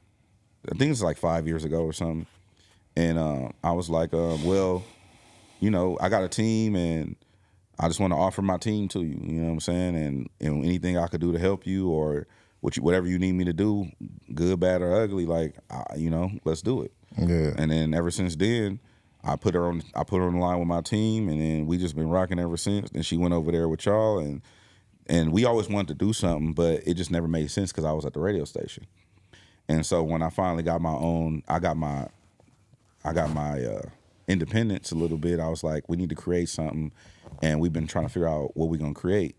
I think it's like 5 years ago or something. And I was like, well, you know, I got a team and I just want to offer my team to you. You know what I'm saying? And anything I could do to help you or whatever you need me to do, good, bad, or ugly, like, you know, let's do it. Yeah. And then ever since then, I put her on the line with my team, and then we just been rocking ever since. Then she went over there with y'all, and we always wanted to do something, but it just never made sense because I was at the radio station. And so when I finally got my own, I got my independence a little bit. I was like, we need to create something, and we've been trying to figure out what we're gonna create.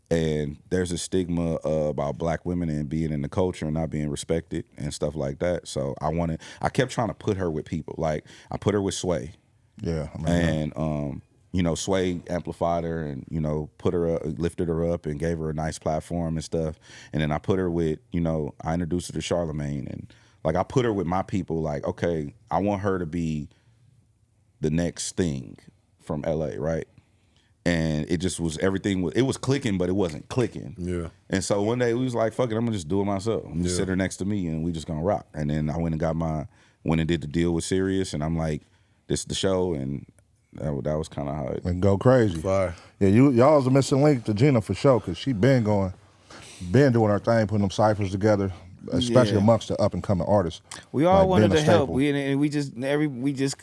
And there's a stigma about black women and being in the culture and not being respected and stuff like that. So I kept trying to put her with people. Like, I put her with Sway. Yeah. And you know, Sway amplified her and, you know, lifted her up and gave her a nice platform and stuff. And then I put her with, you know, I introduced her to Charlemagne, and like I put her with my people. Like, okay, I want her to be the next thing. from LA, right? And it just was it was clicking, but it wasn't clicking. Yeah. And so one day we was like, fuck it, I'm gonna just do it myself. I'm just sit her next to me and we just gonna rock. And then I went and did the deal with Sirius, and I'm like, this is the show, and that was kind of how it. And go crazy. Fire. Yeah, y'all was the missing link to Gina for sure, because she been doing her thing, putting them ciphers together, especially amongst the up and coming artists. We all like wanted being a to help. staple. We just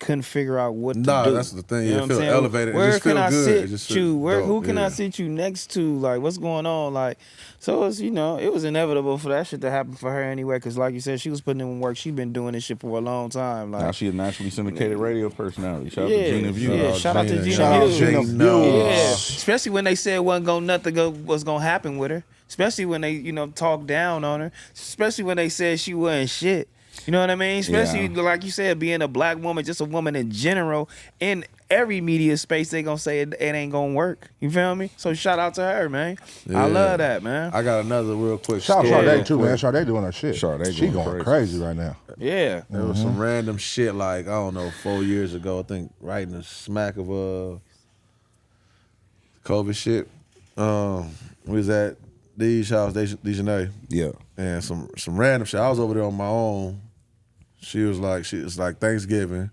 couldn't figure out what to do. Nah, that's the thing. You know You what feel I'm saying? elevated. It Where just can feel I good. sit It just you? feel Who dope, can I yeah. sit you next to? Like, what's going on? Like, so it's, you know, it was inevitable for that shit to happen for her anyway. Because like you said, she was putting in work. She's been doing this shit for a long time. Like, Now she a nationally syndicated radio personality. Shout out to Gina View. Yeah, shout out to Gina Shout out View. Gina View. Yeah, especially when they said nothing was gonna happen with her. Especially when they, you know, talked down on her. Especially when they said she wasn't shit. You know what I mean? Especially like you said, being a black woman, just a woman in general, in every media space, they gonna say it ain't gonna work. You feel me? So shout out to her, man. Yeah. I love that, man. I got another real quick Shout out story. Sade too, man. Sade doing her shit. Sade she going going crazy right now. Yeah. There was some random shit like, I don't know, 4 years ago, I think, right in the smack of COVID shit. We was at Dee's house, Dejanay, Yeah. and some random shit. I was over there on my own. She was like Thanksgiving,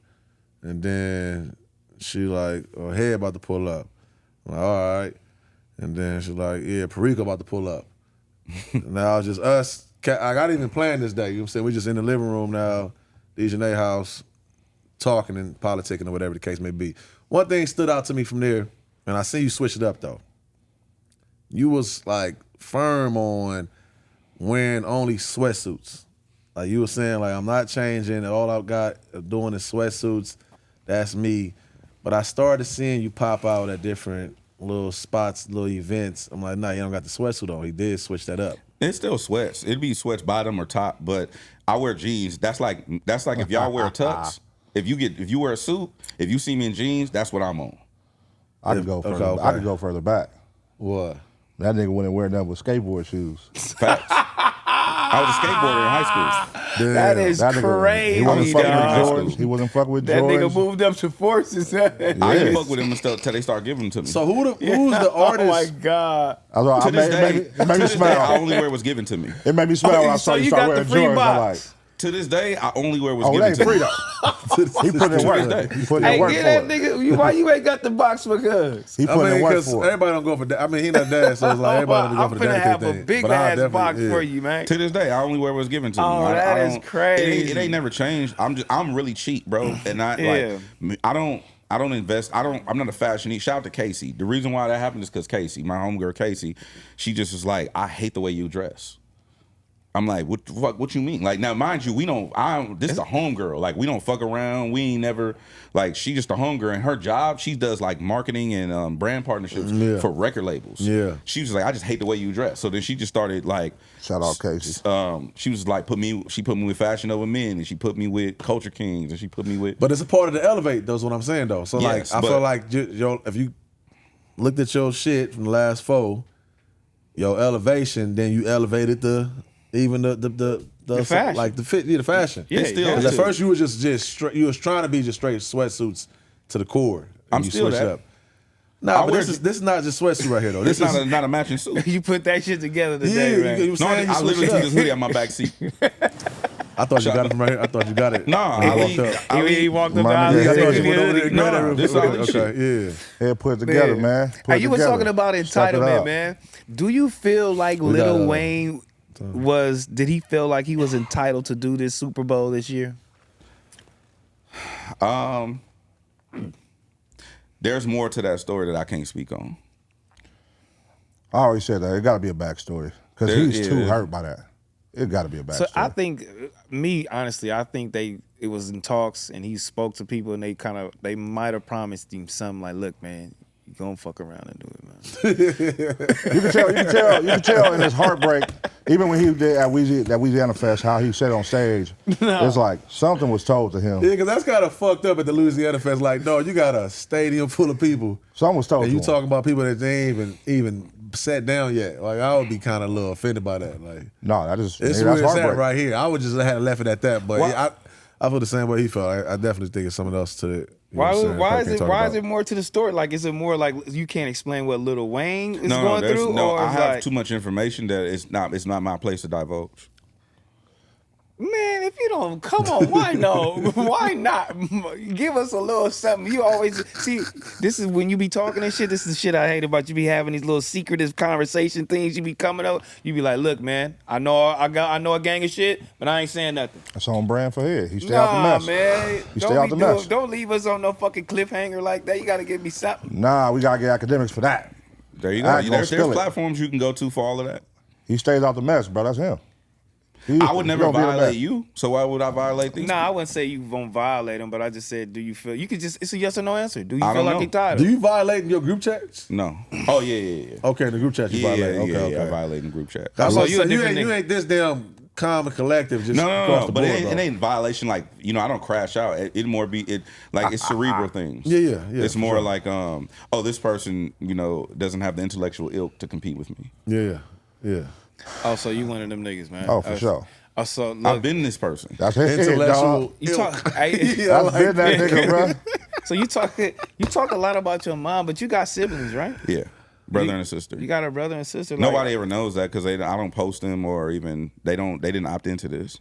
and then she like, oh, Head about to pull up. I'm like, all right. And then she's like, yeah, Perico about to pull up. Now it's just us. I got even planned this day. You know what I'm saying? We just in the living room now, Dejanay house, talking and politicking or whatever the case may be. One thing stood out to me from there, and I see you switch it up though. You was like firm on wearing only sweatsuits. Like you were saying, like, I'm not changing. All I've got doing is sweatsuits. That's me. But I started seeing you pop out at different little spots, little events. I'm like, nah, you don't got the sweatsuit on. He did switch that up. It's still sweats. It'd be sweats bottom or top, but I wear jeans. That's like if y'all wear tux. If you wear a suit, if you see me in jeans, that's what I'm on. I could go further. okay. I could go further back. What? That nigga wouldn't wear nothing but skateboard shoes. Facts. I was a skateboarder in high school. That is That nigga, crazy, he wasn't fucking dog. with Jordans. He wasn't fucking with That nigga Jordans. moved up to forces. I didn't fuck with them until they start giving them to me. So who's the artist? Oh my God. to this day, It made me to this day, I smile. only wear what's given to me. It made me smile when I So saw you you start got the wearing free Jordans. I'm box. like, To this day, I only wear what's oh, given that to ain't free me. though. He put in work. He put in Hey, work get for that it. nigga. Why you ain't got the box because? He I put mean, in work because for it. everybody don't go for that. I mean, he not dad, so it's like everybody don't I'm go for the finna daddy have thing. a big But I'll ass definitely- box yeah. for you, man. To this day, I only wear what's given to me. Oh, I that is don't- crazy. It ain't never changed. I'm really cheap, bro. And I don't invest. I'm not a fashionista. Shout out to Casey. The reason why that happened is because Casey, my homegirl Casey, she just was like, I hate the way you dress. I'm like, what the fuck? What you mean? Like, now, mind you, this is a homegirl. Like, we don't fuck around. We ain't never, like, she just a homegirl. And her job, she does, like, marketing and brand partnerships for record labels. Yeah. She was like, I just hate the way you dress. So then she just started, like, Shout out Casey. she was like, she put me with Fashion Over Men, and she put me with Culture Kings, and she put me with. But it's a part of the elevate, though, is what I'm saying, though. So, Yes, like, I feel like if you looked at your shit from the last 4, your elevation, then you elevated the fashion. like the fit, the fashion. Yeah, It's still- yeah. 'Cause at first you was just straight, you was trying to be just straight sweatsuits to the core. I'm you still switch that. up. Nah, I but wear- this is not just sweatsuit right here though. It's This is not a matching suit. You put that shit together yeah. today, You, man. you No, saying you I switch literally it took up. this hoodie out my back seat. I thought you got it from right here. I thought you got it. Nah, He I walked leave- up. I He leave- walked up My the nigga, aisle. yeah, He yeah, took you the went hoodie. Nah, this all this shit. Okay, yeah. Head put it together, man. Put Hey, it you was together. talking about Step it entitlement, up. man. Do you feel like got, Lil Wayne did he feel like he was entitled to do this Super Bowl this year? There's more to that story that I can't speak on. I already said that. It got to be a backstory because There- he's too yeah. hurt by that. It got to be a backstory. So I think, honestly, I think it was in talks, and he spoke to people, and they might have promised him something like, "Look, man, you gonna fuck around and do it, man." You can tell in his heartbreak, even when he did at Louisiana Fest, how he said on stage, it's like something was told to him. Yeah, because that's kind of fucked up at the Louisiana Fest. Like, no, you got a stadium full of people, Something was told and to you him. talking about people that they ain't even sat down yet. Like, I would be kind of a little offended by that. Like, No, that is it's that's where it's at heartbreak. right here. I would just have left it at that. But Well- yeah, I feel the same way he felt. I definitely think it's something else to it. Why what I'm saying? why Probably is can't it talk why about is it more to the story? Like, is it more like you can't explain what Lil Wayne is No, going there's through? no. Or I it's have like, too much information that it's not my place to divulge. man, if you don't, come on, why no? Why not? Give us a little something. You always see. This is when you be talking and shit. This is the shit I hate about you. Be having these little secretive conversation things. You be coming up. You be like, look, man, I know a gang of shit, but I ain't saying nothing. That's on brand for here. He stay out the mess. Man, He stay out the mess. Don't leave us on no fucking cliffhanger like that. You got to give me something. Nah, we gotta get academics for that. There you I go. ain't gonna There's spill it. platforms you can go to for all of that. He stays out the mess, bro. That's him. I would He never gonna be the violate best. you. So why would I violate these? Nah, I wouldn't say you won't violate him, but I just said, do you feel? You could just. It's a yes or no answer. Do you I feel don't like know. you're tired? Do you violate in your group chats? No. Oh yeah. Okay, in the group chat you Yeah, violate. Okay. I violate in group chat. I was So about to you a say, different you nigga. ain't this damn calm and collective just No, across the but board, it ain't violation. Like, I don't crash out. It more be it's cerebral things. Yeah, It's for more sure. like this person doesn't have the intellectual ilk to compete with me. Yeah. Oh, so you one of them niggas, man? Oh, for sure. Oh, so look, I've been this person. That's his Intellectual. dog. you talk. That's been that nigga, bro. So you talk a lot about your mom, but you got siblings, right? Yeah, brother and a sister. You got a brother and sister. Nobody ever knows that because I don't post them or even they didn't opt into this.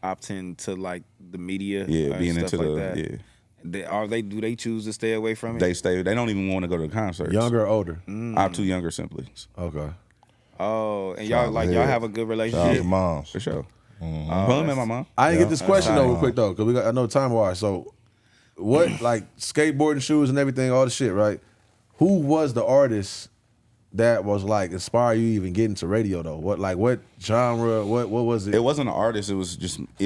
opt into like the media. Yeah, and being stuff into like the that. Do they choose to stay away from it? They don't even want to go to the concerts. Younger or older? I have two younger siblings Okay. Oh, and y'all Shout out y'all to have a good Shout out relationship. to moms. for sure. Oh, Well, I met my mom. I didn't get this question though tight. real quick though, because I know time wise. So, what like skateboarding shoes and everything, all the shit, right? Who was the artist that was like inspire you even get into radio though? What genre? What was it? It wasn't an artist. It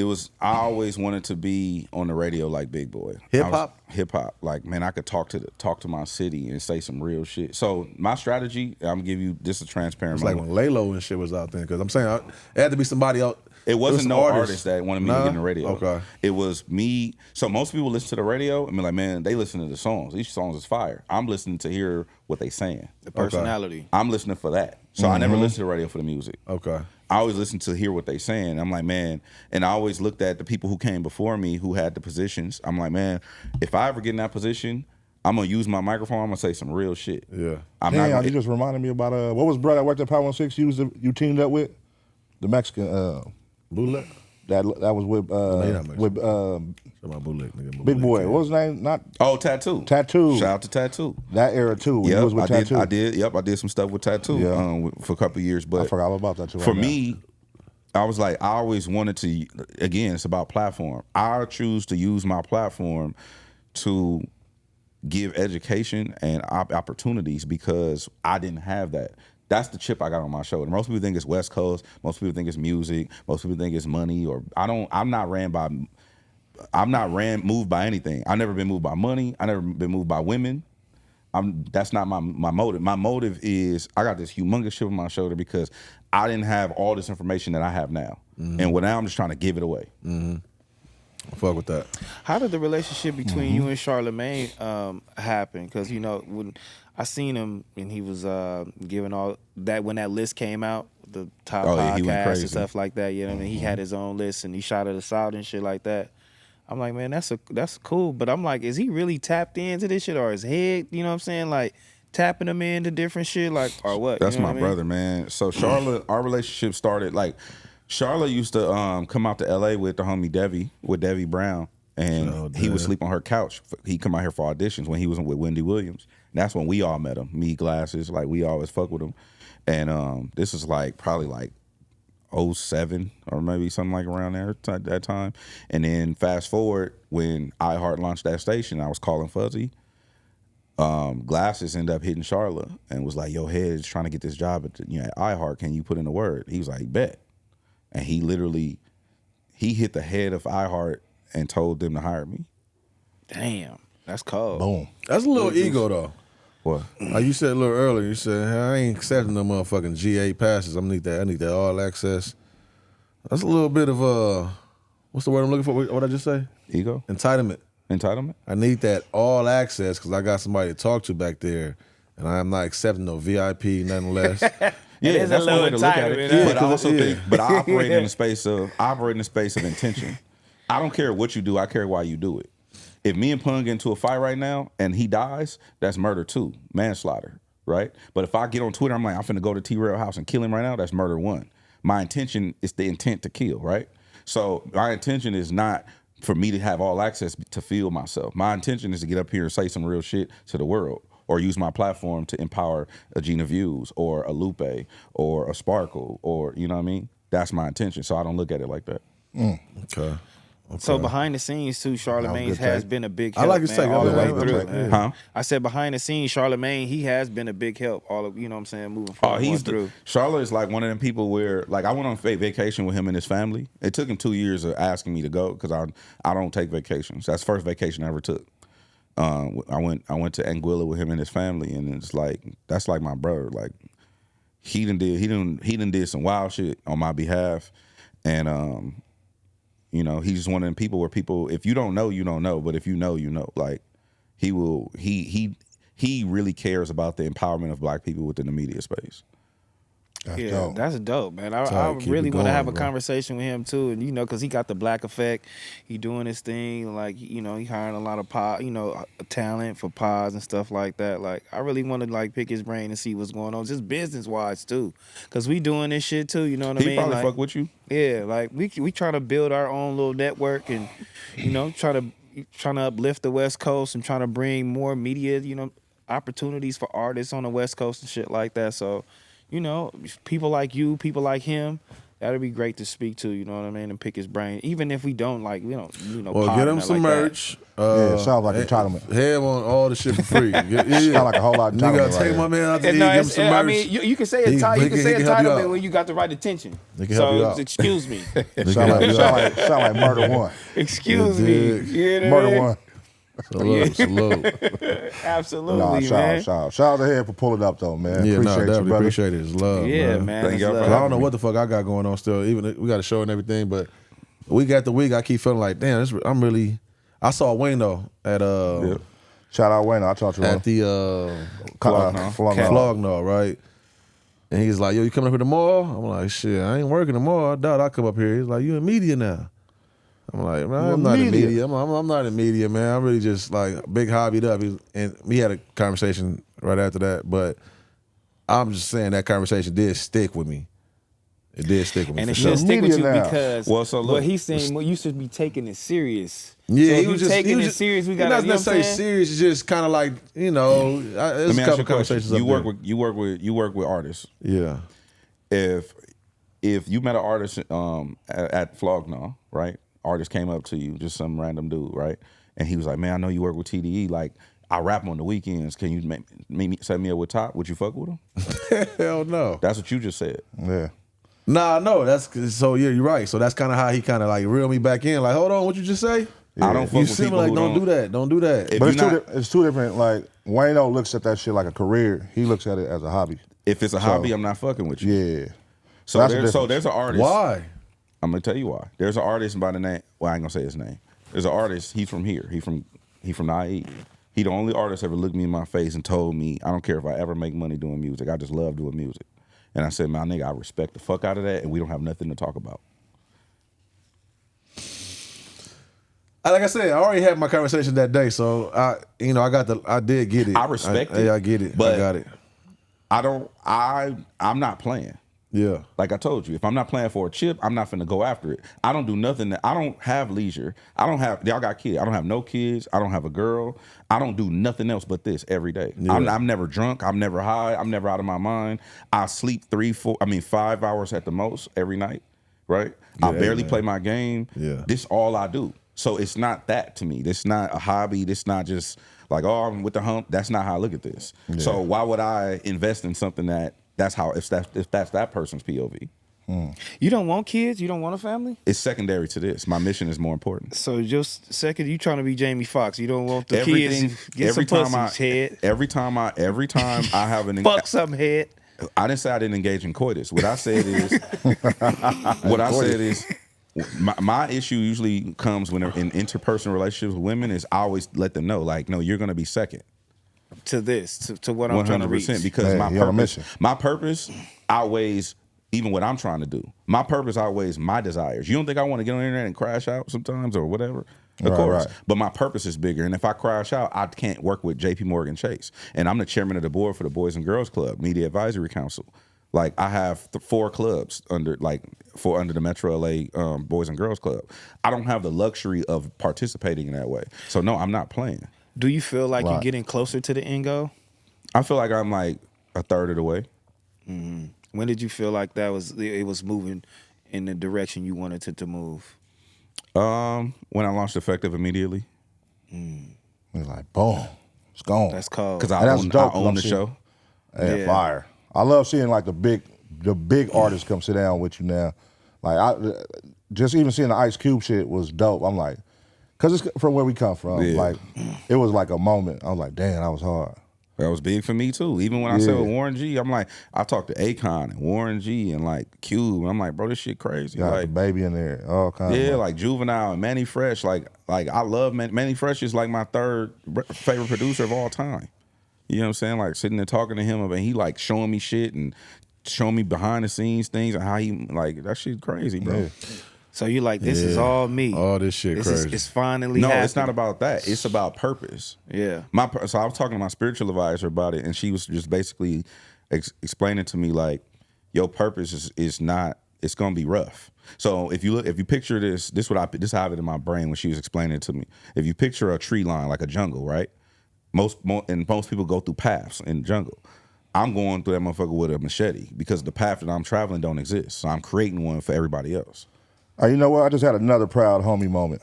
was. I always wanted to be on the radio like Big Boy. Hip-hop? Hip hop. Like, man, I could talk to my city and say some real shit. So my strategy, I'm gonna give you just a transparent. It's like moment. when Lalo and shit was out there, because I'm saying it had to be somebody else. It wasn't was no an artist that wanted me to Nah? get in the radio. Okay. It was me. So most people listen to the radio and be like, man, they listen to the songs. These songs is fire. I'm listening to hear what they saying. The personality. I'm listening for that. So I never listen to the radio for the music. Okay. I always listen to hear what they saying. I'm like, man, and I always looked at the people who came before me who had the positions. I'm like, man, if I ever get in that position, I'm gonna use my microphone. I'm gonna say some real shit. Yeah. I'm Damn, not gonna, you just reminded me about what was brother that worked at Power 16 you teamed up with? The Mexican Bootleg? that was with you're not Mexican. with My bootleg, nigga. Big Boy. What was his name? Not Tattoo. Tattoo. Shout out to Tattoo. that era too. When he Yep, was with Tattoo. I did. Yep, I did some stuff with Tattoo Yeah. For a couple of years. But I forgot all about that too. for right now. me, I was like, I always wanted to. Again, it's about platform. I choose to use my platform to give education and opportunities because I didn't have that. That's the chip I got on my shoulder. Most people think it's West Coast. Most people think it's music. Most people think it's money. Or I'm not moved by anything. I've never been moved by money. I've never been moved by women. That's not my motive. My motive is I got this humongous chip on my shoulder because I didn't have all this information that I have now, and now I'm just trying to give it away. Fuck with that. How did the relationship between you and Charlemagne happen? Because when I seen him and he was giving all that when that list came out, the top yeah, he went podcasts crazy. and stuff like that. You know what I mean? He had his own list and he shouted us out and shit like that. I'm like, man, that's cool. But I'm like, is he really tapped into this shit or his head? You know what I'm saying? Like tapping him into different shit, like or what? That's You know my what I mean? brother, man. So Charlotte, our relationship started like Charlotte used to come out to LA with the homie Devi Brown, and he would sleep on her couch. He come out here for auditions when he was with Wendy Williams. And that's when we all met him. Me, Glasses, like we always fuck with him. And this is like probably like 07 or maybe something like around there at that time. And then fast forward when iHeart launched that station, I was calling Fuzzy. Glasses ended up hitting Charlotte and was like, yo, Head is trying to get this job at iHeart. Can you put in a word? He was like, bet. And he hit the head of iHeart and told them to hire me. Damn, that's cold. Boom. That's a little ego though. What? Like you said a little earlier, you said, hey, I ain't accepting no motherfucking GA passes. I need that all access. That's a little bit of what's the word I'm looking for? What I just say? Ego? Entitlement. Entitlement? I need that all access because I got somebody to talk to back there, and I'm not accepting no VIP, nothing less. Yeah, is a that's one little way to look at entitlement, it. huh? But I also Yeah. think, but I operate in the space of intention. I don't care what you do. I care why you do it. If me and Pun get into a fight right now and he dies, that's murder 2, manslaughter, right? But if I get on Twitter, I'm like, I'm finna go to t-rell house and kill him right now, that's murder 1. My intention is the intent to kill, right? So my intention is not for me to have all access to feel myself. My intention is to get up here and say some real shit to the world, or use my platform to empower a Gina Views or a Lupe or a Sparkle, or, you know what I mean? That's my intention. So I don't look at it like that. Okay. So behind the scenes too, Charlamagne has been a big help. I like his take. all the way I like through. his take. Huh? I said behind the scenes, Charlamagne, he has been a big help. All of, you know what I'm saying, moving forward. He's through. Charlotte is like one of them people where, like, I went on vacation with him and his family. It took him 2 years of asking me to go because I don't take vacations. That's the first vacation I ever took. I went to Anguilla with him and his family, and it's like, that's like my brother. Like, he done did some wild shit on my behalf, and you know, he's just one of them people where people, if you don't know, you don't know, but if you know, you know. Like, he really cares about the empowerment of Black people within the media space. That's dope, man. I Tight, keep really it want to going, have a bro. conversation with him too, and you know, because he got the Black effect. He doing his thing, like, you know, he hiring a lot of talent for pods and stuff like that. Like, I really want to like pick his brain and see what's going on, just business wise too, because we doing this shit too. You know what I mean? He probably like, fuck with you. Yeah, like we trying to build our own little network, and you know, trying to uplift the West Coast and trying to bring more media, you know, opportunities for artists on the West Coast and shit like that. So, you know, people like you, people like him, that'd be great to speak to, you know what I mean, and pick his brain. Even if we don't like, you know, Well, get him some like merch. Yeah, it sounds like entitlement. Have on all the shit for free. Yeah. Sound like a whole lot of You gotta entitlement take right my here. man out to And eat, no, give him it's- some merch. I mean, you can say He you can say can help you entitlement out. when you got the right attention. He can help you So out. excuse me, Sound like murder 1. excuse You me. dig? You know what I Murder mean? 1. Salute. Absolutely, Nah, man. shout out to him for pulling up though, man. Yeah, appreciate no, you, definitely brother. appreciate it. It's love, Yeah, man. man. Thank it's y'all for love. Cause I don't know me. what the fuck I got going on still. Even we got a show and everything, but week after week, I keep feeling like, damn, I'm really. I saw Wayne though at Shout out Wayne. I talked to him. at the Flognaw, right? And he's like, yo, you coming up here tomorrow? I'm like, shit, I ain't working tomorrow. I doubt I'll come up here. He's like, you in media now? I'm like, man, I'm not in media. I'm not in media, man. I'm really just like big hobbied up. And we had a conversation right after that, but I'm just saying that conversation did stick with me. It did stick with me. And for it sure. should stick with you Media now. because Well, so look, what he's saying, you should be taking it serious. Yeah, so he if was you just taking he was it just, serious. We he got not to, you know what I'm necessarily saying? serious. It's just kind of like, you know, there's Let a me ask couple you a question. conversations. You work with artists. Yeah. If you met an artist at Flognaw, right? Artist came up to you, just some random dude, right? And he was like, "Man, I know you work with TDE. Like, I rap on the weekends. Can you set me up with Top? Would you fuck with him?" Hell no. That's what you just said. Yeah. Nah, no, so yeah, you're right. So that's kind of how he kind of like reeled me back in. Like, hold on, what you just say? I don't fuck You with see me people like, who don't do that, don't do that. If But you're it's two different. Like Wayno looks at that shit like a career. He looks at it as a hobby. If it's a hobby, I'm not fucking with you. Yeah. So That's the there's an artist. Why? I'm gonna tell you why. There's an artist by the name. Well, I ain't gonna say his name. There's an artist. He's from here. He from the IE. He the only artist ever looked me in my face and told me, I don't care if I ever make money doing music. I just love doing music. And I said, my nigga, I respect the fuck out of that, and we don't have nothing to talk about. Like I said, I already had my conversation that day, so I did get it. I respect it. I get it. But I got it. I'm not playing. Yeah. Like I told you, if I'm not playing for a chip, I'm not finna go after it. I don't do nothing. I don't have leisure. Y'all got kids. I don't have no kids. I don't have a girl. I don't do nothing else but this every day. Yeah. I'm never drunk. I'm never high. I'm never out of my mind. I sleep 5 hours at the most every night, right? I barely play my game. Yeah. This all I do. So it's not that to me. This not a hobby. This not just like, oh, I'm with the hump. That's not how I look at this. Yeah. So why would I invest in something that's how if that's that person's POV? You don't want kids? You don't want a family? It's secondary to this. My mission is more important. So just second, you trying to be Jamie Foxx. You don't want the kids. Get some pussy's head. Every time I have an Fuck some head. I didn't say I didn't engage in coitus. What I said is my issue usually comes when in interpersonal relationships with women is I always let them know, like, no, you're gonna be second. To this, to what I'm trying to reach. 100%, because Man, you're on a mission. my purpose outweighs even what I'm trying to do. My purpose outweighs my desires. You don't think I want to get on the internet and crash out sometimes or whatever? Of course. Right. But my purpose is bigger. And if I crash out, I can't work with JP Morgan Chase. And I'm the chairman of the board for the Boys and Girls Club, Media Advisory Council. Like I have 4 clubs under the Metro LA Boys and Girls Club. I don't have the luxury of participating in that way. So no, I'm not playing. Do you feel like you're getting closer to the end goal? I feel like I'm like a third of the way. When did you feel like it was moving in the direction you wanted it to move? When I launched Effective immediately. It's like, boom, it's gone. That's cold. Because I own the show. Yeah, fire. I love seeing like the big artists come sit down with you now. Like just even seeing the Ice Cube shit was dope. I'm like, cause it's from where we come from. Yeah. Like it was like a moment. I was like, damn, that was hard. That was big for me too. Even when I said with Warren G, I'm like, I talked to Akon and Warren G and like Cube. And I'm like, bro, this shit crazy. Got like the baby in there, all kinds. Yeah, of like Juvenile and Manny Fresh. Like I love Manny Fresh is like my 3rd favorite producer of all time. You know what I'm saying? Like sitting there talking to him, and he like showing me shit and showing me behind the scenes things and how he like that shit crazy, bro. Yeah. So you like, this is all me. All this shit crazy. It's finally No, happening. it's not about that. It's about purpose. Yeah. So I was talking to my spiritual advisor about it, and she was just basically explaining to me like, your purpose is not. It's gonna be rough. So if you picture this how I have it in my brain when she was explaining it to me. If you picture a tree line like a jungle, right? Most people go through paths in the jungle. I'm going through that motherfucker with a machete because the path that I'm traveling don't exist. So I'm creating one for everybody else. You know what? I just had another proud homie moment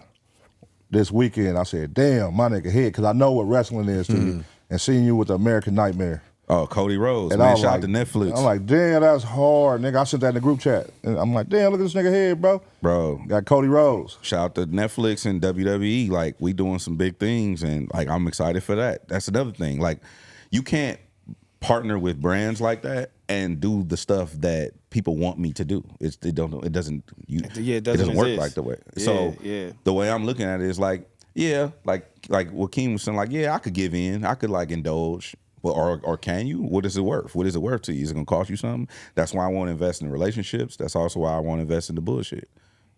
this weekend. I said, damn, my nigga head, because I know what wrestling is to you, and seeing you with the American Nightmare. Oh, Cody Rhodes, And man, I was shout like, out to Netflix. I'm like, damn, that's hard, nigga. I sent that in the group chat. And I'm like, damn, look at this nigga head, bro. Bro. Got Cody Rhodes. Shout out to Netflix and WWE. Like, we doing some big things, and like I'm excited for that. That's another thing. Like, you can't partner with brands like that and do the stuff that people want me to do. It doesn't work exist. like the way. Yeah, So yeah. the way I'm looking at it is like, yeah, like what Keem was saying, like, yeah, I could give in, I could like indulge, but or can you? What is it worth? What is it worth to you? Is it gonna cost you something? That's why I want to invest in relationships. That's also why I want to invest in the bullshit.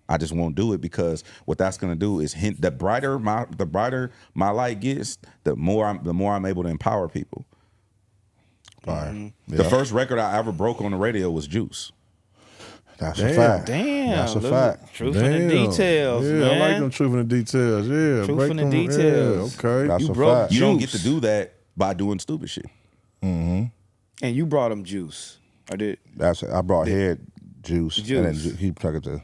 I just won't do it because what that's gonna do is hint. The brighter my light gets, the more I'm able to empower people. Fire. The first record I ever broke on the radio was Juice. That's a fact. Damn. That's a look, fact. Truth in the details, yeah, man. I like them truth in the details. Yeah, Truth break in the them- details. Yeah, okay. That's You a broke fact. You don't get Juice. to do that by doing stupid shit. And you brought him juice. I did. I brought head juice. And then Juice. he took it to.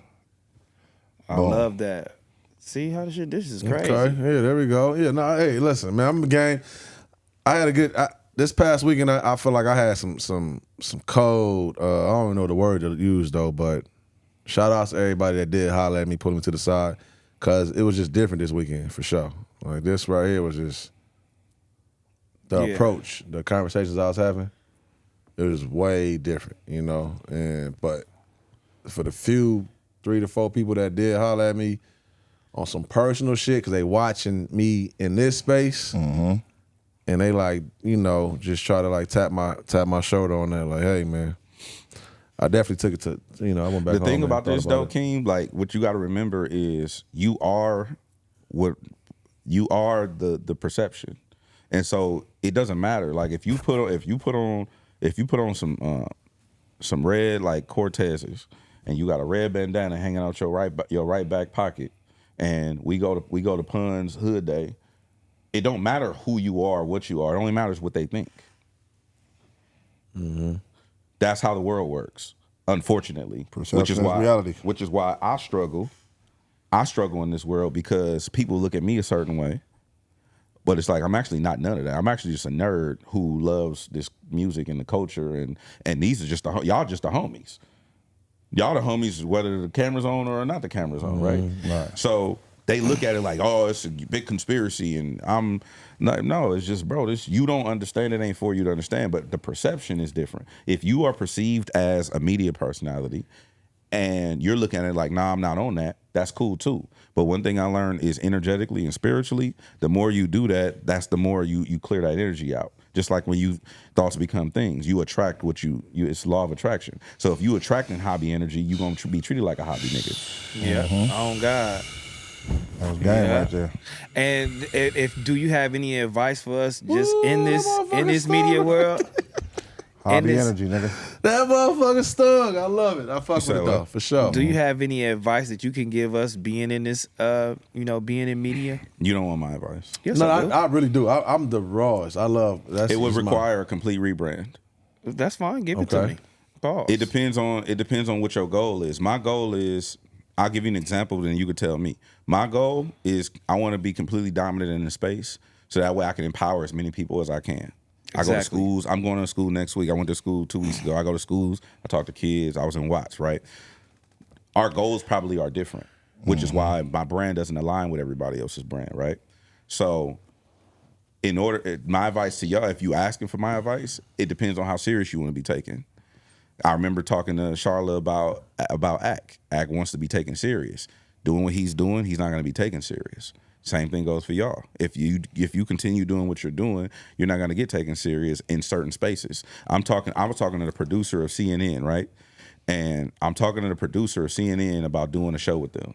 I Boom. love that. See how this is crazy. Okay, yeah, there we go. Yeah, no, hey, listen, man, I'm a game. I had a good. This past weekend, I feel like I had some cold. I don't even know the word to use though, but shout out to everybody that did holler at me, pull me to the side, cause it was just different this weekend for sure. Like this right here was just the approach, the conversations I was having. It was way different, you know. But for the few 3 to 4 people that did holler at me on some personal shit, cause they watching me in this space. And they like, you know, just try to like tap my shoulder on that, like, hey man, I definitely took it to, you know, I went back home. The thing and about thought this though, Keem, like what you got to remember is you are the perception, and so it doesn't matter. Like if you put on some red like Cortezes, and you got a red bandana hanging out your right back pocket, and we go to Pun's Hood Day. It don't matter who you are, what you are. It only matters what they think. That's how the world works, unfortunately. Perception is reality. Which is why I struggle. I struggle in this world because people look at me a certain way. But it's like I'm actually not none of that. I'm actually just a nerd who loves this music and the culture, and these are just y'all just the homies. Y'all the homies whether the camera's on or not the camera's on, right? Right. So they look at it like, oh, it's a big conspiracy, and I'm not. No, it's just, bro, this you don't understand. It ain't for you to understand, but the perception is different. If you are perceived as a media personality, and you're looking at it like, nah, I'm not on that, that's cool too. But one thing I learned is energetically and spiritually, the more you do that, that's the more you clear that energy out. Just like when thoughts become things, you attract what you it's law of attraction. So if you attracting hobby energy, you're gonna be treated like a hobby nigga. Yeah. Oh God. That was game right there. And if do you have any advice for us just Ooh, in this motherfucker media stung. world? Hobby this- energy, nigga. That motherfucker stung. I love it. I fuck with it though, for sure. Do you have any advice that you can give us being in this, being in media? You don't want my advice. Yes, No, I do. I really do. I'm the rawest. I love that's It would just my- require a complete rebrand. That's fine. Give it to Okay. me. Pause. It depends on what your goal is. My goal is, I'll give you an example, then you could tell me. My goal is I want to be completely dominant in the space, so that way I can empower as many people as I can. I go to Exactly. schools. I'm going to school next week. I went to school 2 weeks ago. I go to schools. I talk to kids. I was in Watts, right? Our goals probably are different, which is why my brand doesn't align with everybody else's brand, right? So my advice to y'all, if you asking for my advice, it depends on how serious you want to be taken. I remember talking to Charla about Ak. Ak wants to be taken serious. Doing what he's doing, he's not going to be taken serious. Same thing goes for y'all. If you continue doing what you're doing, you're not going to get taken serious in certain spaces. I was talking to the producer of CNN, right? And I'm talking to the producer of CNN about doing a show with them.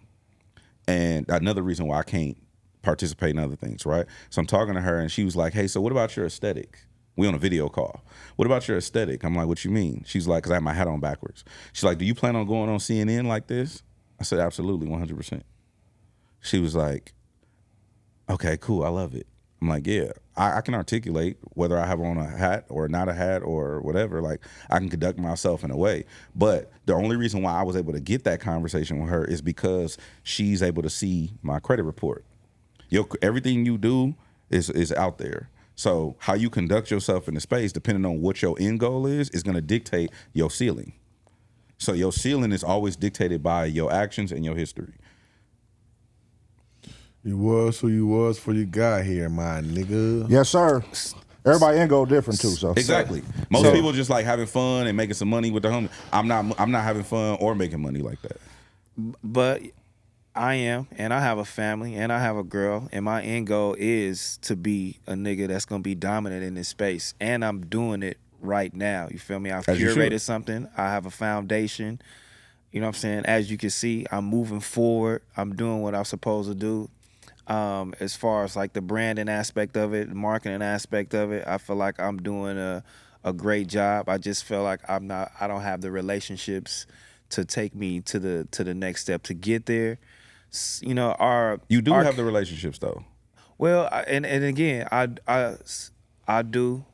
And another reason why I can't participate in other things, right? So I'm talking to her and she was like, hey, so what about your aesthetic? We on a video call. What about your aesthetic? I'm like, what you mean? She's like, because I have my hat on backwards. She's like, do you plan on going on CNN like this? I said, absolutely, 100%. She was like, okay, cool, I love it. I'm like, yeah, I can articulate whether I have on a hat or not a hat or whatever. Like, I can conduct myself in a way. But the only reason why I was able to get that conversation with her is because she's able to see my credit report. Everything you do is out there. So how you conduct yourself in the space, depending on what your end goal is going to dictate your ceiling. So your ceiling is always dictated by your actions and your history. You was who you was before you got here, my nigga. Yes, sir. Everybody ain't go different too, so Exactly. Most people just like having fun and making some money with their homie. I'm not having fun or making money like that. But I am, and I have a family, and I have a girl, and my end goal is to be a nigga that's gonna be dominant in this space, and I'm doing it right now. You feel me? I've As you should. curated something. I have a foundation. You know what I'm saying? As you can see, I'm moving forward. I'm doing what I'm supposed to do. As far as like the branding aspect of it, the marketing aspect of it, I feel like I'm doing a great job. I just feel like I don't have the relationships to take me to the next step to get there. You know, You do have the relationships though. well, and again, I do,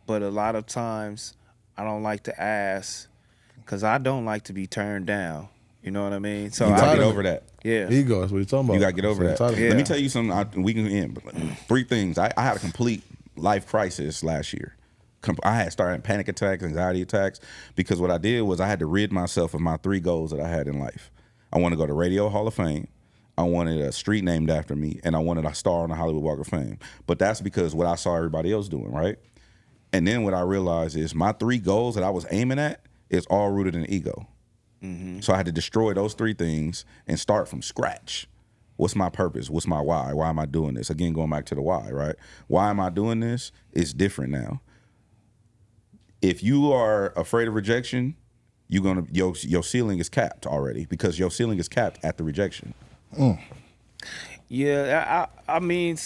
but a lot of times I don't like to ask because I don't like to be turned down. You know what I mean? So You I gotta get over that. Yeah. Ego, that's what you're talking about. You gotta get over that. Entitled. Yeah. Let me tell you something. We can end. But 3 things. I had a complete life crisis last year. I had started panic attacks, anxiety attacks, because what I did was I had to rid myself of my 3 goals that I had in life. I want to go to Radio Hall of Fame. I wanted a street named after me, and I wanted a star on the Hollywood Walk of Fame. But that's because what I saw everybody else doing, right? And then what I realized is my 3 goals that I was aiming at is all rooted in ego. So I had to destroy those 3 things and start from scratch. What's my purpose? What's my why? Why am I doing this? Again, going back to the why, right? Why am I doing this? It's different now. If you are afraid of rejection, your ceiling is capped already because your ceiling is capped at the rejection. Yeah, I mean,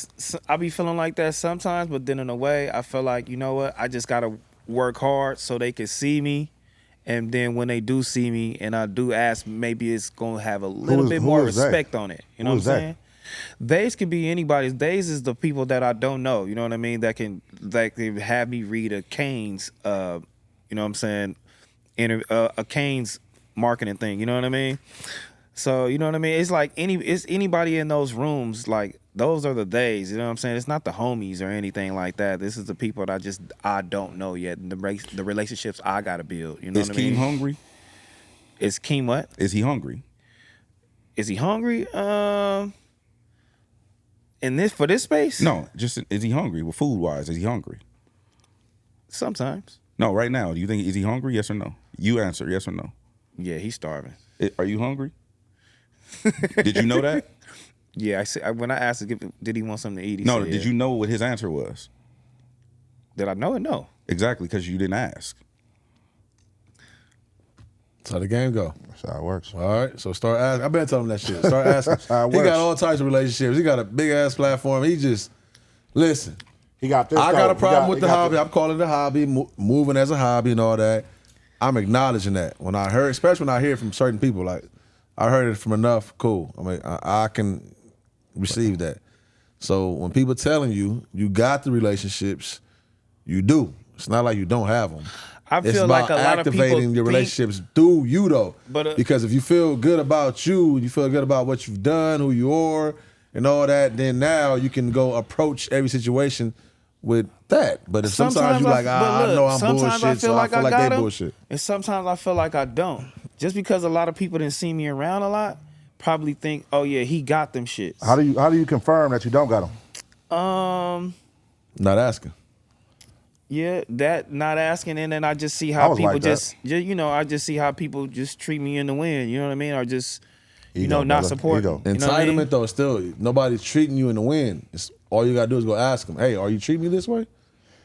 I be feeling like that sometimes, but then in a way, I feel like, you know what, I just gotta work hard so they can see me, and then when they do see me and I do ask, maybe it's gonna have a little bit more respect on it. You know what I'm saying? These could be anybody's. These is the people that I don't know. You know what I mean? That can have me read a Kane's, you know what I'm saying, a Kane's marketing thing. You know what I mean? So, you know what I mean? It's like it's anybody in those rooms, like those are the days, you know what I'm saying? It's not the homies or anything like that. This is the people that I don't know yet. And the relationships I gotta build. You know what I mean? Is Keem hungry? Is Keem what? Is he hungry? Is he hungry? For this space? No, just is he hungry? Well, food wise, is he hungry? Sometimes. No, right now, do you think is he hungry? Yes or no? You answer yes or no. Yeah, he's starving. Are you hungry? Did you know that? Yeah, when I asked him, did he want something to eat? He No, said, did you know what his answer was? Did I know it? No. Exactly, because you didn't ask. That's how the game go. That's how it works. All right, so start asking. I've been telling him that shit. Start asking. how it He got works. all types of relationships. He got a big ass platform. He just listen. He got this. I got though. a problem He with the got hobby. I'm calling it a hobby, moving as a hobby and all that. I'm acknowledging that. When I heard, especially when I hear it from certain people, like I heard it from enough, cool. I mean, I can receive that. So when people telling you, you got the relationships, you do. It's not like you don't have them. I feel like a lot of people activating your relationships through you though. But, because if you feel good about you feel good about what you've done, who you are, and all that, then now you can go approach every situation with that. But if sometimes you're like, I know I'm bullshit, so I feel like they bullshit. And sometimes I feel like I don't. Just because a lot of people didn't see me around a lot, probably think, oh yeah, he got them shits. How do you confirm that you don't got them? Not asking. Yeah, that not asking, and then I just see how people like just I just see how people just treat me in the wind. You know what I mean? Or just Ego, not brother. supporting. Ego. You know what I mean? Entitlement though, still nobody's treating you in the wind. It's all you gotta do is go ask them. Hey, are you treating me this way?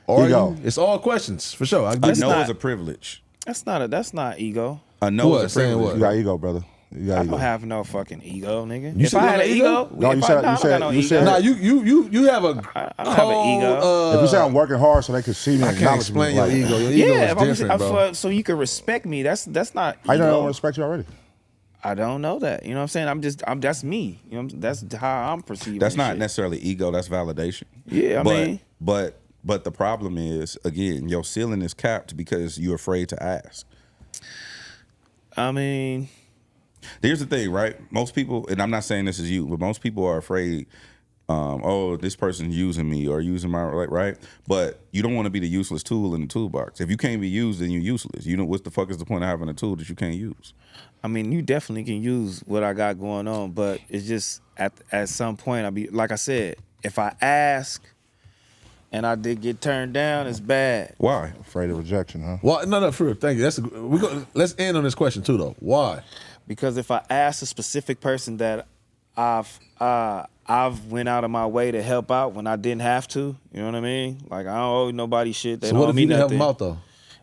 Or Ego. it's all questions for sure. I A get no not- is a privilege. That's not ego. A no What? is a Saying privilege. what? You got ego, brother. You got I ego. don't have no fucking ego, nigga. You If said I you had got an ego? ego, No, if you I said- don't got no you ego. said- Nah, you have a I don't have an ego. If you say I'm working hard so they can see me I and can't acknowledge me, explain your like, ego. Your ego Yeah, is different, bro. so you can respect me. That's not ego. I know I don't respect you already. I don't know that. You know what I'm saying? That's me. You know, that's how I'm perceiving. That's this not shit. necessarily ego. That's validation. Yeah, I mean- but the problem is, again, your ceiling is capped because you're afraid to ask. I mean, Here's the thing, right? Most people, and I'm not saying this is you, but most people are afraid. Oh, this person's using me or using my right. But you don't want to be the useless tool in the toolbox. If you can't be used, then you're useless. You know what the fuck is the point of having a tool that you can't use? I mean, you definitely can use what I got going on, but it's just at some point, like I said, if I ask and I did get turned down, it's bad. Why? Afraid of rejection, huh? Well, no, for real. Thank you. Let's end on this question too, though. Why? Because if I ask a specific person that I've went out of my way to help out when I didn't have to, you know what I mean? Like I don't owe nobody shit. They So don't what owe if me you didn't help nothing. them out though?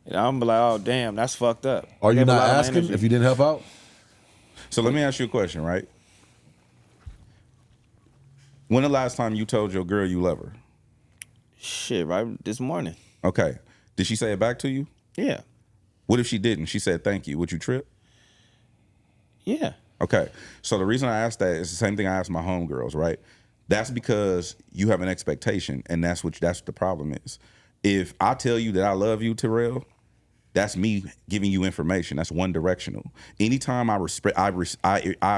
And I'm like, oh damn, that's fucked up. Are I you gave a not lot of my asking energy. if you didn't help out? So let me ask you a question, right? When the last time you told your girl you love her? Shit, right this morning. Okay. Did she say it back to you? Yeah, What if she didn't? She said thank you. Would you trip? yeah. Okay. So the reason I asked that is the same thing I asked my homegirls, right? That's because you have an expectation, and that's what the problem is. If I tell you that I love you, t-rell, that's me giving you information. That's one directional. Anytime I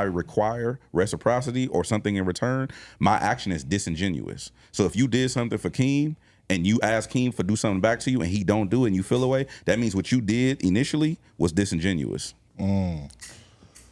require reciprocity or something in return, my action is disingenuous. So if you did something for Keem and you ask Keem for do something back to you and he don't do it and you feel away, that means what you did initially was disingenuous.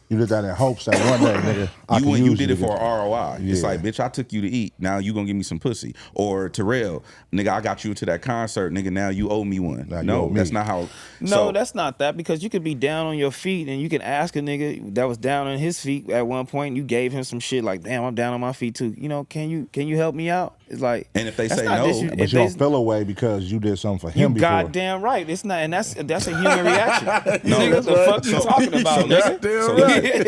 You did that in hopes that one day, nigga, I can You use did to it for get- ROI. It's Yeah. like, bitch, I took you to eat. Now you gonna give me some pussy. Or t-rell, nigga, I got you to that concert, nigga. Now you owe me one. Now you No, owe me. that's not how. No, so, that's not that, because you could be down on your feet and you can ask a nigga that was down on his feet at one point. And you gave him some shit like, "Damn, I'm down on my feet too. You know, can you help me out?" It's like, And if they that's say not no, dis- But if you don't they- feel away because you did something for you him before. goddamn right. It's not, and that's a human reaction. No, Nigga, what the fuck you talking about, nigga? So right. it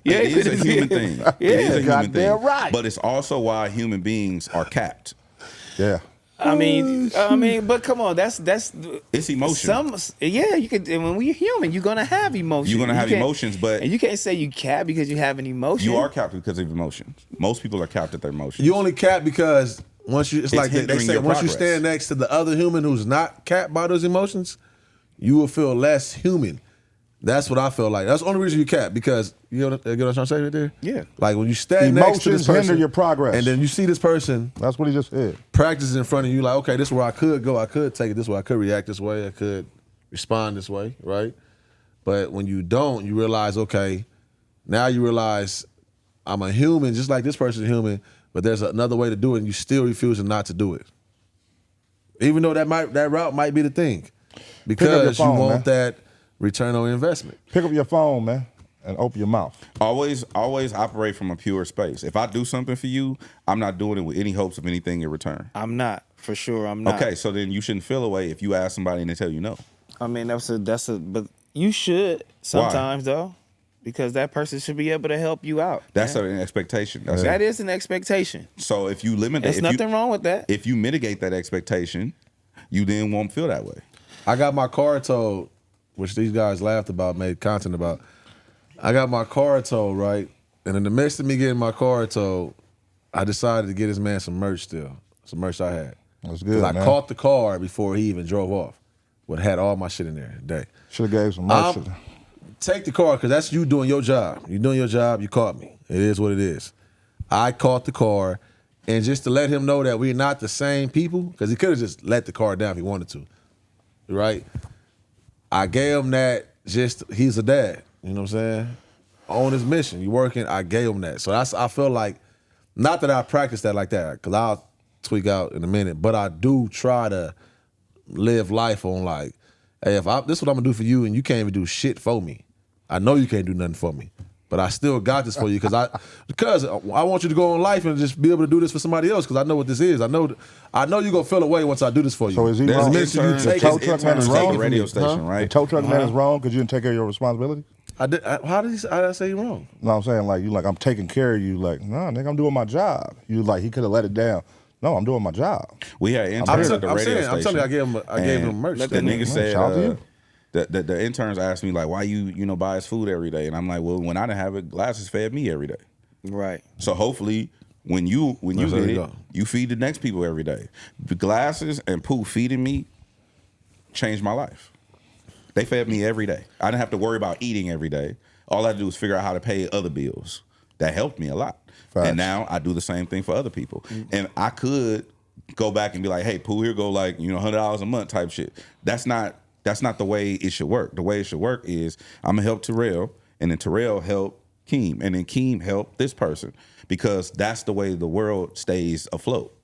is a human thing. It is a human goddamn thing. right. But it's also why human beings are capped. Yeah. I mean, but come on, that's It's emotion. You can. And when we're human, you're gonna have emotions. You're gonna have can't- emotions, but and you can't say you cap because you have an emotion. you are capped because of emotions. Most people are capped at their emotions. You only cap because it's like they hindering say your once you progress. stand next to the other human who's not capped by those emotions, you will feel less human. That's what I feel like. That's the only reason you cap, because you know what I'm trying to say right there? Yeah. Like when you stand next to this Emotions person, hinder your progress. and then you see this person That's what he just said. practice in front of you, like, okay, this is where I could go, I could take it this way, I could react this way, I could respond this way, right? But when you don't, you realize, okay, now you realize I'm a human, just like this person's a human, but there's another way to do it, and you still refusing not to do it. Even though that route might be the thing. Because phone, you want man. that return on investment. Pick up your phone, man, and open your mouth. Always operate from a pure space. If I do something for you, I'm not doing it with any hopes of anything in return. I'm not, for sure. I'm not. Okay, so then you shouldn't feel away if you ask somebody and they tell you no. I mean, but You should sometimes though, because that person should be able to help you out. That's an expectation. That is an expectation. So if you limit There's nothing wrong with that. If you mitigate that expectation, you then won't feel that way. I got my car towed, which these guys laughed about, made content about. I got my car towed, right? And in the midst of me getting my car towed, I decided to get this man some merch still. Some merch I had. That's good, I man. caught the car before he even drove off. But had all my shit in there today. Should have gave some merch. Take the car, because that's you doing your job. You're doing your job, you caught me. It is what it is. I caught the car, and just to let him know that we're not the same people, because he could have just let the car down if he wanted to, right? I gave him that, he's a dad, you know what I'm saying? On his mission, you working, I gave him that. So I feel like, not that I practice that like that, because I'll tweak out in a minute, but I do try to live life on like, hey, this is what I'm gonna do for you, and you can't even do shit for me. I know you can't do nothing for me, but I still got this for you because I want you to go on life and just be able to do this for somebody else, because I know what this is. I know you're gonna feel away once I do this for you. So is he wrong? The tow truck man is wrong. Radio station, right? The tow truck man is wrong because you didn't take care of your responsibility. How did I say you wrong? No, I'm saying like I'm taking care of you. Like, nah, nigga, I'm doing my job. You like he could have let it down. No, I'm doing my job. We had interns at the radio station. I'm telling you, I gave him merch. The nigga said, the interns asked me like, why you buy his food every day? And I'm like, well, when I didn't have it, Glasses fed me every day. Right. So hopefully, when you get it, you feed the next people every day. The Glasses and Pooh feeding me changed my life. They fed me every day. I didn't have to worry about eating every day. All I had to do was figure out how to pay other bills. That helped me a lot. Facts. And now I do the same thing for other people. And I could go back and be like, hey, Pooh, here go like, $100 a month type shit. That's not the way it should work. The way it should work is I'm gonna help t-rell, and then t-rell help Keem, and then Keem help this person, because that's the way the world stays afloat.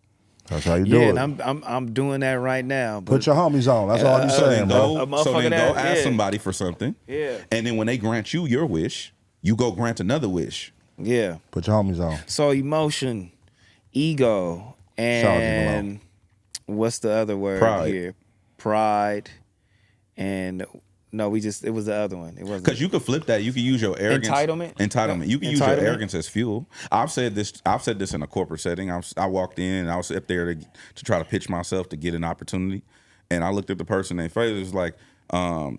That's how you do it. Yeah, and I'm doing that right now. But put your homies on. That's all you saying, bro. So then go ask somebody for something. Yeah. And then when they grant you your wish, you go grant another wish. Yeah. Put your homies on. So emotion, ego, and what's the other word here? Pride. And no, it was the other one. It wasn't. Because you could flip that. You could use your arrogance. Entitlement. You can use your arrogance as fuel. I've said this in a corporate setting. I walked in and I was up there to try to pitch myself to get an opportunity. And I looked at the person in their face. It was like,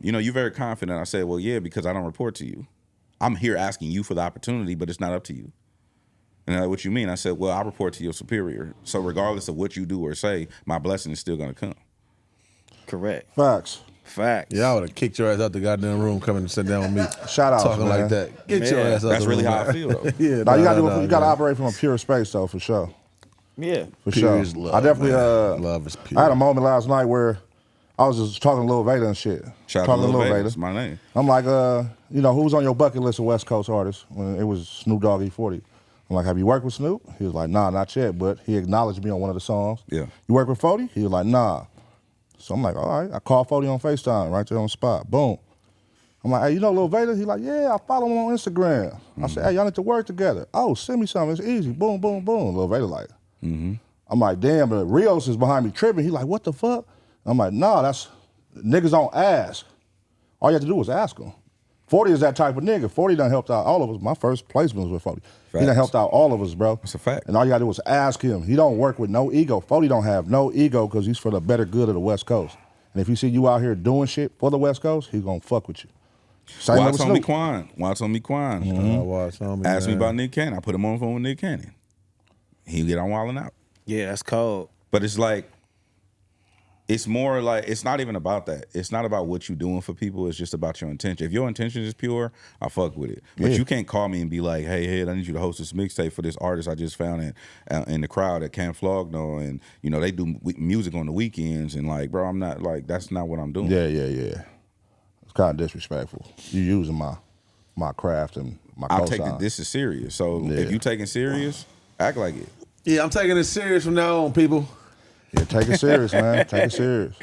you're very confident. I said, well, yeah, because I don't report to you. I'm here asking you for the opportunity, but it's not up to you. And like, what you mean? I said, well, I report to your superior. So regardless of what you do or say, my blessing is still going to come. Correct. Facts. Yeah, I would have kicked your ass out the goddamn room, coming and sit down with me. Shout out, talking man. like that. Get your ass out That's the really room, how I feel, though. Yeah, you gotta operate from a pure space, though, for sure. Yeah. For pure sure. is love, I definitely love is pure. I had a moment last night where I was just talking to Lil Vader and shit. Shout out to Lil Vader. That's my name. I'm like, who's on your bucket list of West Coast artists? When it was Snoop Dogg E40. I'm like, have you worked with Snoop? He was like, nah, not yet, but he acknowledged me on one of the songs. Yeah. You work with 40? He was like, nah. So I'm like, all right. I called 40 on FaceTime right there on the spot. Boom. I'm like, hey, you know Lil Vader? He's like, yeah, I follow him on Instagram. I said, hey, y'all need to work together. Oh, send me something. It's easy. Boom, boom, boom. Lil Vader like, I'm like, damn, but Rios is behind me tripping. He like, what the fuck? I'm like, nah, that's, niggas don't ask. All you have to do is ask them. 40 is that type of nigga. 40 done helped out all of us. My first placement was with 40. Facts. He done helped out all of us, bro. That's a fact. And all you gotta do is ask him. He don't work with no ego. 40 don't have no ego because he's for the better good of the West Coast. And if he see you out here doing shit for the West Coast, he's gonna fuck with you. Watch on me, Quan. Watch on me, Quan. Ask me man. about Nick Cannon. I put him on the phone with Nick Cannon. He'll get on wilding out. Yeah, that's cold. But it's like, it's more like, it's not even about that. It's not about what you're doing for people. It's just about your intention. If your intention is pure, I fuck with it. But you can't call me and be like, hey, Head, I need you to host this mixtape for this artist I just found in the crowd at Camp Flogno. And, they do music on the weekends. And like, bro, I'm not like, that's not what I'm doing. Yeah. It's kind of disrespectful. You using my craft and my cosign. This is serious. So if you taking serious, act like it. Yeah, I'm taking it serious from now on, people. Yeah, take it serious, man. Take it serious.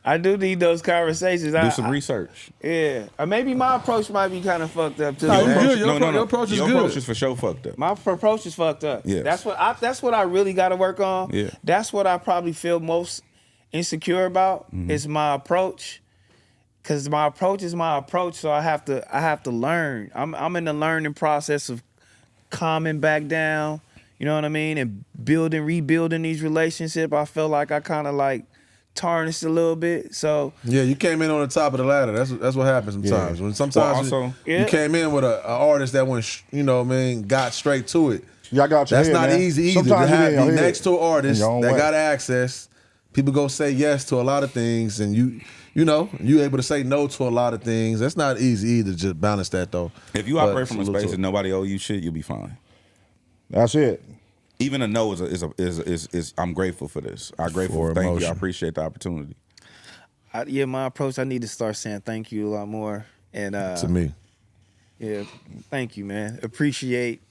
I do need those conversations. Do some research. Yeah. Or maybe my approach might be kind of fucked up too. No, man. you good. Your approach is good. Your approach is for sure fucked up. My approach is fucked up. Yes. That's what I really got to work on. Yeah. That's what I probably feel most insecure about is my approach. Cause my approach is my approach, so I have to learn. I'm in the learning process of calming back down, you know what I mean, and rebuilding these relationships. I feel like I kind of like tarnished a little bit. So yeah, you came in on the top of the ladder. That's what happens sometimes. Yeah. When sometimes Well, you came in with an artist that went, you know what I mean, got straight to it. Y'all got your That's head, not man. easy either. Sometimes to you have in your be head. next to an artist In your own that way. got access. People go say yes to a lot of things, and you know, you able to say no to a lot of things. That's not easy either. Just balance that though. If you But operate from a salute space to and it. nobody owe you shit, you'll be fine. That's it. Even a no is I'm grateful for this. I'm grateful. For Thank you. I emotion. appreciate the opportunity. my approach, I need to start saying thank you a lot more. And To me, yeah, thank you, man. Appreciate.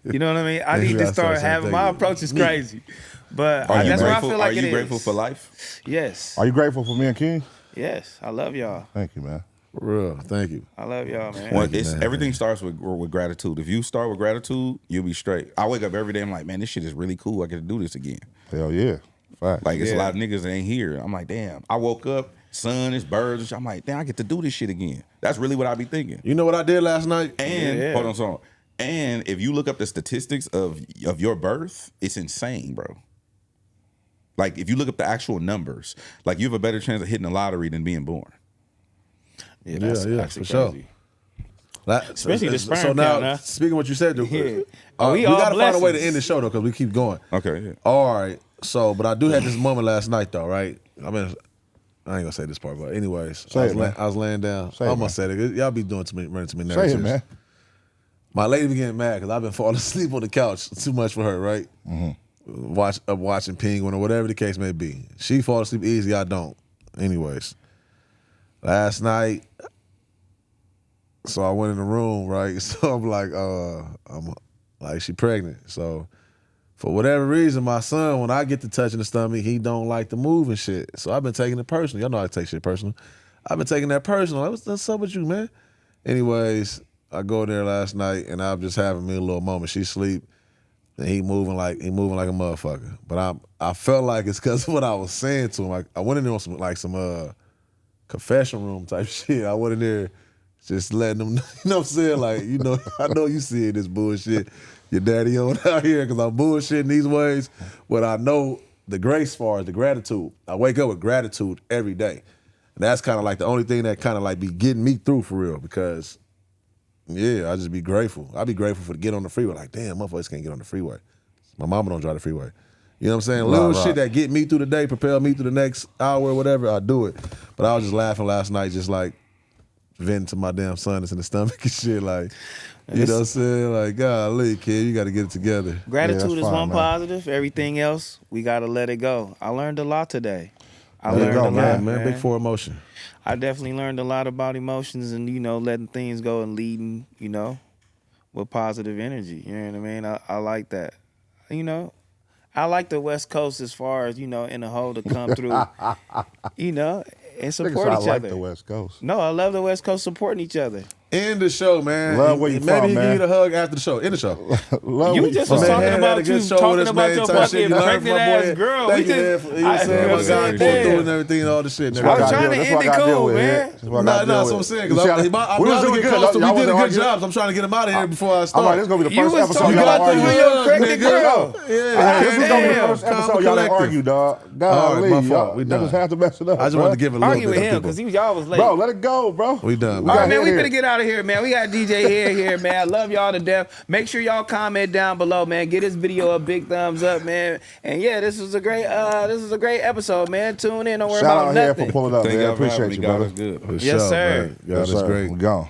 You know what I mean? I Yeah, need you to gotta start start saying having thank my you. approach is Me. crazy, but Are you that's what I grateful? feel like Are you it grateful is. for life? Yes, Are you grateful for me and King? yes, I love y'all. Thank you, man. for real. Thank you. I love y'all, man. Well, you, it's man. everything starts with gratitude. If you start with gratitude, you'll be straight. I wake up every day. I'm like, man, this shit is really cool. I get to do this again. Hell yeah. Fact. Like it's a Yeah. lot of niggas that ain't here. I'm like, damn. I woke up, sun, it's birds. And shit. I'm like, damn, I get to do this shit again. That's really what I be thinking. You know what I did last night? And Yeah. hold on, so and if you look up the statistics of your birth, it's insane, bro. Like if you look up the actual numbers, like you have a better chance of hitting the lottery than being born. Yeah, that's yeah, actually for sure. crazy. Especially the so sperm now, count, huh? speaking of what you said, Yeah. we We all got to find a way to blessings. end the show though, because we keep going. Okay, yeah. All right. So, but I do have this moment last night though, right? I mean, I ain't gonna say this part, but anyways, Say it, man. I was laying down. Say it, I'm gonna man. say it. Y'all be doing running to me Say nerves. it, man. My lady be getting mad because I've been falling asleep on the couch too much for her, right? Watching Penguin or whatever the case may be. She fall asleep easy, I don't. Anyways, last night, so I went in the room, right? So I'm like, I'm like, she pregnant. So for whatever reason, my son, when I get to touching the stomach, he don't like to move and shit. So I've been taking it personal. Y'all know I take shit personal. I've been taking that personal. Like, what's up with you, man? Anyways, I go there last night and I'm just having me a little moment. She sleep and he moving like a motherfucker. But I felt like it's because of what I was saying to him. Like I went in there on some confession room type shit. I went in there just letting them, you know what I'm saying? Like, you know, I know you see this bullshit. Your daddy on out here because I'm bullshitting these ways. But I know the grace far as the gratitude. I wake up with gratitude every day. And that's kind of like the only thing that kind of like be getting me through for real because, yeah, I just be grateful. I be grateful for to get on the freeway. Like, damn, motherfuckers can't get on the freeway. My mama don't drive the freeway. You know what I'm saying? Little right. shit that get me through the day, propel me through the next hour or whatever, I do it. But I was just laughing last night, just like venting to my damn son that's in the stomach and shit. Like, you know what I'm saying? Like, golly, kid, you got to get it together. Gratitude that's is fine, one man. positive. Everything else, we gotta let it go. I learned a lot today. I Let it learned go, a lot, man. man. Big four emotion. I definitely learned a lot about emotions and, you know, letting things go and leading, you know, with positive energy. You know what I mean? I like that. You know, I like the West Coast as far as, you know, in the whole to come through, you know, and Niggas support say I each like other. the West Coast. No, I love the West Coast supporting each other. End the show, man. Love where you Maybe from, he man. give you the hug after the show. End the show. Love You where just from. was Man, talking had a about good you show with talking us, about man. your Type shit. fucking You learned from pregnant my boy. ass girl. Thank We you, man. just- You know what I'm saying? I- What God I put appreciate through it. and everything, all the shit. I was That's trying what to I end it gotta deal cool, with, man. That's what I No, gotta deal that's what I'm with. saying. You Because see I how- was we was going to doing get good. close. So we Y'all did a wasn't good arguing. job. So I'm trying to get him out of here before I All start. right, this is gonna be the You first was episode talking y'all about argue. the your pregnant nigga. girl. This is gonna be the Damn. first Calm episode y'all ain't collective. argue, dog. All Golly, right, my fault. y'all We niggas done. have to mess it up. I just bro. wanted to give it a little Argue bit with of him people. because y'all was late. Bro, let it go, bro. We done. We We All got right, man, hit we here. finna get out of here, man. We got DJ here, man. I love y'all to death. Make sure y'all comment down below, man. Get this video a big thumbs up, man. And yeah, this was a great episode, man. Tune in, don't worry Shout about out here nothing. for pulling up, Thank man. y'all for having Appreciate me. you, God brother. is good. For Yes, sure, sir. man. God Yes, is sir. great. We gone.